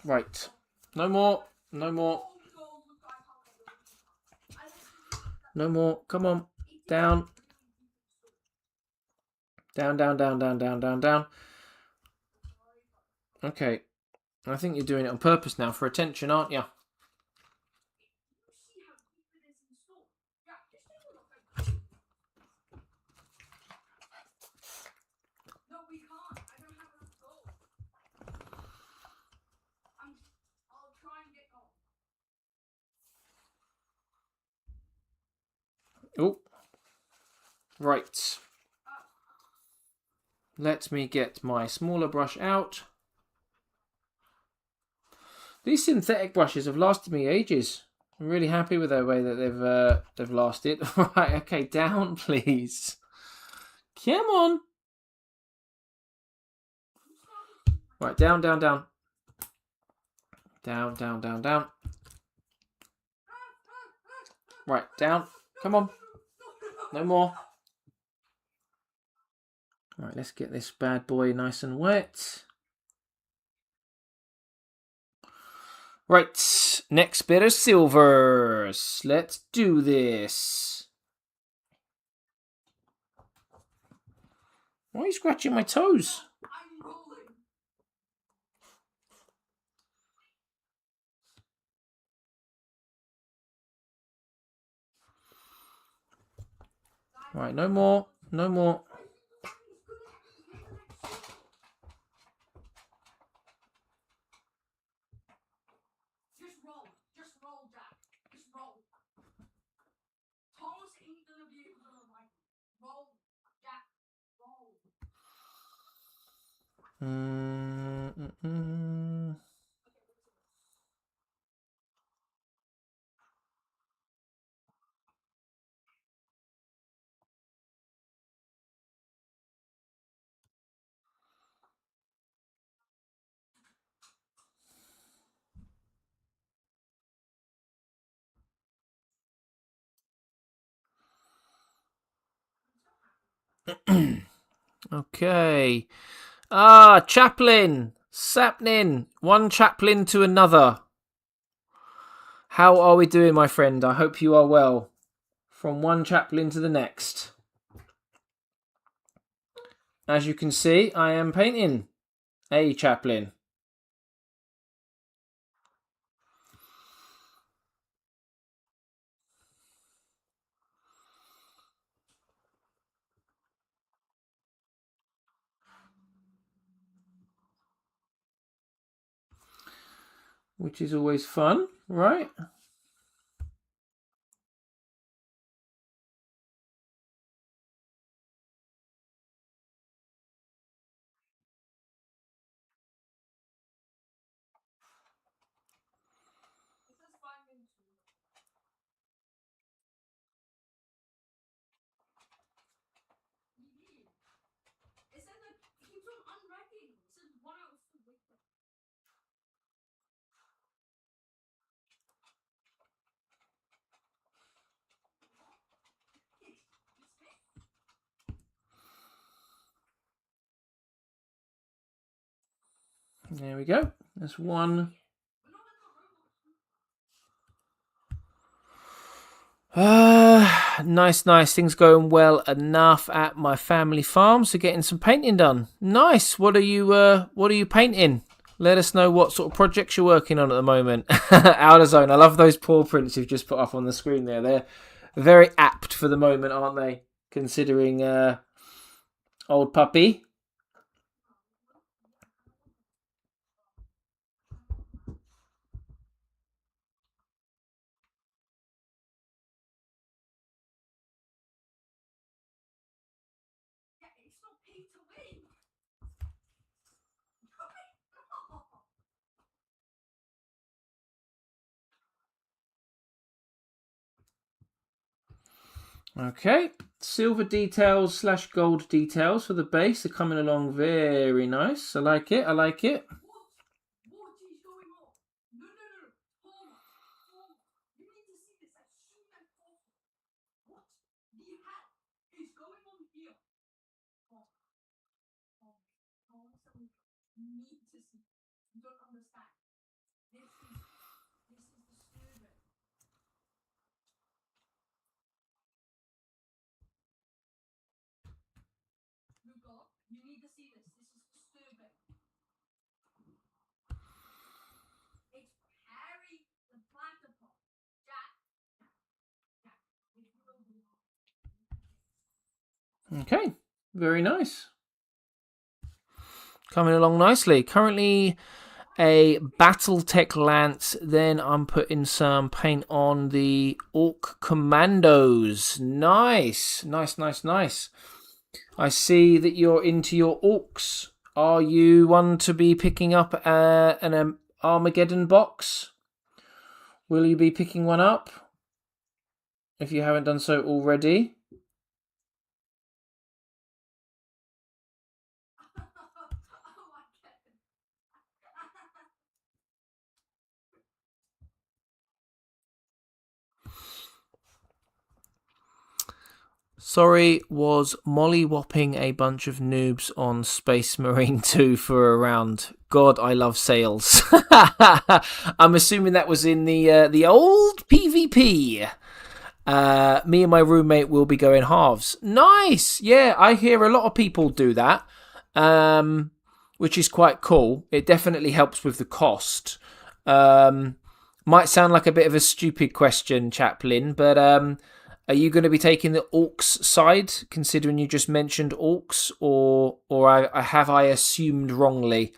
Right. No more. No more. No more. Come on. Down. Down, down, down, down, down, down, down. Okay. I think you're doing it on purpose now for attention, aren't you? No, we can't. I don't have enough gold. I'll try and get gold. Oh. Right. Let me get my smaller brush out. These synthetic brushes have lasted me ages. I'm really happy with the way that they've lasted. Right, okay, down, please. Come on. Right, down, down, down. Down, down, down, down. Right, down. Come on. No more. Right, let's get this bad boy nice and wet. Right, next bit of silvers. Let's do this. Why are you scratching my toes? I'm rolling. Right, no more. No more. Just roll. Just roll, Jack. Just roll. Thomas ain't gonna be able to like roll. Jack, roll. Okay. Chaplain. Sapnin. One chaplain to another. How are we doing, my friend? I hope you are well. From one chaplain to the next. As you can see, I am painting a chaplain. Which is always fun, right? It says 5 minutes. It says like it keeps on unwrapping. It says 1 out of 4. There we go. That's one. Nice. Things going well enough at my family farm, so getting some painting done. Nice. What are you painting? Let us know what sort of projects you're working on at the moment. Outer Zone. I love those paw prints you've just put up on the screen there. They're very apt for the moment, aren't they? Considering old puppy. Yeah, it's not pay to win. Okay, silver details / gold details for the base are coming along very nice. I like it. I like it. What is going on? No. Thomas. You need to see this as soon as possible. What the hell is going on here? Thomas, you need to see. You don't understand. This is disturbing. Luca, you need to see this. This is disturbing. It's Harry the Platypus. Jack. If you will be. Okay, very nice. Coming along nicely. Currently a Battletech Lance. Then I'm putting some paint on the Orc Commandos. Nice. I see that you're into your Orcs. Are you one to be picking up an Armageddon box? Will you be picking one up? If you haven't done so already. Sorry, was molly-whopping a bunch of noobs on Space Marine 2 for a round. God, I love sales. I'm assuming that was in the old PvP. Me and my roommate will be going halves. Nice! Yeah, I hear a lot of people do that, which is quite cool. It definitely helps with the cost. Might sound like a bit of a stupid question, Chaplain, but are you going to be taking the Orcs side, considering you just mentioned Orcs, or have I assumed wrongly?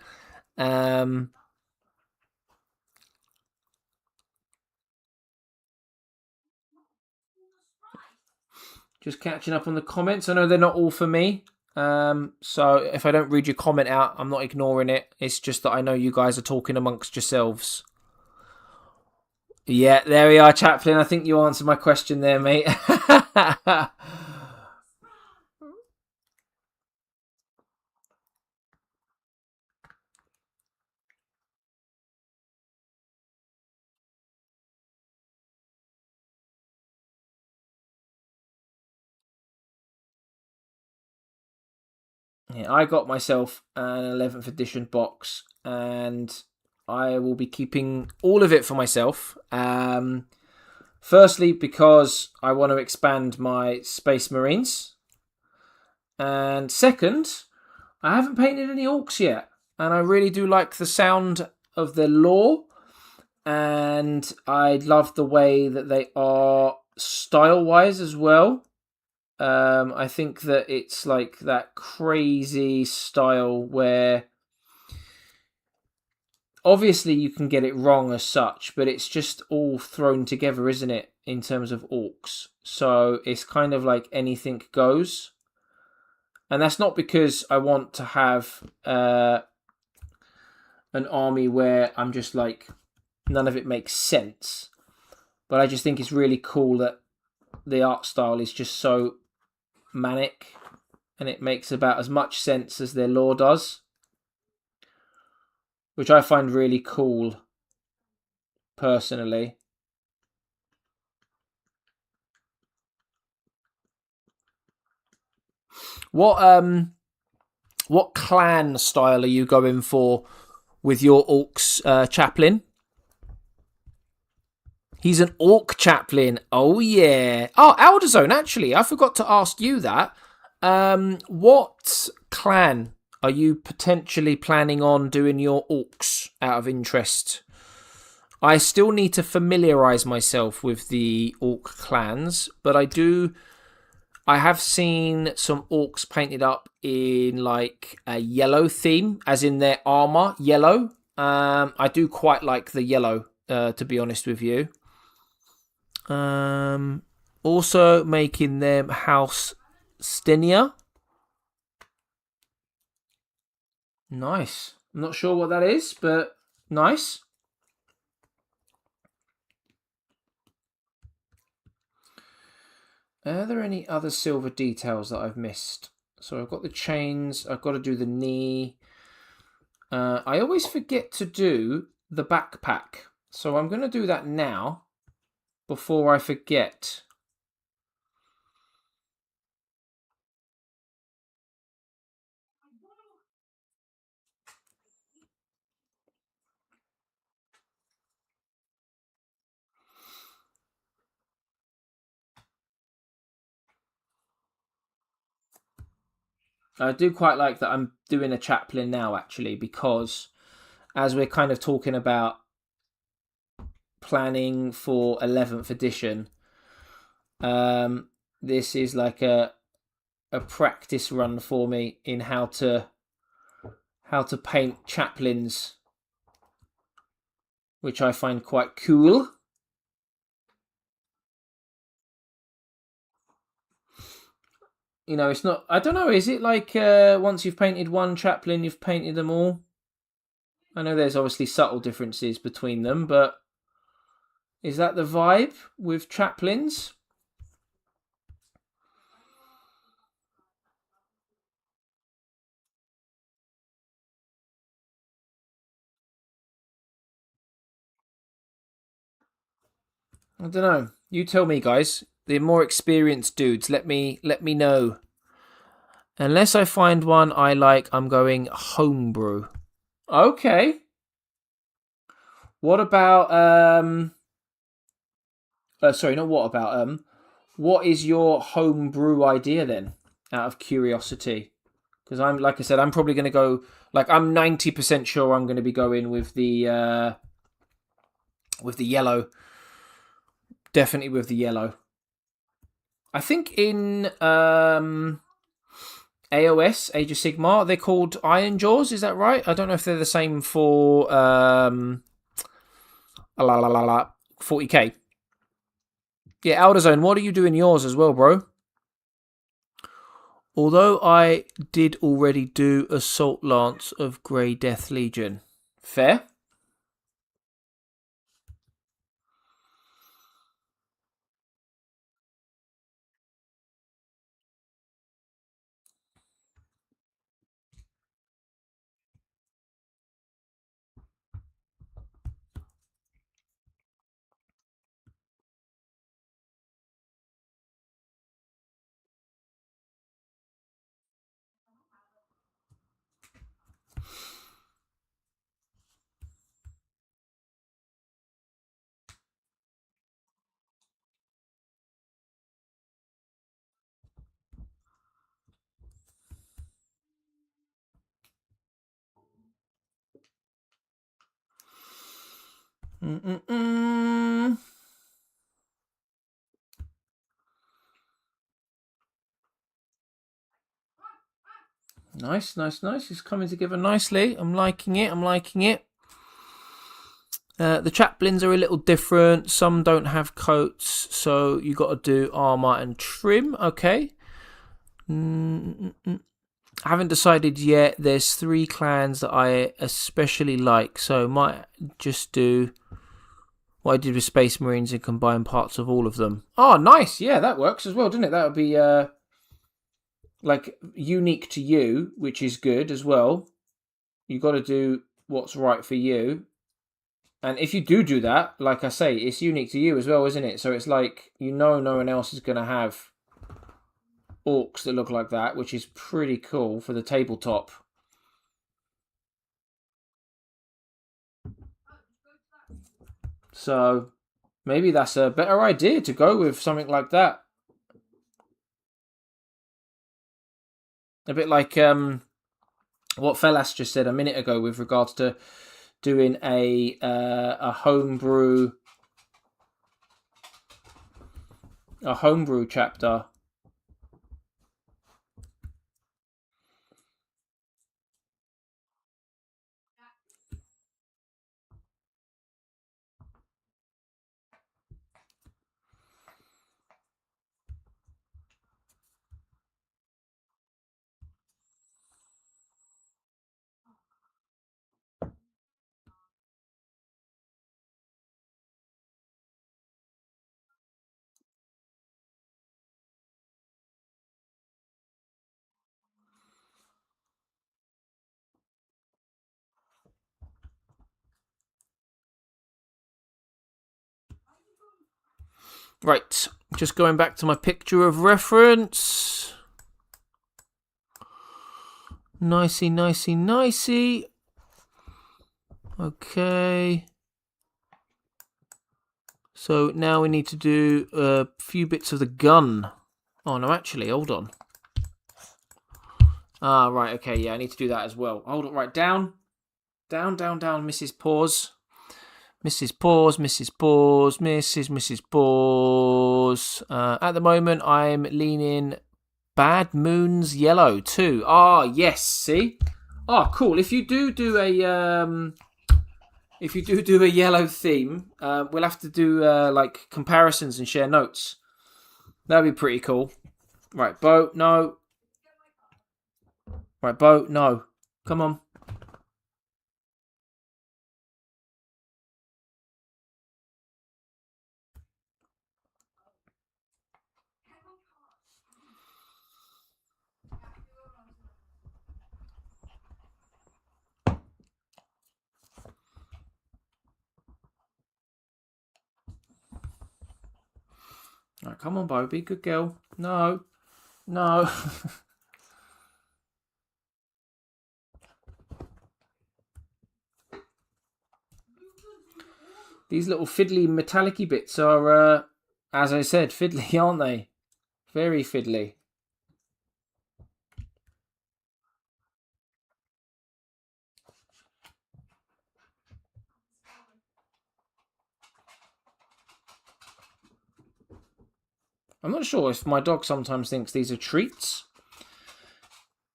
Just catching up on the comments. I know they're not all for me. So if I don't read your comment out, I'm not ignoring it. It's just that I know you guys are talking amongst yourselves. Yeah, there we are, Chaplain. I think you answered my question there, mate. Yeah, I got myself an 11th edition box, and I will be keeping all of it for myself. Firstly, because I want to expand my Space Marines, and second, I haven't painted any Orcs yet, and I really do like the sound of their lore, and I love the way that they are style-wise as well. I think that it's like that crazy style where obviously you can get it wrong as such, but it's just all thrown together, isn't it, in terms of Orcs? So it's kind of like anything goes. And that's not because I want to have an army where I'm just like, none of it makes sense. But I just think it's really cool that the art style is just so manic, and it makes about as much sense as their lore does, which I find really cool personally. What clan style are you going for with your Orcs, Chaplain? He's an Orc Chaplain. Oh yeah. Oh, Alderzone, actually, I forgot to ask you that. What clan are you potentially planning on doing your Orcs out of interest? I still need to familiarise myself with the Orc clans, but I have seen some Orcs painted up in like a yellow theme, as in their armour yellow. I do quite like the yellow, to be honest with you. Also making them House Stinia. Nice. I'm not sure what that is, but nice. Are there any other silver details that I've missed? So I've got the chains. I've got to do the knee. I always forget to do the backpack. So I'm going to do that now before I forget. I do quite like that I'm doing a chaplain now, actually, because as we're kind of talking about planning for 11th edition, this is like a practice run for me in how to paint chaplains, which I find quite cool. You know, it's not. I don't know. Is it like once you've painted one chaplain, you've painted them all? I know there's obviously subtle differences between them, but is that the vibe with chaplains? I don't know. You tell me, guys. The more experienced dudes, let me know. Unless I find one I like, I'm going homebrew. Okay. What about sorry, not what about what is your homebrew idea then? Out of curiosity, because I'm like I said, I'm probably going to go. Like I'm 90% sure I'm going to be going with the yellow. Definitely with the yellow. I think in AOS, Age of Sigmar, they're called Iron Jaws. Is that right? I don't know if they're the same for 40k. Yeah, Elder Zone. What are you doing yours as well, bro? Although I did already do Assault Lance of Grey Death Legion. Fair. Mm-mm-mm. Nice, nice, nice. It's coming together nicely. I'm liking it. I'm liking it. The chaplains are a little different. Some don't have coats, so you got to do armor and trim. Okay. I haven't decided yet. There's 3 clans that I especially like, so might just do what I did with Space Marines and combine parts of all of them. Oh, nice. Yeah, that works as well, doesn't it? That would be like unique to you, which is good as well. You got to do what's right for you. And if you do that, like I say, it's unique to you as well, isn't it? So it's like, no one else is going to have orcs that look like that, which is pretty cool for the tabletop. So maybe that's a better idea to go with something like that. A bit like what Felas just said a minute ago with regards to doing a homebrew chapter. Right, just going back to my picture of reference. Nicey, nicey, nicey. Okay. So now we need to do a few bits of the gun. Oh, no, actually, hold on. Ah, right, okay, yeah, I need to do that as well. Hold on, right, down. Down, down, down, Mrs. Paws. Mrs. Paws, Mrs. Paws, Mrs. Paws. At the moment, I'm leaning Bad Moons Yellow too. Ah, yes, see? Oh, cool. If you do a yellow theme, we'll have to do like comparisons and share notes. That'd be pretty cool. Right, Bo, no. Right, Bo, no. Come on. Right, come on, Bo, be a good girl. No. No. These little fiddly metallic-y bits are, as I said, fiddly, aren't they? Very fiddly. I'm not sure if my dog sometimes thinks these are treats.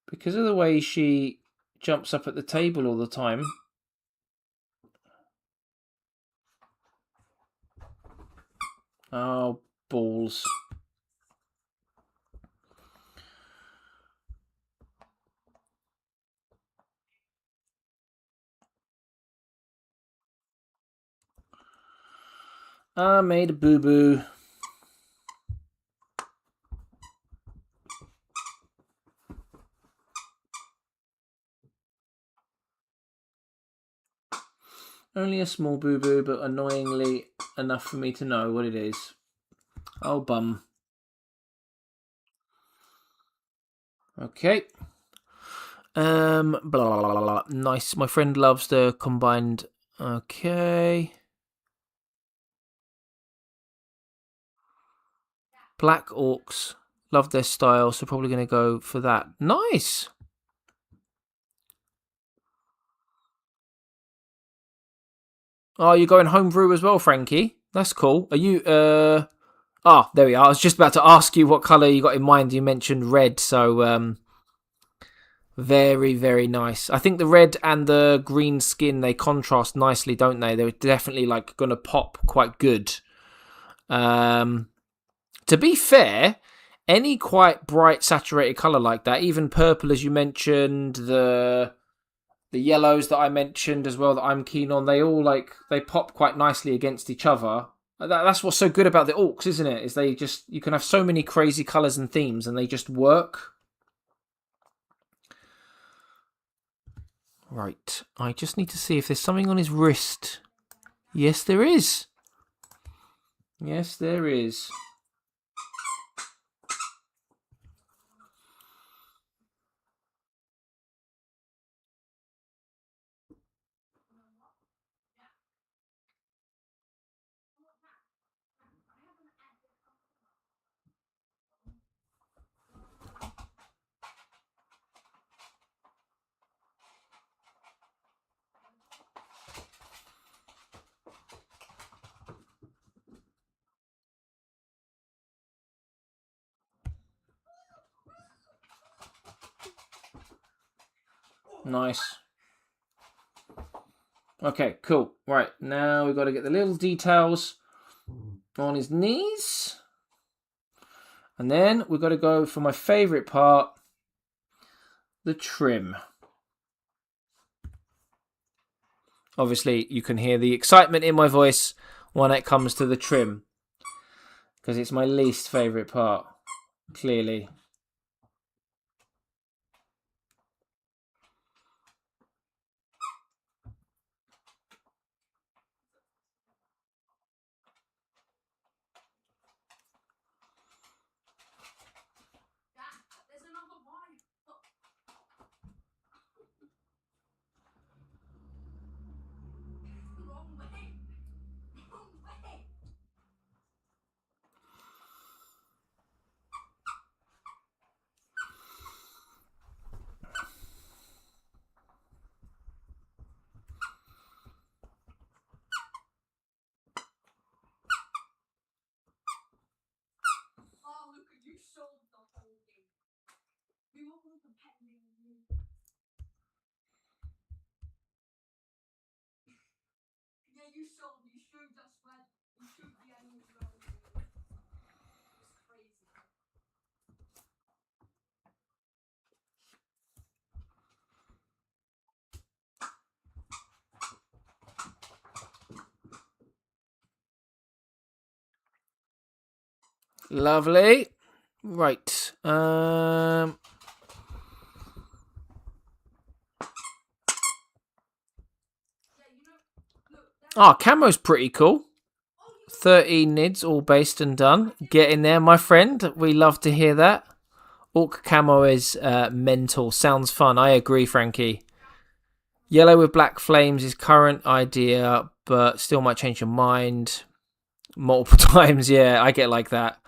Because of the way she jumps up at the table all the time. Oh, balls. I made a boo-boo. Only a small boo-boo, but annoyingly enough for me to know what it is. Oh, bum. Okay. Blah, blah, blah, blah. Nice. My friend loves the combined. Okay. Black Orcs. Love their style, so probably going to go for that. Nice. Oh, you're going homebrew as well, Frankie? That's cool. Are you, Ah, there we are. I was just about to ask you what colour you got in mind. You mentioned red, so, very, very nice. I think the red and the green skin, they contrast nicely, don't they? They're definitely, like, going to pop quite good. To be fair, any quite bright saturated colour like that, even purple as you mentioned, the yellows that I mentioned as well that I'm keen on, they pop quite nicely against each other. That's what's so good about the orcs, isn't it? Is you can have so many crazy colours and themes and they just work. Right, I just need to see if there's something on his wrist. Yes, there is. Yes, there is. Nice. Okay, cool. Right, now we've got to get the little details on his knees. And then we've got to go for my favourite part, the trim. Obviously, you can hear the excitement in my voice when it comes to the trim. Because it's my least favourite part, clearly. you saw you should just went. You should be animals around you. It's crazy. Lovely. Right. Oh, camo's pretty cool. 13 nids, all based and done. Get in there, my friend. We love to hear that. Orc camo is mental. Sounds fun. I agree, Frankie. Yellow with black flames is current idea, but still might change your mind multiple times. Yeah, I get like that.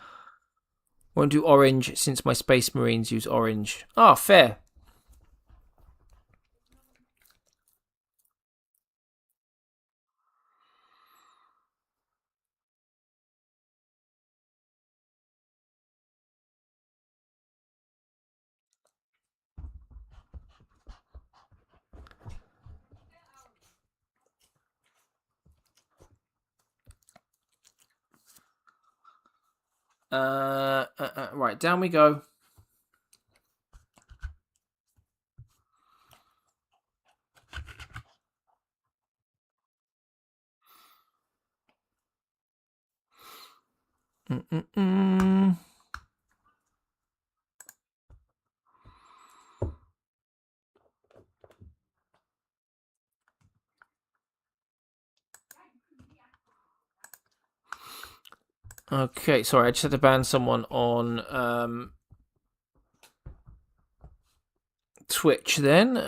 Won't do orange since my Space Marines use orange. Oh, fair. Right, down we go. Okay, sorry, I just had to ban someone on Twitch then. There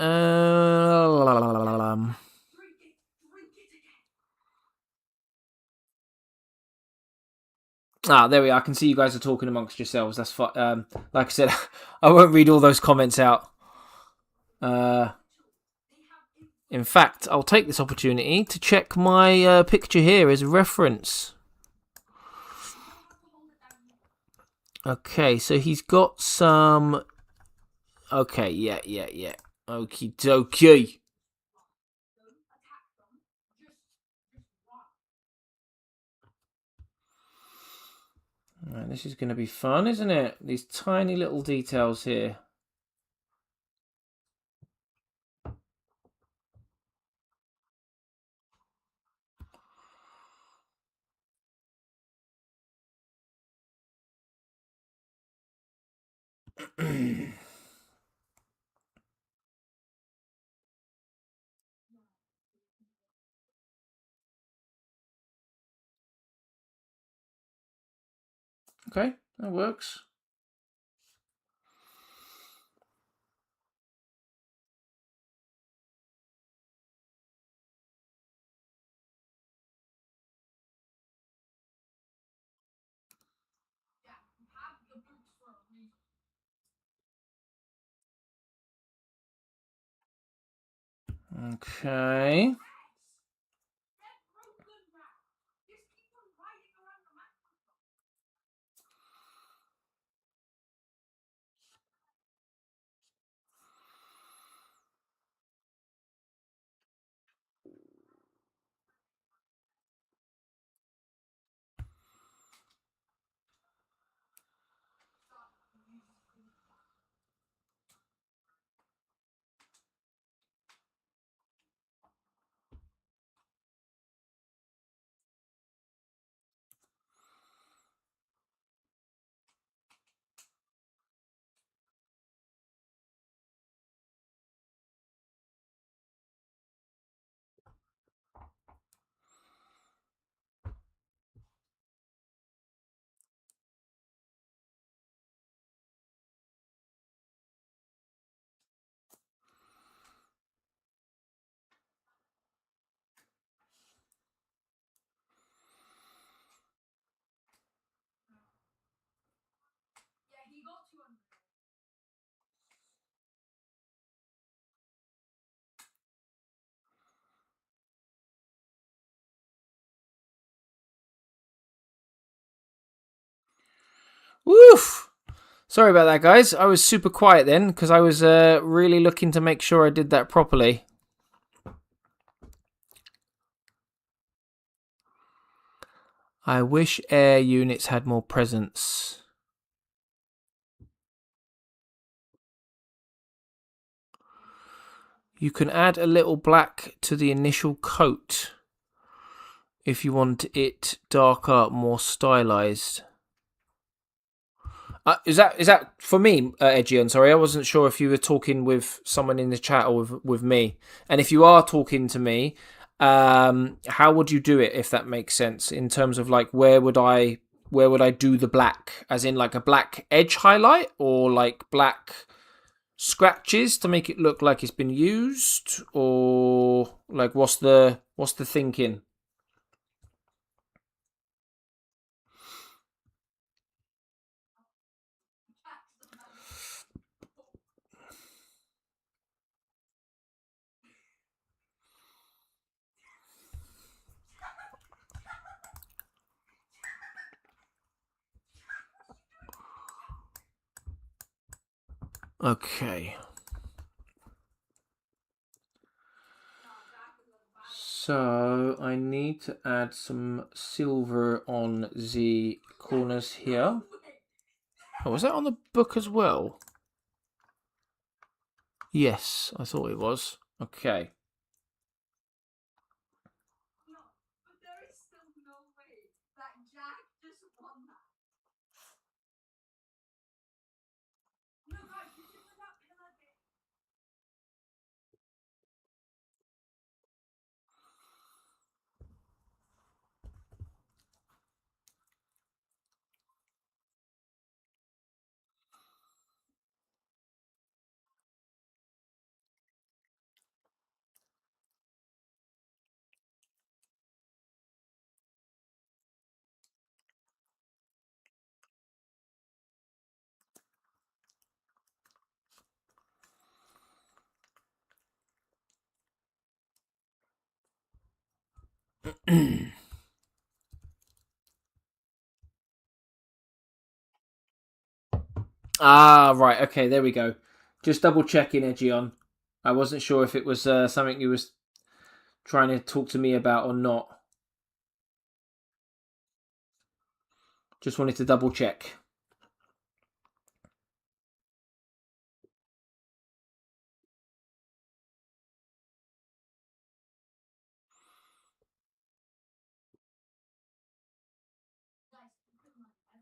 we are. I can see you guys are talking amongst yourselves. That's fine. Like I said, I won't read all those comments out. In fact, I'll take this opportunity to check my picture here as a reference. Okay, so he's got some... Okay, yeah. Okie dokie. Right, this is going to be fun, isn't it? These tiny little details here. Okay, that works. Okay. Woof! Sorry about that, guys. I was super quiet then because I was really looking to make sure I did that properly. I wish air units had more presence. You can add a little black to the initial coat if you want it darker, more stylized. Is that for me, Edgion? Sorry, I wasn't sure if you were talking with someone in the chat or with me. And if you are talking to me, how would you do it, if that makes sense, in terms of like where would I do the black, as in like a black edge highlight or like black scratches to make it look like it's been used, or like what's the thinking? Okay. So I need to add some silver on the corners here. Oh, was that on the book as well? Yes, I thought it was. Okay. No, but there is still no way that Jack just won that. No, guys, did you put that pillar there? Ah, right. Okay, there we go. Just double checking, Edgion. I wasn't sure if it was something you was trying to talk to me about or not. Just wanted to double check.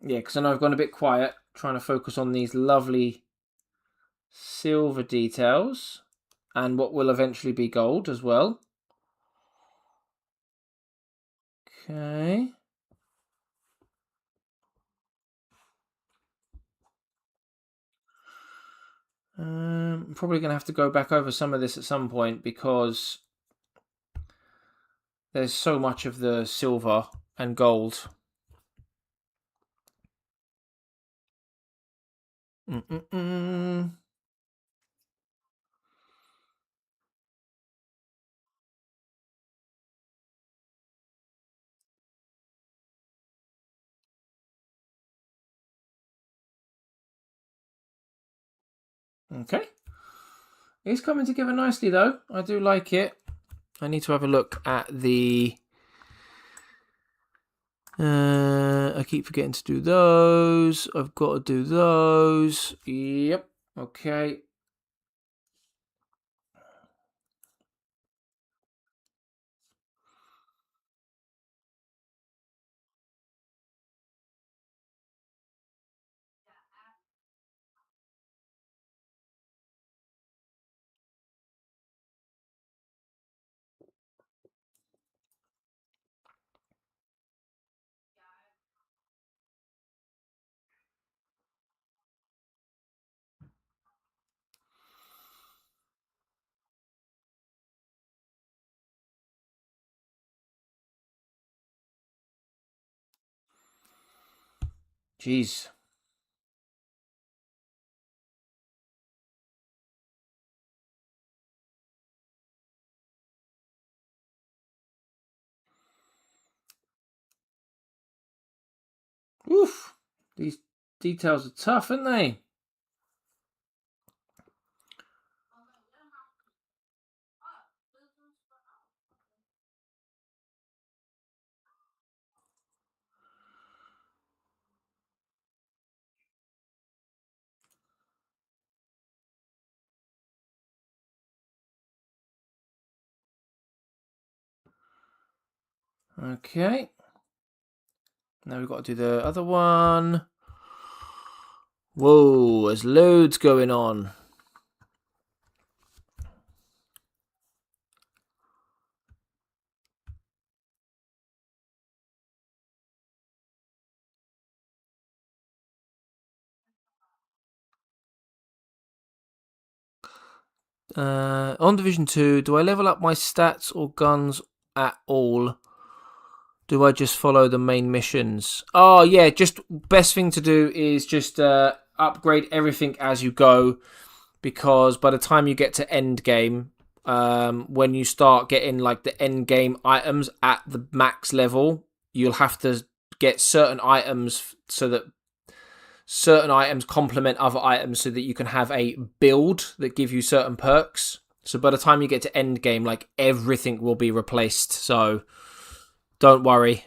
Yeah, because I know I've gone a bit quiet, trying to focus on these lovely silver details and what will eventually be gold as well. Okay. I'm probably going to have to go back over some of this at some point because there's so much of the silver and gold. Okay. It's coming together nicely though. I do like it. I need to have a look at the... I keep forgetting to do those. I've got to do those. Yep. Okay. Jeez. Oof. These details are tough, aren't they? Okay. Now we've got to do the other one. Whoa, there's loads going on. On Division 2, do I level up my stats or guns at all? Do I just follow the main missions? Oh, yeah, just best thing to do is just upgrade everything as you go, because by the time you get to end game, when you start getting like the end game items at the max level, you'll have to get certain items so that certain items complement other items so that you can have a build that give you certain perks. So by the time you get to end game, like everything will be replaced. So don't worry,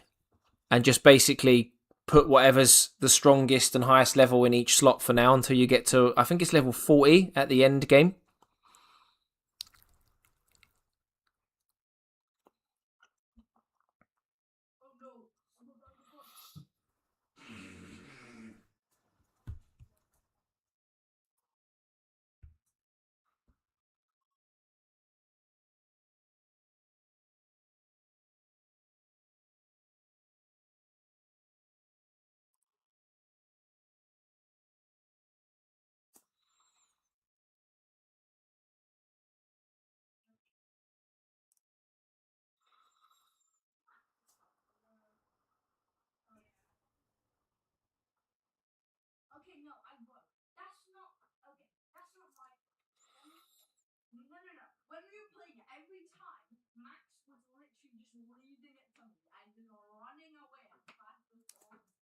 and just basically put whatever's the strongest and highest level in each slot for now until you get to, I think it's level 40 at the end game. Oh no, someone got the phone. Okay, no, I won't. That's not okay. That's not my. No, no, no. When we were playing it, every time Max was literally just leaving it to me and just running away as fast as possible.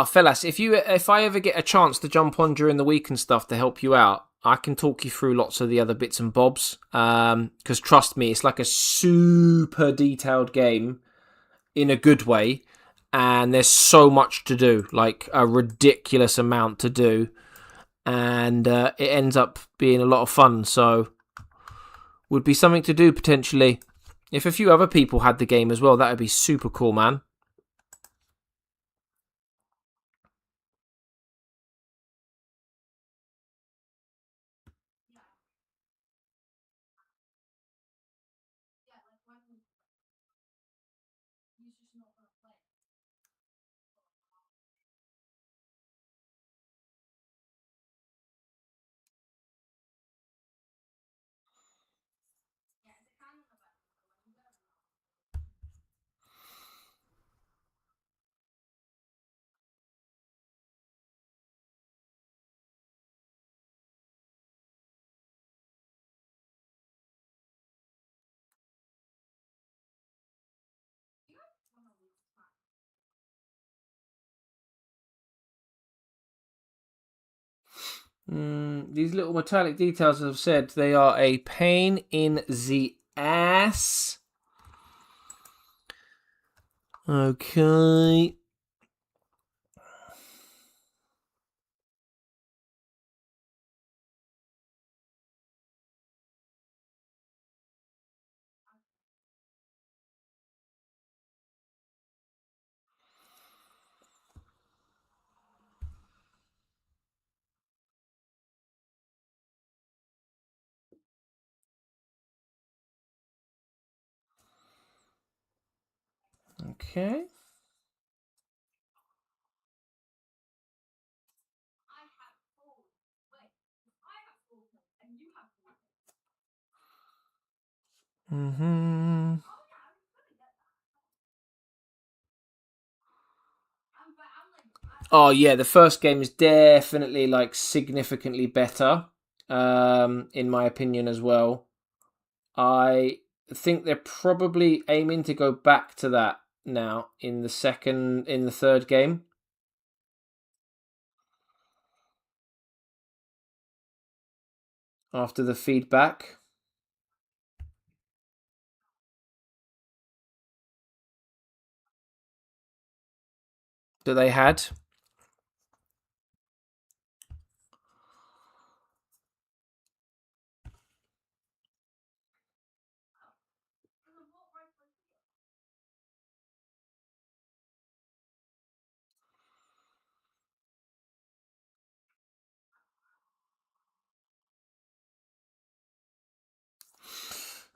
Fellas, if I ever get a chance to jump on during the week and stuff to help you out, I can talk you through lots of the other bits and bobs. Because trust me, it's like a super detailed game in a good way, and there's so much to do, like a ridiculous amount to do, and it ends up being a lot of fun. So, would be something to do potentially. If a few other people had the game as well, that would be super cool, man. Yeah, yeah. Like when he's just not gonna play it. Yeah, it's a kind of about when you go. You know, one of these times. These little metallic details, as I've said, they are a pain in the ass. Okay. Okay. I have full. Wait, I have full and you have full. Mm-hmm. Oh yeah, I was gonna get that. I'm like, Oh yeah, the first game is definitely like significantly better, in my opinion as well. I think they're probably aiming to go back to that now in the third game. After the feedback. that they had.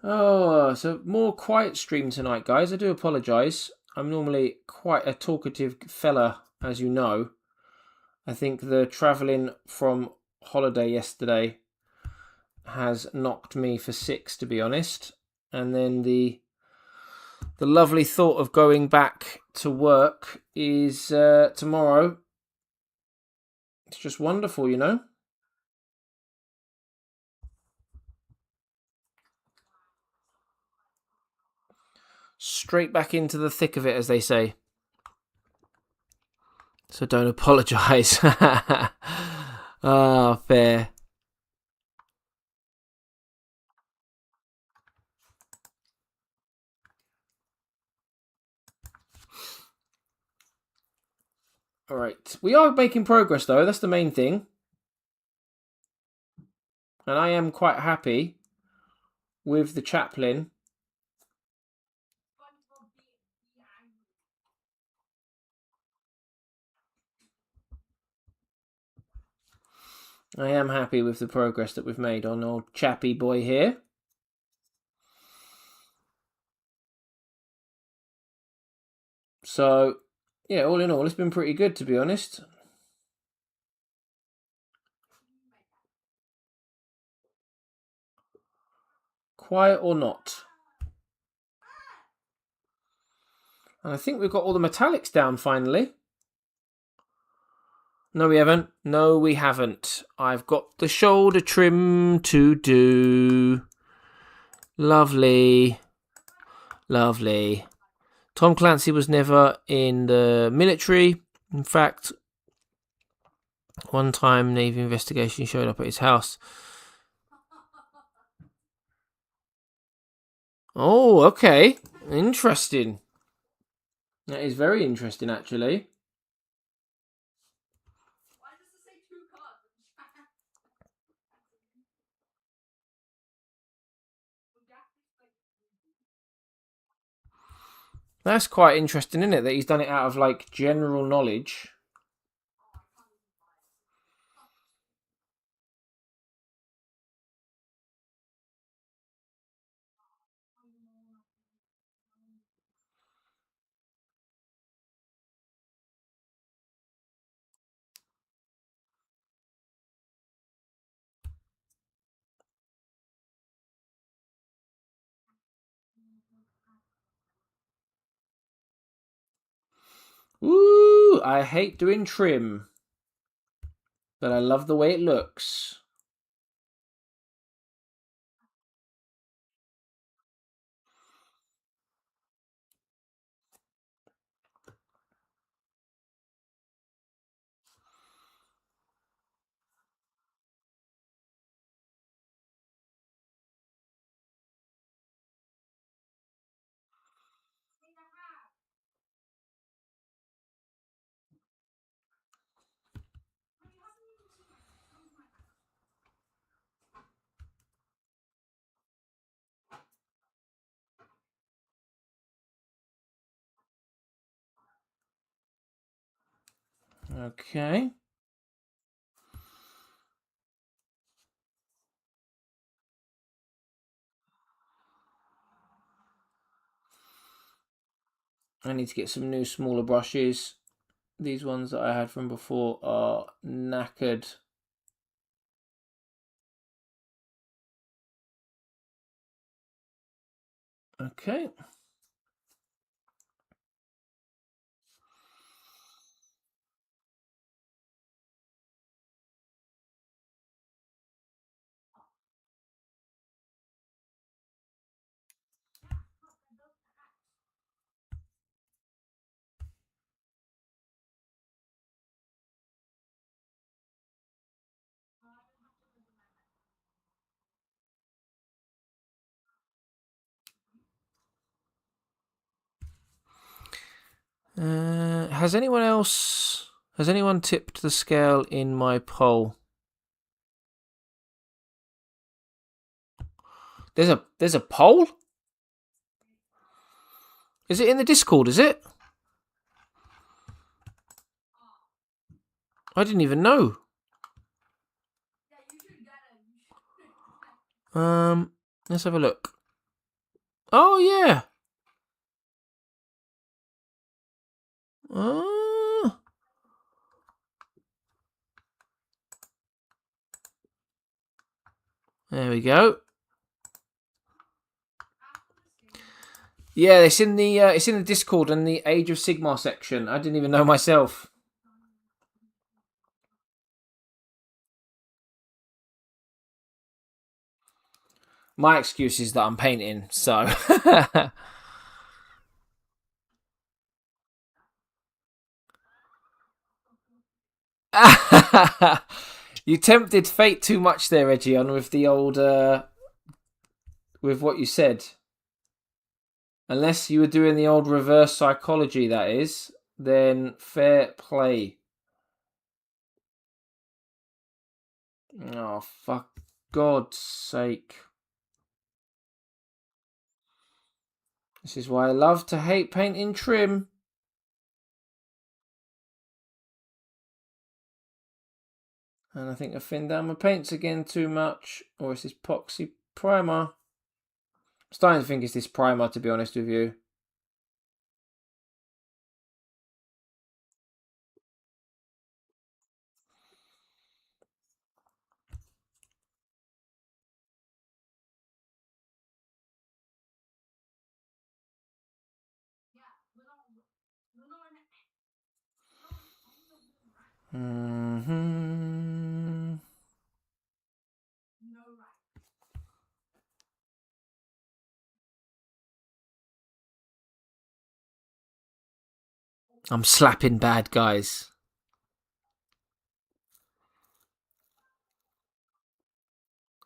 Oh, so more quiet stream tonight, guys. I do apologise. I'm normally quite a talkative fella, as you know. I think the travelling from holiday yesterday has knocked me for 6, to be honest. And then the lovely thought of going back to work is tomorrow. It's just wonderful, you know. Straight back into the thick of it, as they say. So don't apologise. Ah, fair. All right. We are making progress, though. That's the main thing. And I am quite happy with the chaplain. I am happy with the progress that we've made on old chappy boy here. So, yeah, all in all, it's been pretty good, to be honest. Quiet or not. And I think we've got all the metallics down finally. No, we haven't. No, we haven't. I've got the shoulder trim to do. Lovely. Lovely. Tom Clancy was never in the military. In fact, one time Navy investigation showed up at his house. Oh, okay. Interesting. That is very interesting, actually. Why does it say 2 cards? That's quite interesting, isn't it? That he's done it out of, like, general knowledge. Ooh, I hate doing trim. But I love the way it looks. Okay. I need to get some new smaller brushes. These ones that I had from before are knackered. Okay. has anyone tipped the scale in my poll? There's a poll? Is it in the Discord, is it? I didn't even know. Let's have a look. Oh yeah. There we go. Yeah, it's in the Discord and the Age of Sigmar section. I didn't even know myself. My excuse is that I'm painting, so. You tempted fate too much there, Region, with the old, with what you said. Unless you were doing the old reverse psychology, that is, then fair play. Oh, fuck God's sake. This is why I love to hate painting trim. And I think I thinned down my paints again too much. Or is this epoxy primer? I'm starting to think it's this primer, to be honest with you. I'm slapping bad guys.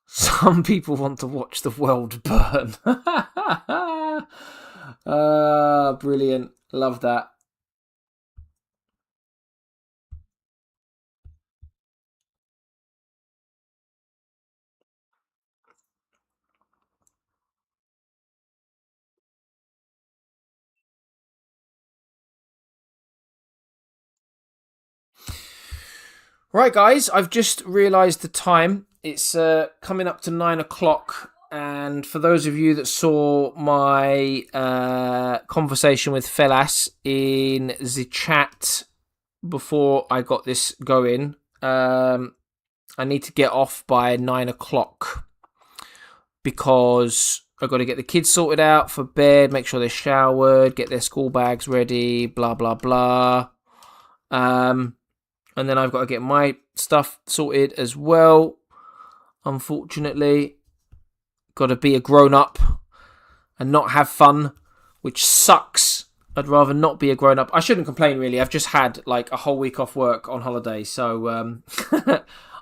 Some people want to watch the world burn. Brilliant. Love that. Right, guys, I've just realised the time. It's coming up to 9 o'clock. And for those of you that saw my conversation with Felas in the chat before I got this going, I need to get off by 9 o'clock because I've got to get the kids sorted out for bed, make sure they're showered, get their school bags ready, blah, blah, blah. And then I've got to get my stuff sorted as well. Unfortunately, got to be a grown-up and not have fun, which sucks. I'd rather not be a grown-up. I shouldn't complain, really. I've just had like a whole week off work on holiday, so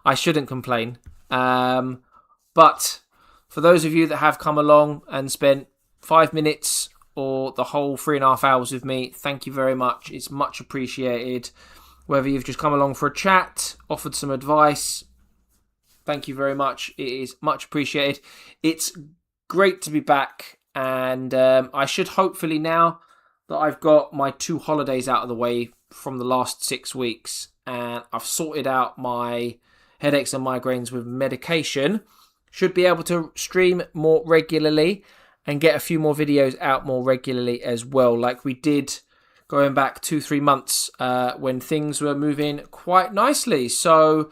I shouldn't complain. But for those of you that have come along and spent 5 minutes or the whole 3.5 hours with me, thank you very much. It's much appreciated. Whether you've just come along for a chat, offered some advice, thank you very much. It is much appreciated. It's great to be back, and I should hopefully, now that I've got my 2 holidays out of the way from the last 6 weeks, and I've sorted out my headaches and migraines with medication, should be able to stream more regularly and get a few more videos out more regularly as well, like we did going back 2-3 months when things were moving quite nicely. So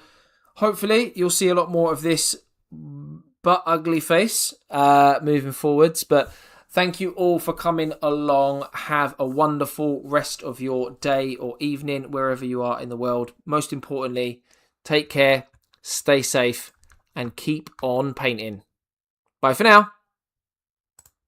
hopefully you'll see a lot more of this but ugly face moving forwards. But thank you all for coming along. Have a wonderful rest of your day or evening, wherever you are in the world. Most importantly, take care, stay safe, and keep on painting. Bye for now.